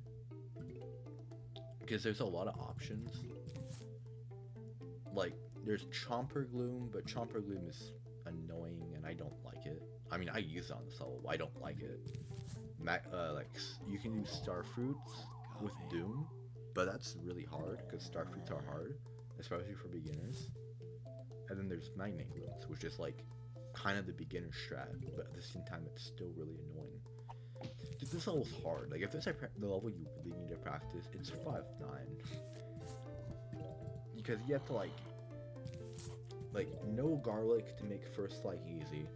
Speaker 1: because there's a lot of options. Like, there's Chomper Gloom, but Chomper Gloom is annoying and I don't like it. I mean, I use it on the solo, I don't like it. Like, you can use Starfruits with Doom, but that's really hard, because Starfruits are hard, especially for beginners. And then there's Magnet Glooms, which is like, kind of the beginner strat, but at the same time it's still really annoying. Dude, this level's hard. Like, if this is the level you really need to practice, it's 5-9. Because you have to like no garlic to make first flight easy.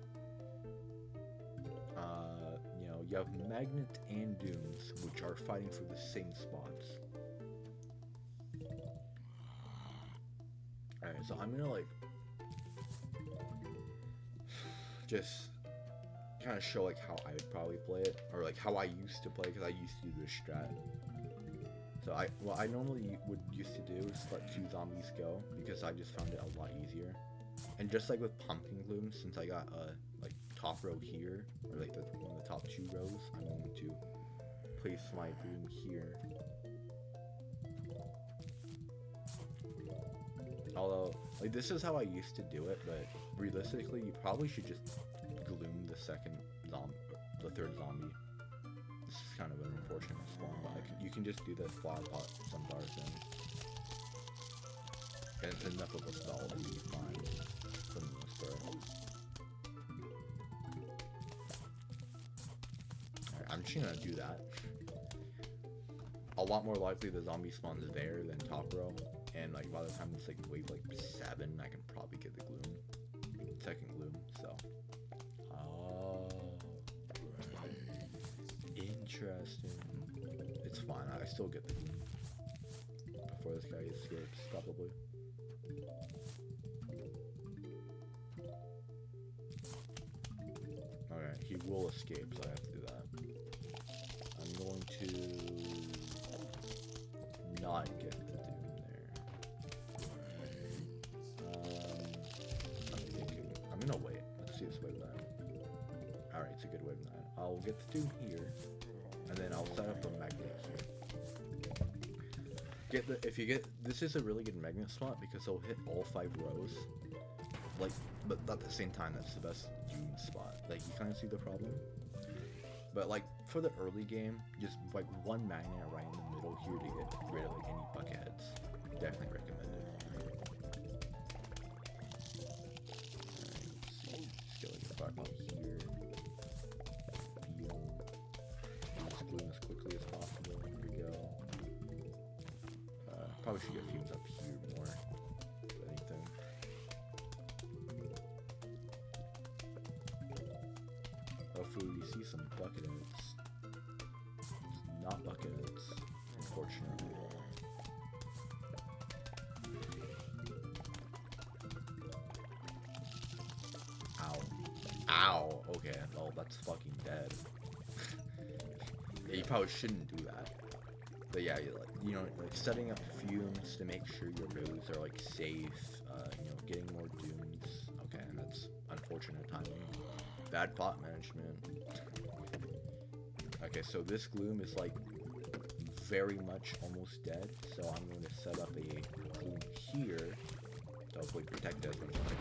Speaker 1: You know, you have Magnet and Dooms, which are fighting for the same spots. Alright, so I'm gonna like just kind of show like how I would probably play it, or like how I used to play, because I used to do this strat. So what I normally would used to do is let 2 zombies go, because I just found it a lot easier. And just like with Pumpkin Gloom, since I got like top row here, or like one of the top 2 rows, I'm going to place my Gloom here. Although, like, this is how I used to do it, but realistically, you probably should just Gloom the third zombie. This is kind of an unfortunate spawn, but you can just do the flower pot some bars in. And it's enough of a spell to be fine for the most part. Alright, I'm just gonna do that. A lot more likely the zombie spawns there than top row. And like by the time it's like wave like 7, I can probably get the Gloom. Second Gloom, so. Oh. Interesting. It's fine, I still get the Gloom. Before this guy escapes, probably. Alright, he will escape, so I have to do that. I'm going to not get the Doom there. I'm thinking, I'm gonna wait. Let's see this wave 9. it's a good wave 9. I'll get the Doom here, and then I'll set up a magnet here. If you get, this is a really good magnet spot because it'll hit all 5 rows. Like, but at the same time, that's the best Doom spot. Like, you kind of see the problem. But like, for the early game, just like one magnet right in the middle here to get rid of like any buckheads. Definitely recommend it. Alright, let's see. Just get like a back up here. Just glue as quickly as possible. Here we go. Probably should get fumes up here more. If anything. Hopefully we see some buckets. Not buckets, unfortunately. Ow. Ow! Okay, oh, that's fucking dead. Yeah, you probably shouldn't do that. But yeah, you know, like setting up fumes to make sure your rows are like safe, you know, getting more dooms. Okay, and that's unfortunate timing. Bad plot management. Okay, so this gloom is like very much almost dead, so I'm going to set up a gloom here to hopefully protect it as much as I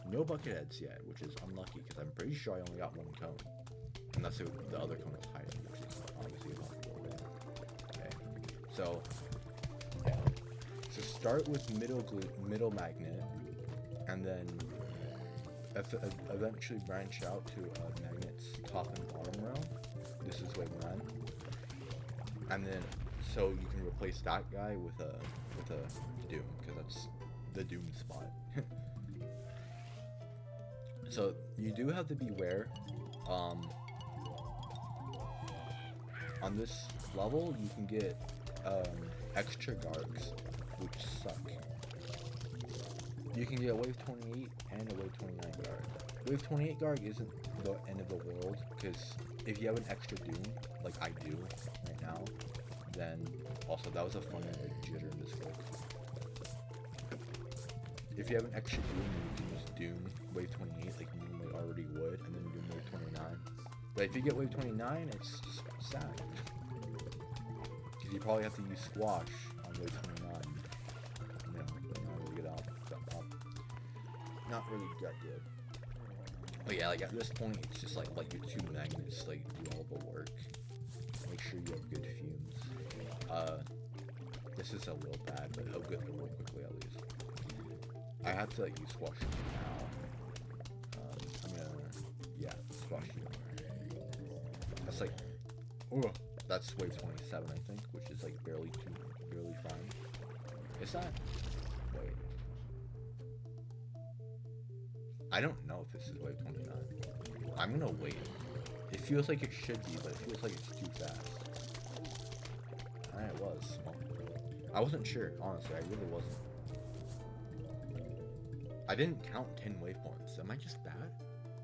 Speaker 1: can. No bucket heads yet, which is unlucky because I'm pretty sure I only got 1 cone. Unless the other cone is hiding, which is obviously a possibility. Okay, so yeah. So start with middle magnet, and then eventually branch out to magnets top and bottom row. This is wave 9, and then so you can replace that guy with a doom because that's the doom spot. So you do have to beware. On this level, you can get extra guards, which suck. You can get a wave 28 and a wave 29 guard. Wave 28 guard isn't the end of the world, because if you have an extra doom, like I do right now, then also that was a fun like, jitter in this clip. If you have an extra doom, you can just doom wave 28 like you normally already would, and then doom wave 29. But if you get wave 29, it's just sad. Because you probably have to use squash on wave 29. You know, not really good out. Not really that good. But yeah, like at this point, it's just like let your 2 magnets like do all the work. Make sure you have good fumes. This is a little bad, but it'll get the work quickly at least. I have to like use squash now. I'm gonna, yeah, squash you. That's like, oh, that's wave 27, I think, which is like barely fine. Is that? Wait. I don't know if this is wave 29. I'm gonna wait. It feels like it should be, but it feels like it's too fast. And it was. Well, I wasn't sure, honestly. I really wasn't. I didn't count 10 waypoints. Am I just bad?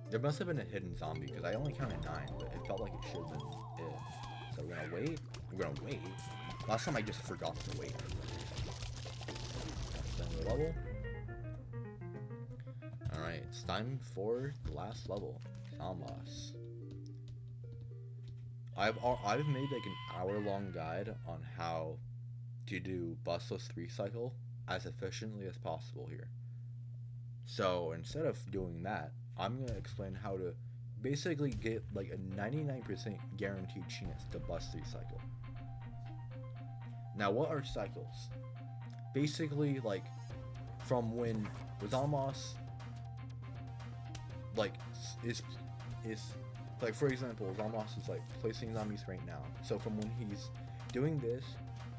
Speaker 1: There must have been a hidden zombie, because I only counted 9, but it felt like it should have been it. So we're gonna wait. We're gonna wait. Last time I just forgot to wait. That's the level. Alright, it's time for the last level. Zomboss. I've made like an hour-long guide on how to do bustless 3-cycle as efficiently as possible here. So instead of doing that, I'm going to explain how to basically get like a 99% guaranteed chance to bust 3-cycle. Now, what are cycles? Basically, like, from when Zomboss, like, is like, for example, Zomboss is like placing zombies right now. So from when he's doing this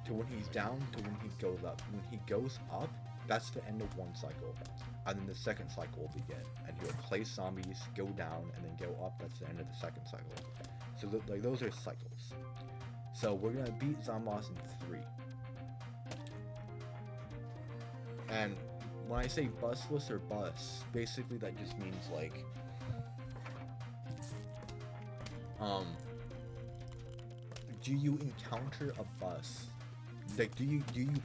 Speaker 1: to when he's down to when he goes up. When he goes up, that's the end of 1 cycle. And then the 2nd cycle will begin, and he'll place zombies, go down, and then go up. That's the end of the 2nd cycle. So like those are cycles. So we're gonna beat Zomboss in 3. And when I say bustless or bus, basically that just means like, do you encounter a bus? Like, do you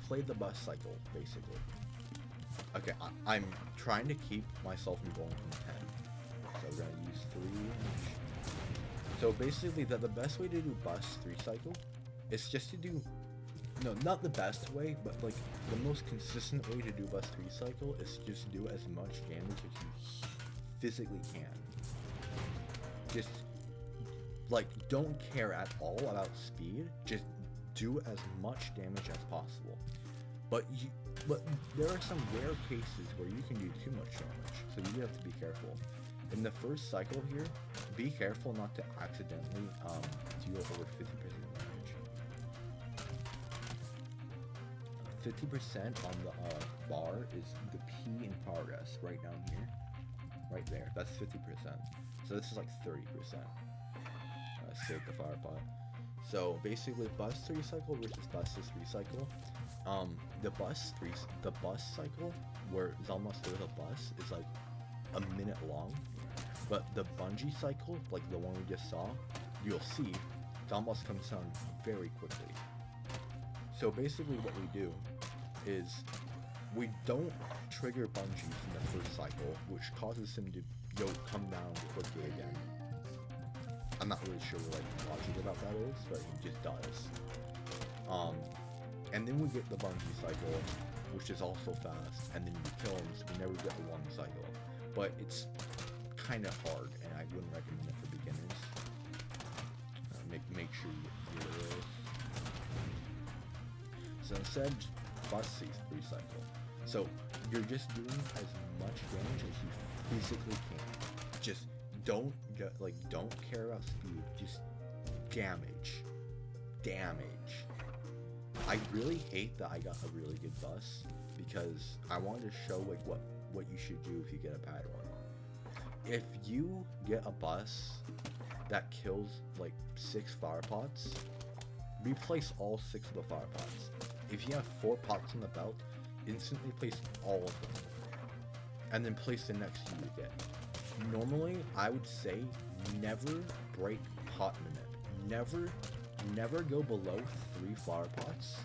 Speaker 1: play the bus cycle basically? Okay, I'm trying to keep myself from going from 10. So we're gonna use 3. So basically, the best way to do bus 3 cycle is just to do, no, not the best way, but like the most consistent way to do bus 3 cycle is just do as much damage as you physically can. Just like don't care at all about speed. Just do as much damage as possible. But there are some rare cases where you can do too much damage, so you have to be careful. In the first cycle here, be careful not to accidentally deal over 50% damage. 50% on the bar is the P in progress, right down here. Right there, that's 50%. So this is like 30%. Save the fire pot. So basically, bus 3 cycle versus bus 3 cycle. The bus cycle where Zomboss throws a bus is like a minute long, but the bungee cycle, like the one we just saw, you'll see Zomboss comes down very quickly. So basically, what we do is we don't trigger bungees in the first cycle, which causes him to come down quickly again. I'm not really sure what logic about that is, but he just does. And then we get the bungee cycle, which is also fast, and then you kill him, so we never get a 1 cycle. But it's kind of hard, and I wouldn't recommend it for beginners. Make sure you get this. So instead, bus 3 cycle. So you're just doing as much damage as you physically can. Just don't care about speed. Just damage. I really hate that I got a really good bus because I wanted to show like what you should do if you get a bad one. If you get a bus that kills like 6 fire pots, replace all 6 of the fire pots. If you have 4 pots in the belt, instantly place all of them, and then place the next few you get. Normally, I would say never break pot limit. Never go below 3 flower pots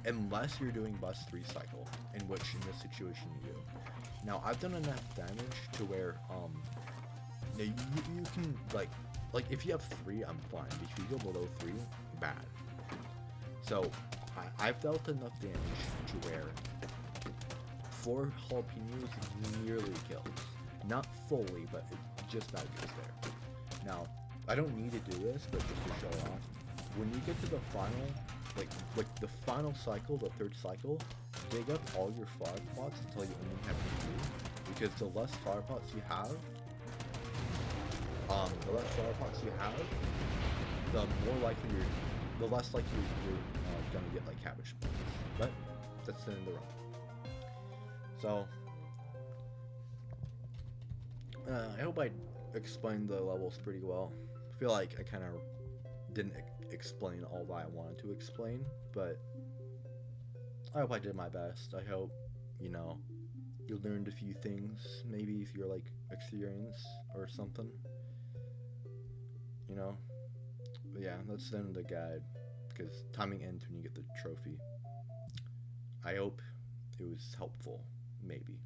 Speaker 1: unless you're doing bus 3 cycle, in which in this situation you do. Now I've done enough damage to where you can like if you have 3, I'm fine. But if you go below 3, bad. So I've dealt enough damage to where 4 jalapenos nearly kills. Not fully, but it just about gets there. Now, I don't need to do this, but just to show off, when you get to the final, like the final cycle, the 3rd cycle, dig up all your fire pots until you only have 2, because the less fire pots you have, the less likely you're gonna get like cabbage points. But that's the end of the run. So I hope I explained the levels pretty well. I feel like I kind of didn't explain all that I wanted to explain, but I hope I did my best. I hope, you learned a few things, maybe if you're like experienced or something, But yeah, that's the end of the guide, because timing ends when you get the trophy. I hope it was helpful, maybe.